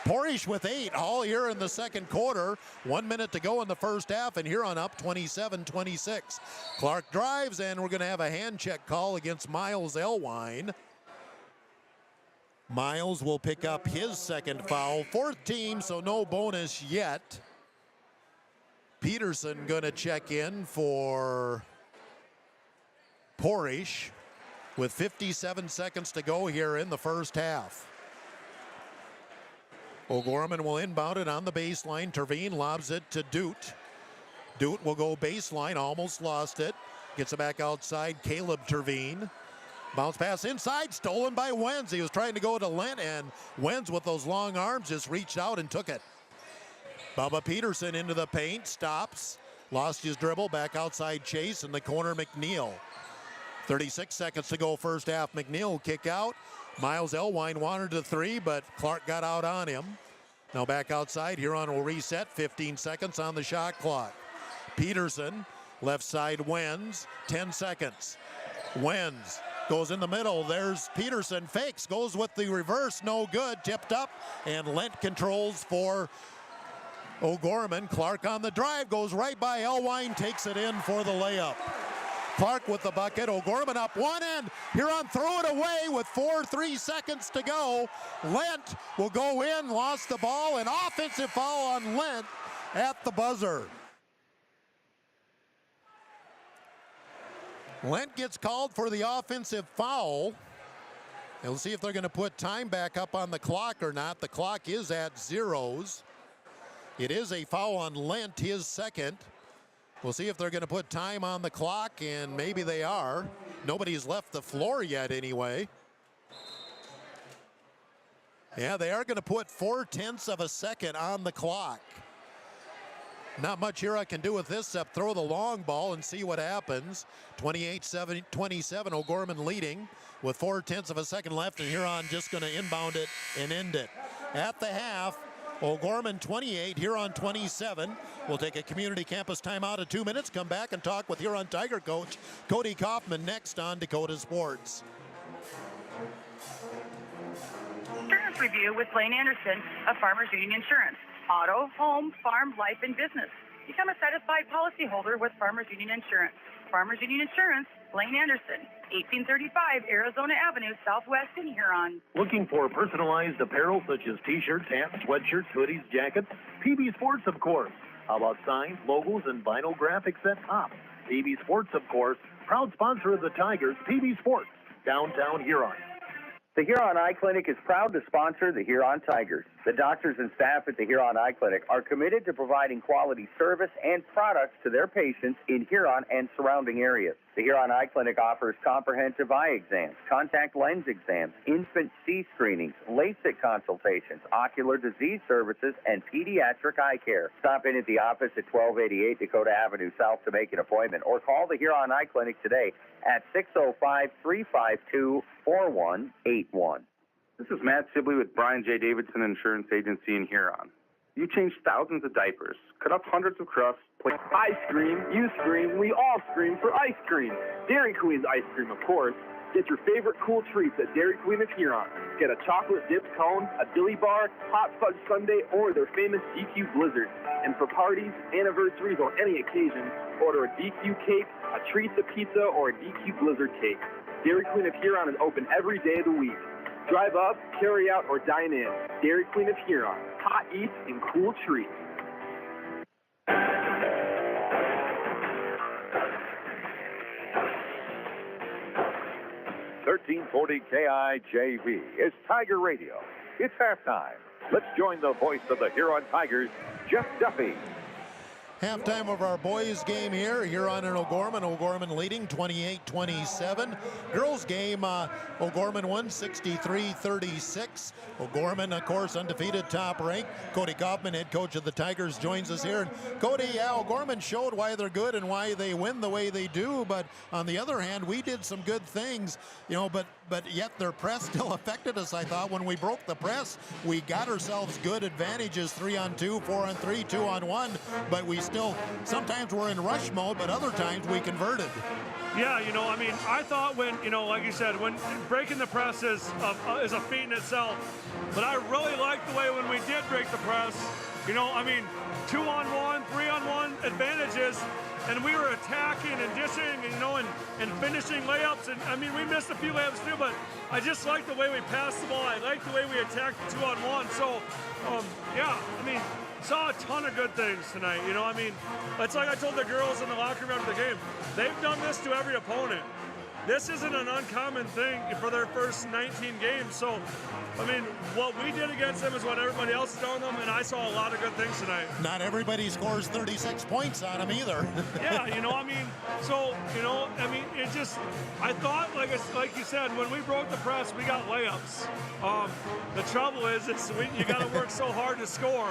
Porish with 8 all here in the second quarter. 1 minute to go in the first half, and Huron up 27-26. Clark drives, and we're going to have a hand check call against Miles Elwine. Miles will pick up his second foul. Fourth team, so no bonus yet. Peterson going to check in for Porish with 57 seconds to go here in the first half. OGorman will inbound it on the baseline. Terveen lobs it to Dute. Dute will go baseline, almost lost it. Gets it back outside, Caleb Terveen. Bounce pass inside, stolen by Wenz. He was trying to go to Lent, and Wenz with those long arms just reached out and took it. Bubba Peterson into the paint, stops. Lost his dribble, back outside Chase, in the corner McNeil. 36 seconds to go first half. McNeil kick out. Miles Elwine wanted the 3, but Clark got out on him. Now back outside, Huron will reset. 15 seconds on the shot clock. Peterson, left side Wenz, 10 seconds. Wenz goes in the middle. There's Peterson, fakes, goes with the reverse, no good, tipped up, and Lent controls for OGorman. Clark on the drive, goes right by Elwine, takes it in for the layup. Clark with the bucket. OGorman up one end. Huron throw it away with 3 seconds to go. Lent will go in, lost the ball, an offensive foul on Lent at the buzzer. Lent gets called for the offensive foul. And we'll see if they're going to put time back up on the clock or not. The clock is at zeros. It is a foul on Lent, his second. We'll see if they're going to put time on the clock, and maybe they are. Nobody's left the floor yet anyway. Yeah, they are going to put 0.4 of a second on the clock. Not much Huron can do with this except throw the long ball and see what happens. 28-27, OGorman leading with 0.4 of a second left, and Huron just going to inbound it and end it. At the half, OGorman 28, Huron 27. We'll take a community campus timeout of 2 minutes, come back and talk with Huron Tiger coach Cody Kaufman next on Dakota Sports. Insurance review with Blaine Anderson of Farmers Union Insurance. Auto, home, farm, life, and business. Become a satisfied policyholder with Farmers Union Insurance. Farmers Union Insurance, Blaine Anderson, 1835 Arizona Avenue, Southwest in Huron. Looking for personalized apparel such as t-shirts, hats, sweatshirts, hoodies, jackets? PB Sports, of course. How about signs, logos, and vinyl graphics at top? PB Sports, of course, proud sponsor of the Tigers. PB Sports, downtown Huron. The Huron Eye Clinic is proud to sponsor the Huron Tigers. The doctors and staff at the Huron Eye Clinic are committed to providing quality service and products to their patients in Huron and surrounding areas. The Huron Eye Clinic offers comprehensive eye exams, contact lens exams, infant C screenings, LASIK consultations, ocular disease services, and pediatric eye care. Stop in at the office at 1288 Dakota Avenue South to make an appointment, or call the Huron Eye Clinic today at 605-352-4181. This is Matt Sibley with Brian J. Davidson Insurance Agency in Huron. You changed thousands of diapers, cut up hundreds of crusts, I scream, you scream, we all scream for ice cream. Dairy Queen's ice cream, of course. Get your favorite cool treats at Dairy Queen of Huron. Get a chocolate dipped cone, a dilly bar, hot fudge sundae, or their famous DQ Blizzard. And for parties, anniversaries, or any occasion, order a DQ cake, a Teresa pizza, or a DQ Blizzard cake. Dairy Queen of Huron is open every day of the week. Drive up, carry out, or dine in. Dairy Queen of Huron. Hot eats and cool treats. 1340 KIJV is Tiger Radio. It's halftime. Let's join the voice of the Huron Tigers, Jeff Duffy. Halftime of our boys game here, Huron and O'Gorman. O'Gorman leading 28-27. Girls game, O'Gorman won 63-36. O'Gorman, of course, undefeated, top ranked. Cody Kaufman, head coach of the Tigers, joins us here. And Cody, yeah, O'Gorman showed why they're good and why they win the way they do. But on the other hand, we did some good things, you know, but yet their press still affected us. I thought when we broke the press, we got ourselves good advantages, 3-on-2, 4-on-3, 2-on-1, but we still, sometimes we're in rush mode, but other times we converted. Yeah, you know, I mean, I thought when, you know, like you said, when breaking the press is a feat in itself, but I really liked the way when we did break the press, you know, I mean, 2-on-1, 3-on-1 advantages, and we were attacking and dishing, and, you know, and finishing layups, and I mean, we missed a few layups too, but I just like the way we passed the ball. I like the way we attacked 2-on-1. So, yeah, I mean, saw a ton of good things tonight. You know, I mean, it's like I told the girls in the locker room after the game. They've done this to every opponent. This isn't an uncommon thing for their first 19 games. So, I mean, what we did against them is what everybody else has done them, and I saw a lot of good things tonight. Not everybody scores 36 points on them either. Yeah, you know, I mean, so, you know, I mean, it just, I thought, like you said, when we broke the press, we got layups. The trouble is you got to work so hard to score.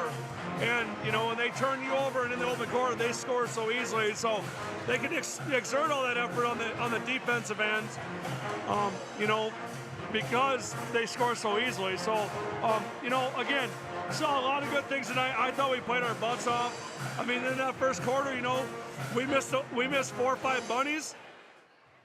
And, you know, when they turn you over and in the open court, they score so easily. So they can exert all that effort on the defensive end, you know, because they score so easily. So, you know, again, saw a lot of good things tonight. I thought we played our butts off. I mean, in that first quarter, you know, we missed 4 or 5 bunnies.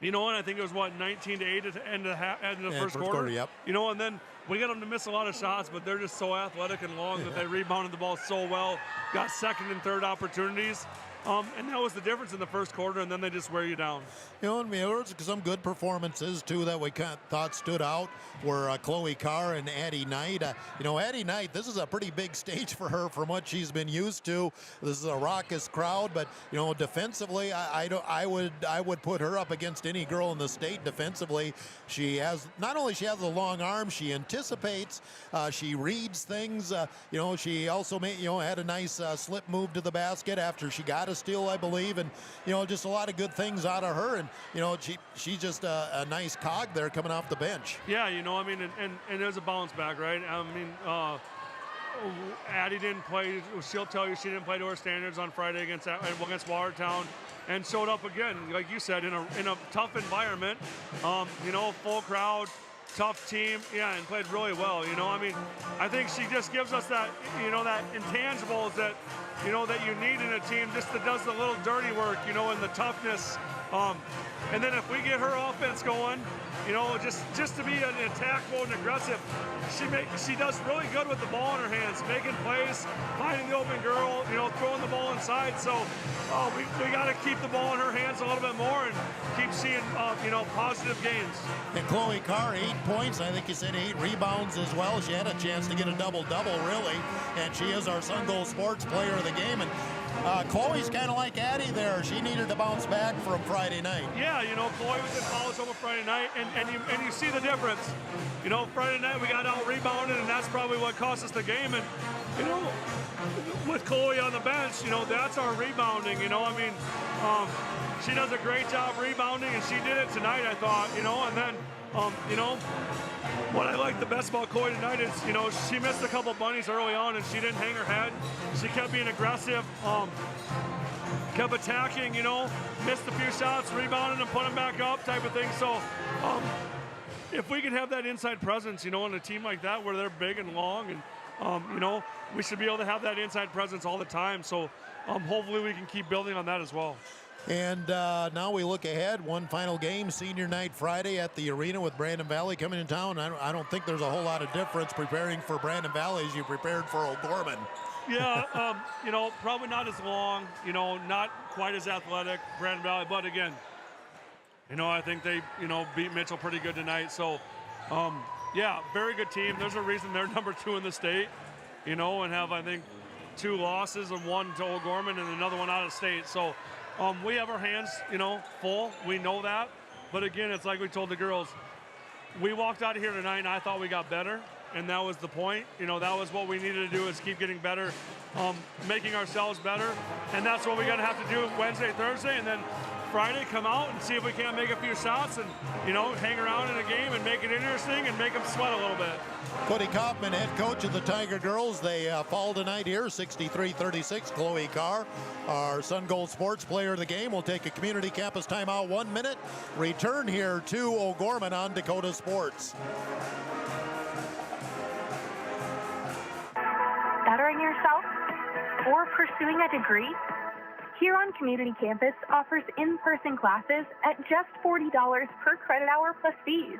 You know, and I think it was, 19-8 at the end of the first quarter. Yep. You know, and then we got them to miss a lot of shots, but they're just so athletic and long that they rebounded the ball so well, got second and third opportunities. And that was the difference in the first quarter, and then they just wear you down. You know, and there was some good performances, too, that we thought stood out were Chloe Carr and Addie Knight. You know, Addie Knight, this is a pretty big stage for her from what she's been used to. This is a raucous crowd, but, you know, defensively, I would put her up against any girl in the state defensively. She has, not only she has a long arm, she anticipates, she reads things. You know, she also had a nice slip move to the basket after she got a steal, I believe, and, you know, just a lot of good things out of her. And, you know, she's just a nice cog there coming off the bench. Yeah, you know, I mean, and there's a bounce back, right? I mean, Addie didn't play. She'll tell you she didn't play to her standards on Friday against Watertown, and showed up again, like you said, in a tough environment. You know, full crowd, tough team, yeah, and played really well. You know, I mean, I think she just gives us that, you know, that intangibles that, you know, that you need in a team, just that does the little dirty work, you know, and the toughness. And then if we get her offense going, you know, just to be an attack mode and aggressive, she does really good with the ball in her hands, making plays, finding the open girl, you know, throwing the ball inside. So we got to keep the ball in her hands a little bit more and keep seeing, you know, positive gains. And Chloe Carr, 8 points. I think you said 8 rebounds as well. She had a chance to get a double-double, really, and she is our Sun Gold Sports Player of the game. And Chloe's kind of like Addie there. She needed to bounce back from Friday night. Yeah, you know, Chloe was in college over Friday night, and you see the difference. You know, Friday night we got out-rebounded, and that's probably what cost us the game. And, you know, with Chloe on the bench, you know, that's our rebounding. You know, I mean, she does a great job rebounding, and she did it tonight, I thought, you know. And then, you know, what I like the best about Chloe tonight is, you know, she missed a couple bunnies early on, and she didn't hang her head. She kept being aggressive, kept attacking, you know, missed a few shots, rebounded and put them back up type of thing. So if we can have that inside presence, you know, in a team like that where they're big and long, and, you know, we should be able to have that inside presence all the time. So hopefully we can keep building on that as well. And now we look ahead. One final game, senior night Friday at the arena with Brandon Valley coming in town. I don't think there's a whole lot of difference preparing for Brandon Valley as you prepared for O'Gorman. Yeah, you know, probably not as long, you know, not quite as athletic, Brandon Valley. But again, you know, I think they, you know, beat Mitchell pretty good tonight. So, yeah, very good team. There's a reason they're number 2 in the state, you know, and have, I think, 2 losses and 1 to O'Gorman and another one out of state. So, we have our hands, you know, full. We know that. But again, it's like we told the girls. We walked out of here tonight, and I thought we got better. and that was the point. You know, that was what we needed to do, is keep getting better, making ourselves better, and that's what we're going to have to do Wednesday, Thursday, and then Friday come out and see if we can't make a few shots and, you know, hang around in a game and make it interesting and make them sweat a little bit. Cody Kaufman, head coach of the Tiger Girls. They fall tonight here, 63-36. Chloe Carr, our Sun Gold Sports Player of the Game, will take a community campus timeout. 1 minute. Return here to O'Gorman on Dakota Sports. Bettering yourself or pursuing a degree? Huron Community Campus offers in-person classes at just $40 per credit hour plus fees.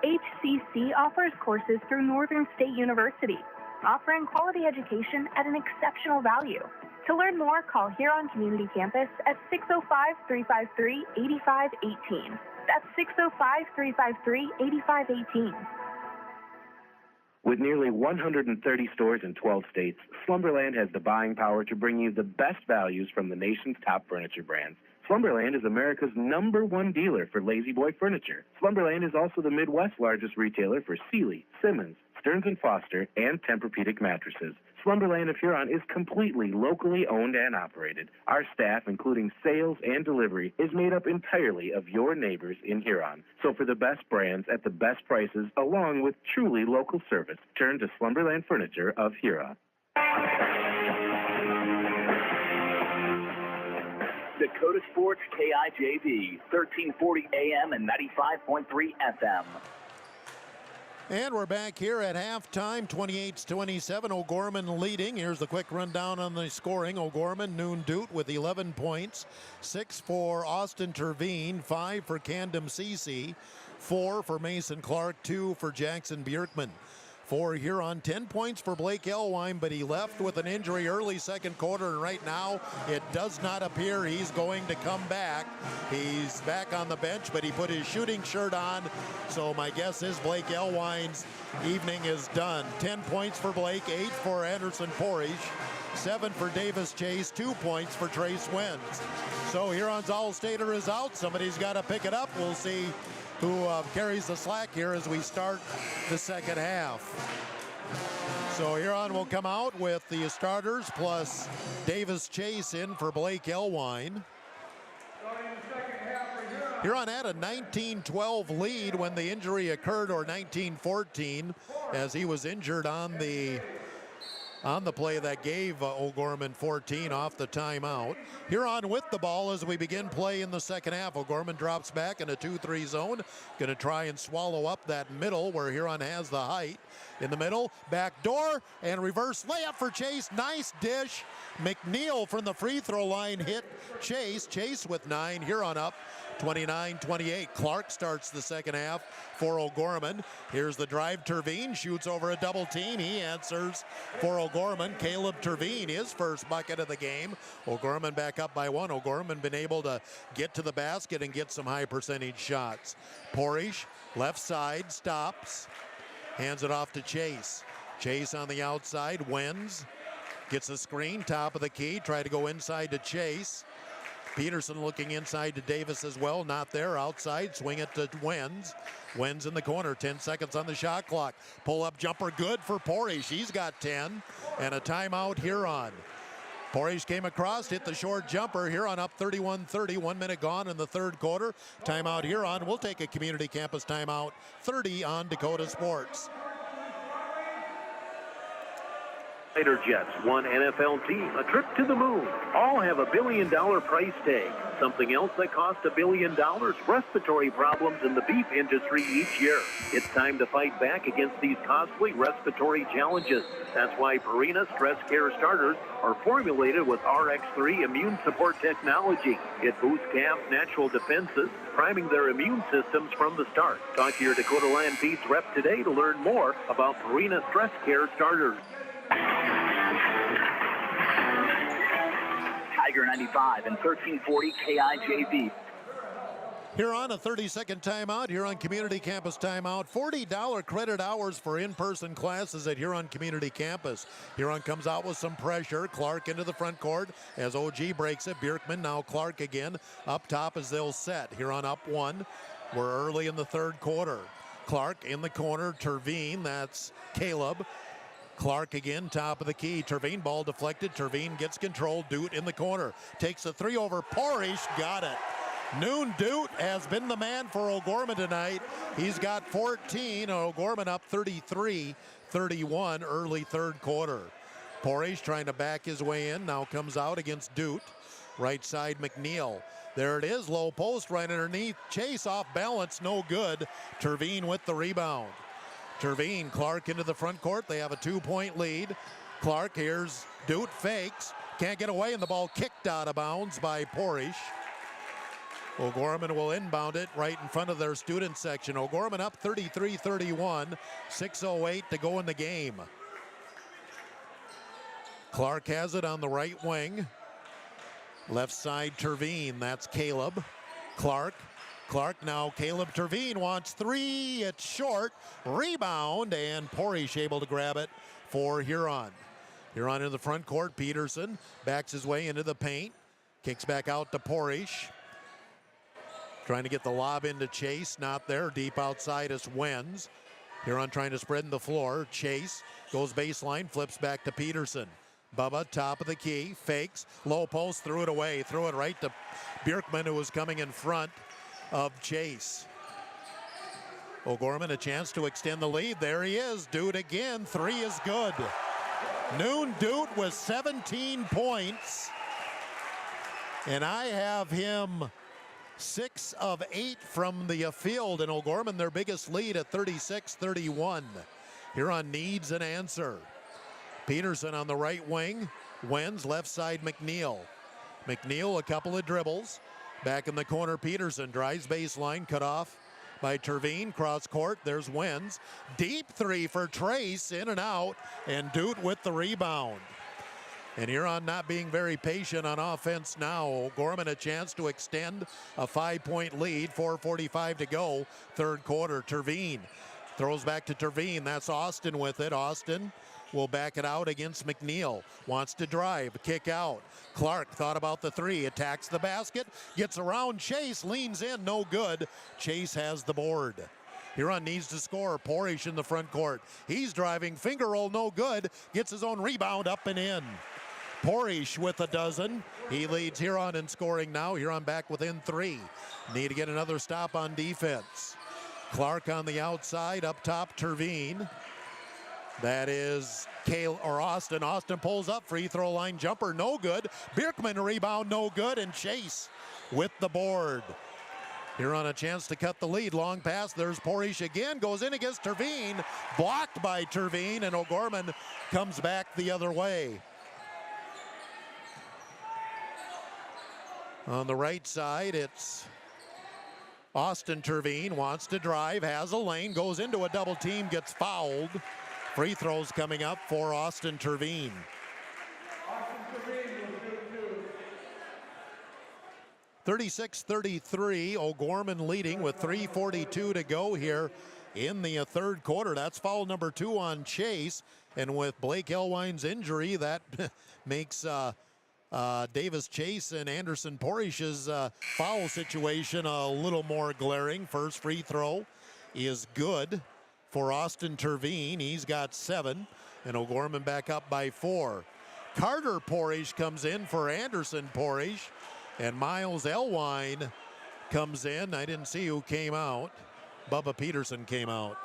HCC offers courses through Northern State University, offering quality education at an exceptional value. To learn more, call Huron Community Campus at 605-353-8518. That's 605-353-8518. With nearly 130 stores in 12 states, Slumberland has the buying power to bring you the best values from the nation's top furniture brands. Slumberland is America's #1 dealer for Lazy Boy furniture. Slumberland is also the Midwest's largest retailer for Sealy, Simmons, Stearns & Foster, and Tempur-Pedic mattresses. Slumberland of Huron is completely locally owned and operated. Our staff, including sales and delivery, is made up entirely of your neighbors in Huron. So for the best brands at the best prices, along with truly local service, turn to Slumberland Furniture of Huron. Dakota Sports KIJV, 1340 AM and 95.3 FM. And we're back here at halftime, 28-27, O'Gorman leading. Here's the quick rundown on the scoring. O'Gorman, Noon Doot with 11 points, 6 for Austin Terveen, 5 for Candom Cece, 4 for Mason Clark, 2 for Jackson Bjerkman. For Huron, 10 points for Blake Elwine, but he left with an injury early second quarter, and right now it does not appear he's going to come back. He's back on the bench, but he put his shooting shirt on, so my guess is Blake Elwine's evening is done. 10 points for Blake, 8 for Anderson Porish, 7 for Davis Chase, 2 points for Trace Wens. So Huron's All-Stater is out. Somebody's got to pick it up. We'll see who carries the slack here as we start the second half. So Huron will come out with the starters plus Davis Chase in for Blake Elwine. Huron had a 19-12 lead when the injury occurred, or 19-14, as he was injured on the play that gave O'Gorman 14 off the timeout. Huron with the ball as we begin play in the second half. O'Gorman drops back in a 2-3 zone. Going to try and swallow up that middle where Huron has the height. In the middle, back door, and reverse layup for Chase. Nice dish. McNeil from the free throw line hit Chase. Chase with 9. Huron up 29-28. Clark starts the second half for O'Gorman. Here's the drive. Terveen shoots over a double team. He answers for O'Gorman. Caleb Terveen, his first bucket of the game. O'Gorman back up by 1. O'Gorman been able to get to the basket and get some high percentage shots. Porish, left side, stops. Hands it off to Chase. Chase on the outside. Wens gets a screen, top of the key. Try to go inside to Chase. Peterson looking inside to Davis as well. Not there. Outside. Swing it to Wens. Wens in the corner. 10 seconds on the shot clock. Pull-up jumper good for Porish. He's got 10. And a timeout Huron. Porish came across, hit the short jumper. Huron up 31-30. 1 minute gone in the third quarter. Timeout Huron. We'll take a community campus timeout. 30 on Dakota Sports. Fighter jets, one NFL team, a trip to the moon. All have $1 billion price tag. Something else that costs $1 billion, respiratory problems in the beef industry each year. It's time to fight back against these costly respiratory challenges. That's why Purina Stress Care Starters are formulated with RX3 immune support technology. It boosts calves' natural defenses, priming their immune systems from the start. Talk to your Dakota Land Feeds rep today to learn more about Purina Stress Care Starters. Tiger 95 and 1340 KIJV. Huron, a 30-second timeout. Huron Community Campus timeout. $40 credit hours for in-person classes at Huron Community Campus. Huron comes out with some pressure. Clark into the front court as OG breaks it. Bjerkman, now Clark again. Up top as they'll set. Huron up 1. We're early in the third quarter. Clark in the corner. Terveen, that's Caleb. Clark again, top of the key. Terveen, ball deflected. Terveen gets control. Doot in the corner. Takes a 3 over Porish. Got it. Noon Doot has been the man for O'Gorman tonight. He's got 14. O'Gorman up 33-31 early third quarter. Porish trying to back his way in. Now comes out against Doot. Right side McNeil. There it is. Low post right underneath. Chase off balance. No good. Terveen with the rebound. Terveen, Clark into the front court. They have a 2-point lead. Clark, here's Doot, fakes. Can't get away, and the ball kicked out of bounds by Porish. O'Gorman will inbound it right in front of their student section. O'Gorman up 33-31. 6:08 to go in the game. Clark has it on the right wing. Left side, Terveen. That's Caleb. Clark now, Caleb Terveen wants 3. It's short. Rebound, and Porish able to grab it for Huron. Huron in the front court. Peterson backs his way into the paint. Kicks back out to Porish. Trying to get the lob into Chase. Not there. Deep outside is Wenz. Huron trying to spread in the floor. Chase goes baseline. Flips back to Peterson. Bubba, top of the key. Fakes. Low post. Threw it away. Threw it right to Bjerkman, who was coming in front of Chase. O'Gorman a chance to extend the lead. There he is. Doot again. 3 is good. Noon Doot with 17 points. And I have him 6 of 8 from the field. And O'Gorman their biggest lead at 36-31. Huron needs an answer. Peterson on the right wing. Wenz left side McNeil. McNeil a couple of dribbles. Back in the corner, Peterson drives baseline, cut off by Terveen. Cross court, there's Wenz. Deep 3 for Trace, in and out, and Doot with the rebound. And Huron not being very patient on offense now. O'Gorman a chance to extend a 5-point lead, 4:45 to go, third quarter. Terveen throws back to Terveen. That's Austin with it. Austin will back it out against McNeil. Wants to drive, kick out. Clark thought about the 3, attacks the basket, gets around Chase, leans in, no good. Chase has the board. Huron needs to score. Porish in the front court. He's driving, finger roll, no good. Gets his own rebound up and in. Porish with a dozen. He leads Huron in scoring now. Huron back within 3. Need to get another stop on defense. Clark on the outside, up top, Terveen. That is Austin. Austin pulls up, free throw line jumper, no good. Bjerkman rebound, no good, and Chase with the board. Huron a chance to cut the lead. Long pass, there's Porish again, goes in against Terveen. Blocked by Terveen, and O'Gorman comes back the other way. On the right side, it's Austin Terveen, wants to drive, has a lane, goes into a double team, gets fouled. Free throws coming up for Austin Terveen. 36-33, O'Gorman leading with 3:42 to go here in the third quarter. That's foul number 2 on Chase. And with Blake Elwine's injury, that makes Davis Chase and Anderson Porish's foul situation a little more glaring. First free throw is good for Austin Terveen. He's got 7, and O'Gorman back up by 4. Carter Porish comes in for Anderson Porish, and Miles Elwine comes in. I didn't see who came out. Bubba Peterson came out.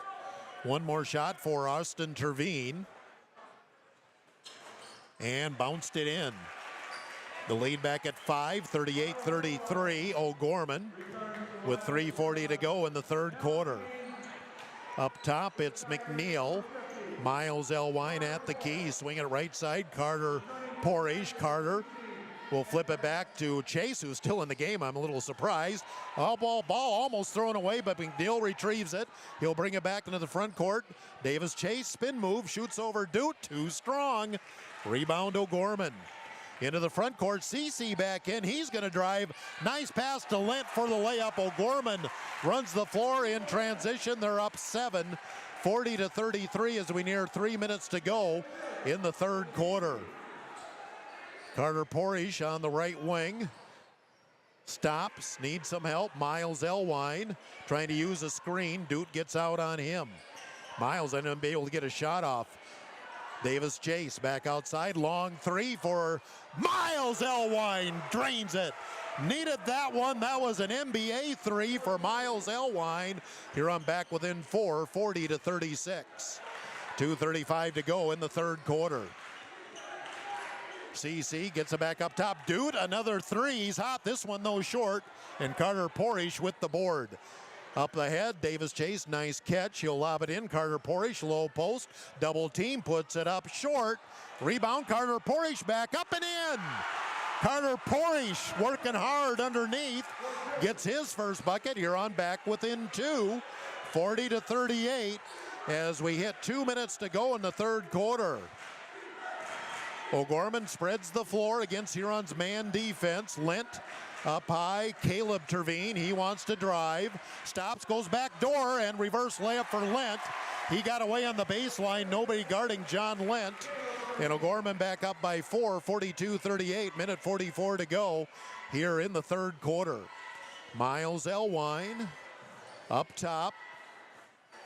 One more shot for Austin Terveen, and bounced it in. The lead back at 5, 38-33, O'Gorman, with 3:40 to go in the third quarter. Up top, it's McNeil. Miles Elwine at the key. Swing it right side. Carter Porish. Carter will flip it back to Chase, who's still in the game. I'm a little surprised. Ball almost thrown away, but McNeil retrieves it. He'll bring it back into the front court. Davis Chase, spin move, shoots over Doot. Too strong. Rebound O'Gorman. Into the front court, CC back in. He's going to drive. Nice pass to Lent for the layup. O'Gorman runs the floor in transition. They're up 7, 40-33 as we near 3 minutes to go in the third quarter. Carter Porish on the right wing. Stops, needs some help. Miles Elwine trying to use a screen. Doot gets out on him. Miles ended up being able to get a shot off. Davis Chase back outside. Long three for Miles Elwine. Drains it. Needed that one. That was an NBA three for Miles Elwine. Huron back within 4, 40-36. 2:35 to go in the third quarter. CC gets it back up top. Dude, another three. He's hot. This one, though, short. And Carter Porish with the board. Up the head, Davis Chase, nice catch. He'll lob it in. Carter Porish, low post. Double team, puts it up short. Rebound, Carter Porish back up and in. Carter Porish working hard underneath. Gets his first bucket. Huron back within 2. 40-38 as we hit 2 minutes to go in the third quarter. OGorman spreads the floor against Huron's man defense. Lent up high. Caleb Terveen, he wants to drive. Stops, goes back door, and reverse layup for Lent. He got away on the baseline. Nobody guarding John Lent. And OGorman back up by 4, 42-38. Minute 44 to go here in the third quarter. Miles Elwine up top.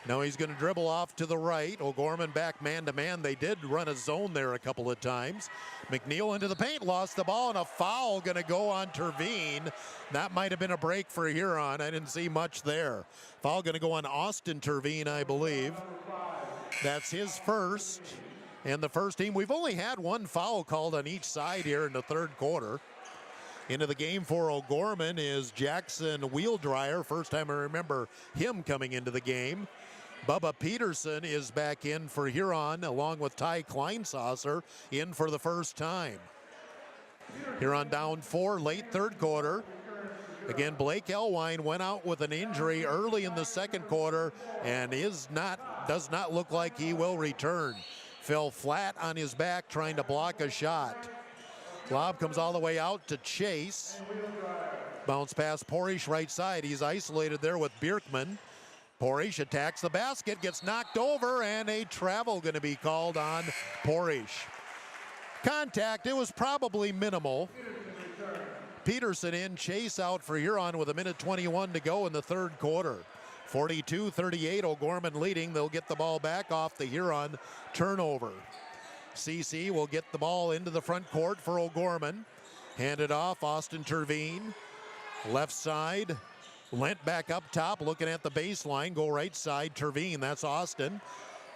Now he's going to dribble off to the right. OGorman back man-to-man. They did run a zone there a couple of times. McNeil into the paint, lost the ball, and a foul going to go on Terveen. That might have been a break for Huron. I didn't see much there. Foul going to go on Austin Terveen, I believe. That's his first. And the first team, we've only had one foul called on each side here in the third quarter. Into the game for OGorman is Jackson Wheeldryer. First time I remember him coming into the game. Bubba Peterson is back in for Huron, along with Ty Kleinsasser in for the first time. Huron down 4, late third quarter. Again, Blake Elwine went out with an injury early in the second quarter and does not look like he will return. Fell flat on his back trying to block a shot. Lob comes all the way out to Chase. Bounce pass Porish right side. He's isolated there with Bierkman. Porish attacks the basket, gets knocked over, and a travel going to be called on Porish. Contact, it was probably minimal. Peterson in, Chase out for Huron with 1:21 to go in the third quarter. 42-38, OGorman leading. They'll get the ball back off the Huron turnover. CC will get the ball into the front court for OGorman. Hand it off, Austin Terveen. Left side, Lent back up top, looking at the baseline. Go right side, Terveen, that's Austin.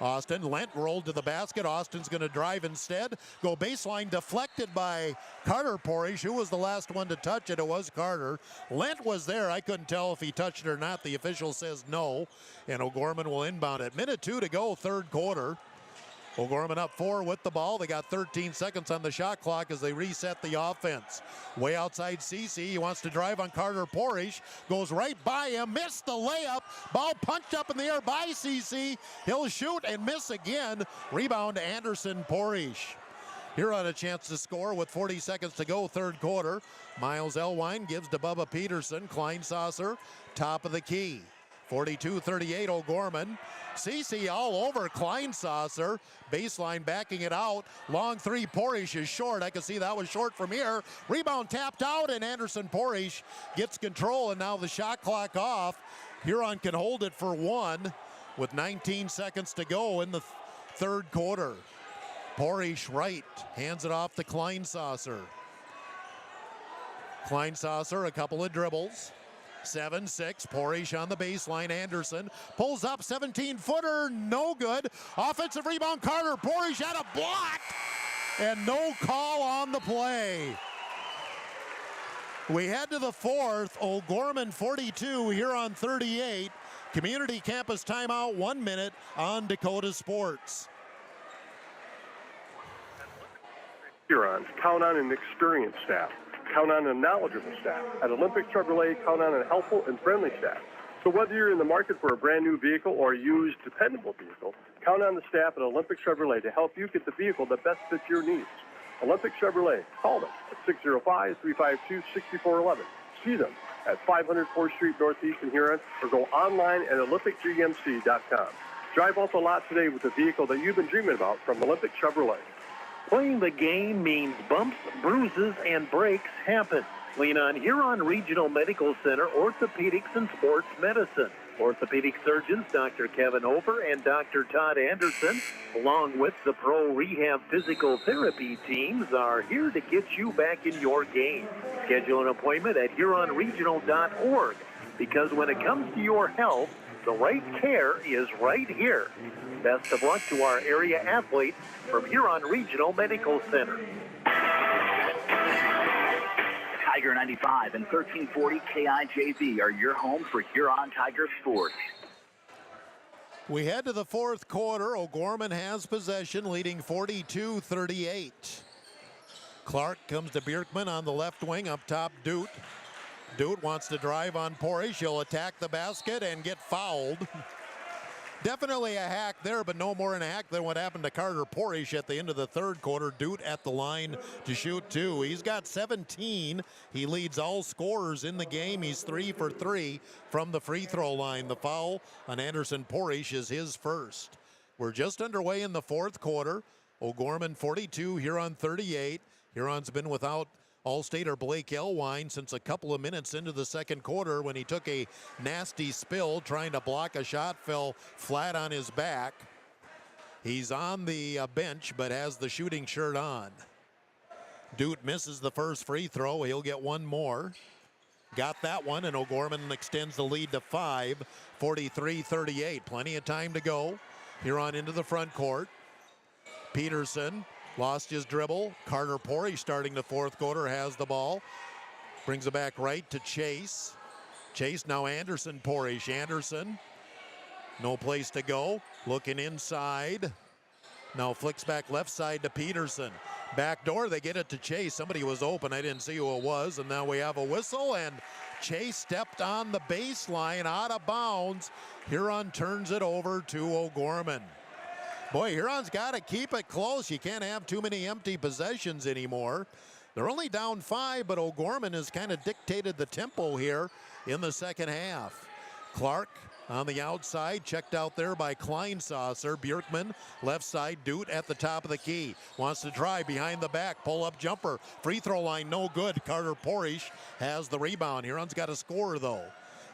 Lent rolled to the basket. Austin's going to drive instead. Go baseline, deflected by Carter Porish, who was the last one to touch it. It was Carter. Lent was there. I couldn't tell if he touched it or not. The official says no, and OGorman will inbound it. 1:02 to go, third quarter. OGorman up 4 with the ball. They got 13 seconds on the shot clock as they reset the offense. Way outside CC. He wants to drive on Carter Porish. Goes right by him. Missed the layup. Ball punched up in the air by CC. He'll shoot and miss again. Rebound to Anderson Porish. Here on a chance to score with 40 seconds to go, third quarter. Miles Elwine gives to Bubba Peterson. Kleinsasser, top of the key. 42-38, OGorman. CC all over Kleinsasser. Baseline backing it out. Long three, Porish is short. I can see that was short from here. Rebound tapped out, and Anderson Porish gets control, and now the shot clock off. Huron can hold it for 1 with 19 seconds to go in the third quarter. Porish right, hands it off to Kleinsasser. Kleinsasser, a couple of dribbles. 7-6, Porish on the baseline. Anderson pulls up, 17-footer, no good. Offensive rebound, Carter Porish had a block, and no call on the play. We head to the fourth. OGorman 42, Huron 38. Community campus timeout, 1 minute on Dakota Sports. Hurons count on an experienced staff. Count on a knowledgeable staff. At Olympic Chevrolet, count on a helpful and friendly staff. So whether you're in the market for a brand new vehicle or a used, dependable vehicle, count on the staff at Olympic Chevrolet to help you get the vehicle that best fits your needs. Olympic Chevrolet. Call them at 605-352-6411. See them at 500 4th Street Northeast in Huron, or go online at olympicgmc.com. Drive off the lot today with the vehicle that you've been dreaming about from Olympic Chevrolet. Playing the game means bumps, bruises, and breaks happen. Lean on Huron Regional Medical Center Orthopedics and Sports Medicine. Orthopedic surgeons Dr. Kevin Over and Dr. Todd Anderson, along with the Pro Rehab Physical Therapy teams, are here to get you back in your game. Schedule an appointment at HuronRegional.org, because when it comes to your health, the right care is right here. Best of luck to our area athletes from Huron Regional Medical Center. Tiger 95 and 1340 KIJV are your home for Huron Tiger sports. We head to the fourth quarter. O'Gorman has possession, leading 42-38. Clark comes to Bjerkman on the left wing, up top Doot. Doot wants to drive on Porish. He'll attack the basket and get fouled. Definitely a hack there, but no more in a hack than what happened to Carter Porish at the end of the third quarter. Doot at the line to shoot two. He's got 17. He leads all scorers in the game. He's 3 for 3 from the free throw line. The foul on Anderson Porish is his first. We're just underway in the fourth quarter. O'Gorman 42, Huron 38. Huron's been without All-Stater Blake Elwine since a couple of minutes into the second quarter when he took a nasty spill trying to block a shot, fell flat on his back. He's on the bench but has the shooting shirt on. Doot misses the first free throw. He'll get one more. Got that one, and O'Gorman extends the lead to 5, 43-38. Plenty of time to go. Huron into the front court. Peterson lost his dribble. Carter Porish starting the fourth quarter has the ball. Brings it back right to Chase. Chase now Anderson Porish. Anderson, no place to go. Looking inside. Now flicks back left side to Peterson. Back door, they get it to Chase. Somebody was open. I didn't see who it was. And now we have a whistle, and Chase stepped on the baseline out of bounds. Huron turns it over to O'Gorman. Boy, Huron's got to keep it close. You can't have too many empty possessions anymore. They're only down 5, but O'Gorman has kind of dictated the tempo here in the second half. Clark on the outside, checked out there by Kleinsasser. Bjerkman, left side, Doot at the top of the key. Wants to drive behind the back, pull-up jumper. Free throw line, no good. Carter Porish has the rebound. Huron's got a score, though.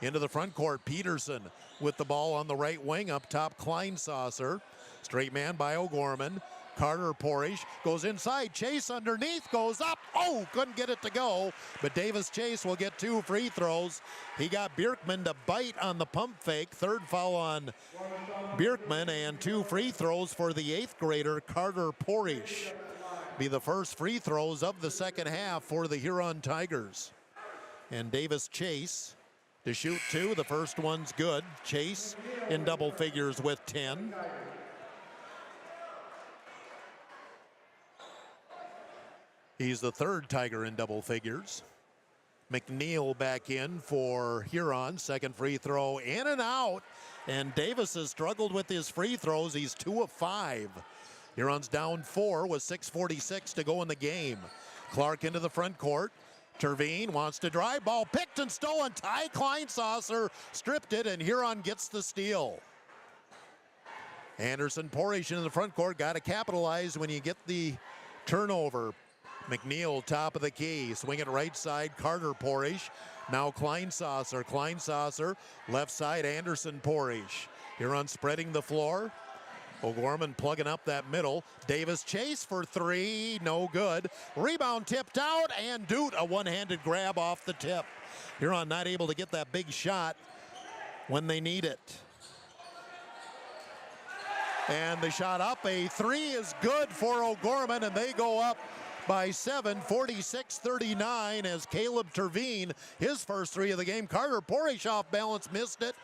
Into the front court, Peterson with the ball on the right wing. Up top, Kleinsasser. Straight man by O'Gorman. Carter Porish goes inside. Chase underneath, goes up. Oh, couldn't get it to go. But Davis Chase will get 2 free throws. He got Bjerkman to bite on the pump fake. Third foul on Bjerkman, and 2 free throws for the 8th grader, Carter Porish. Be the first free throws of the second half for the Huron Tigers. And Davis Chase to shoot 2. The first one's good. Chase in double figures with 10. He's the third Tiger in double figures. McNeil back in for Huron. Second free throw in and out. And Davis has struggled with his free throws. He's 2 of 5. Huron's down 4 with 6:46 to go in the game. Clark into the front court. Terveen wants to drive. Ball picked and stolen. Ty Kleinsasser stripped it, and Huron gets the steal. Anderson Porish in the front court. Got to capitalize when you get the turnover. McNeil, top of the key. Swing it right side, Carter Porish. Now Kleinsasser. Kleinsasser, left side, Anderson Porish. Huron spreading the floor. O'Gorman plugging up that middle. Davis Chase for 3, no good. Rebound tipped out, and Doot, a one-handed grab off the tip. Huron not able to get that big shot when they need it. And the shot up, a 3 is good for O'Gorman, and they go up by 7, 46-39, as Caleb Terveen, his first 3 of the game. Carter Porish off balance, missed it,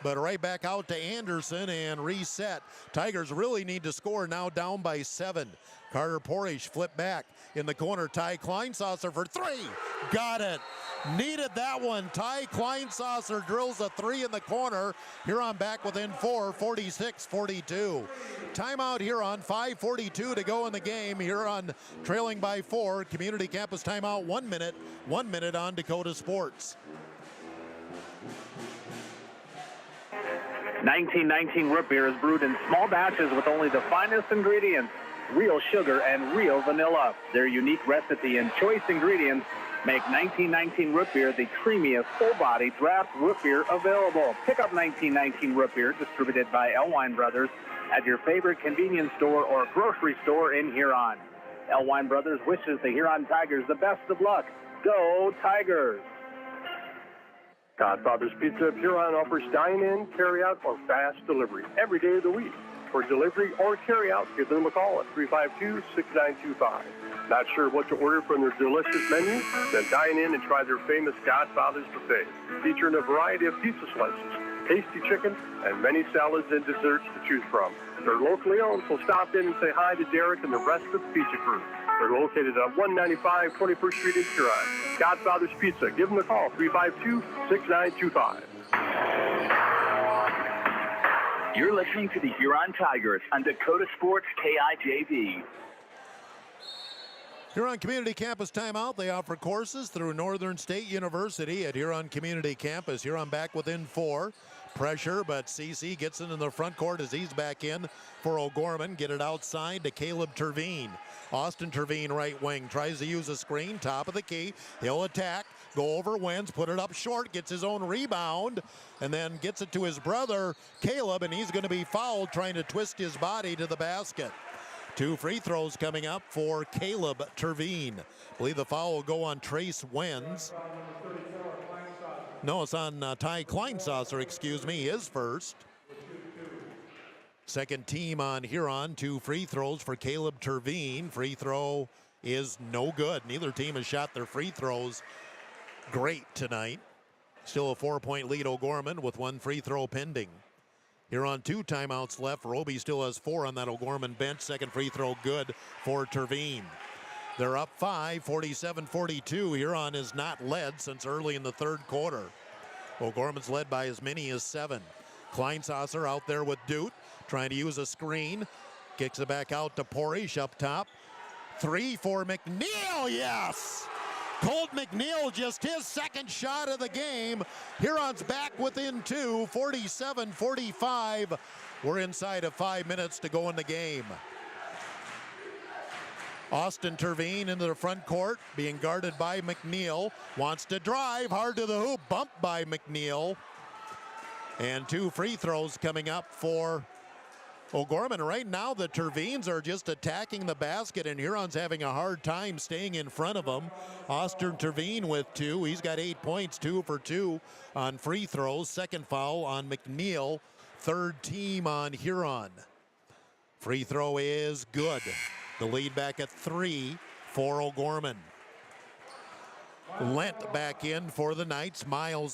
but right back out to Anderson and reset. Tigers really need to score, now down by 7. Carter Porish flip back in the corner. Ty Kleinsasser for 3. Got it. Needed that one. Ty Kleinsasser drills a 3 in the corner. Huron back within 4, 46-42. Timeout Huron, 5:42 to go in the game. Huron trailing by 4. Community Campus timeout, 1 minute. 1 minute on Dakota Sports. 1919 root beer is brewed in small batches with only the finest ingredients, real sugar and real vanilla. Their unique recipe and choice ingredients Make 1919 root beer the creamiest, full-bodied draft root beer available. Pick up 1919 root beer, distributed by Elwine Brothers, at your favorite convenience store or grocery store in Huron. Elwine Brothers wishes the Huron Tigers the best of luck. Go Tigers! Godfather's Pizza of Huron offers dine-in, carry-out, or fast delivery every day of the week. For delivery or carry-out, give them a call at 352-6925. Not sure what to order from their delicious menu? Then dine in and try their famous Godfather's Buffet, featuring a variety of pizza slices, tasty chicken, and many salads and desserts to choose from. They're locally owned, so stop in and say hi to Derek and the rest of the pizza crew. They're located at 195 21st Street in Huron. Godfather's Pizza. Give them a call, 352-6925. You're listening to the Huron Tigers on Dakota Sports KIJV. Huron Community Campus timeout. They offer courses through Northern State University at Huron Community Campus. Huron back within 4. Pressure, but CC gets it in the front court as he's back in for OGorman. Get it outside to Caleb Terveen. Austin Terveen, right wing, tries to use a screen, top of the key. He'll attack, go over, wins, put it up short, gets his own rebound, and then gets it to his brother, Caleb, and he's going to be fouled trying to twist his body to the basket. 2 free throws coming up for Caleb Terveen. I believe the foul will go on Trace Wenz. No, it's on Ty Kleinsasser, excuse me, his first. Second team on Huron, 2 free throws for Caleb Terveen. Free throw is no good. Neither team has shot their free throws great tonight. Still a 4-point lead, OGorman, with 1 free throw pending. Huron 2 timeouts left. Roby still has 4 on that OGorman bench. Second free throw good for Terveen. They're up 5, 47-42. Huron has not led since early in the third quarter. OGorman's led by as many as 7. Kleinsasser out there with Dute, trying to use a screen. Kicks it back out to Porish up top. 3 for McNeil, yes! Colt McNeil, just his second shot of the game. Huron's back within 2, 47-45. We're inside of 5 minutes to go in the game. Austin Terveen into the front court, being guarded by McNeil. Wants to drive, hard to the hoop, bumped by McNeil. And 2 free throws coming up for OGorman. Right now, the Terveens are just attacking the basket, and Huron's having a hard time staying in front of them. Austin Terveen with 2. He's got 8 points, 2 for 2 on free throws. Second foul on McNeil. Third team on Huron. Free throw is good. The lead back at 3 for OGorman. Lent back in for the Knights. Miles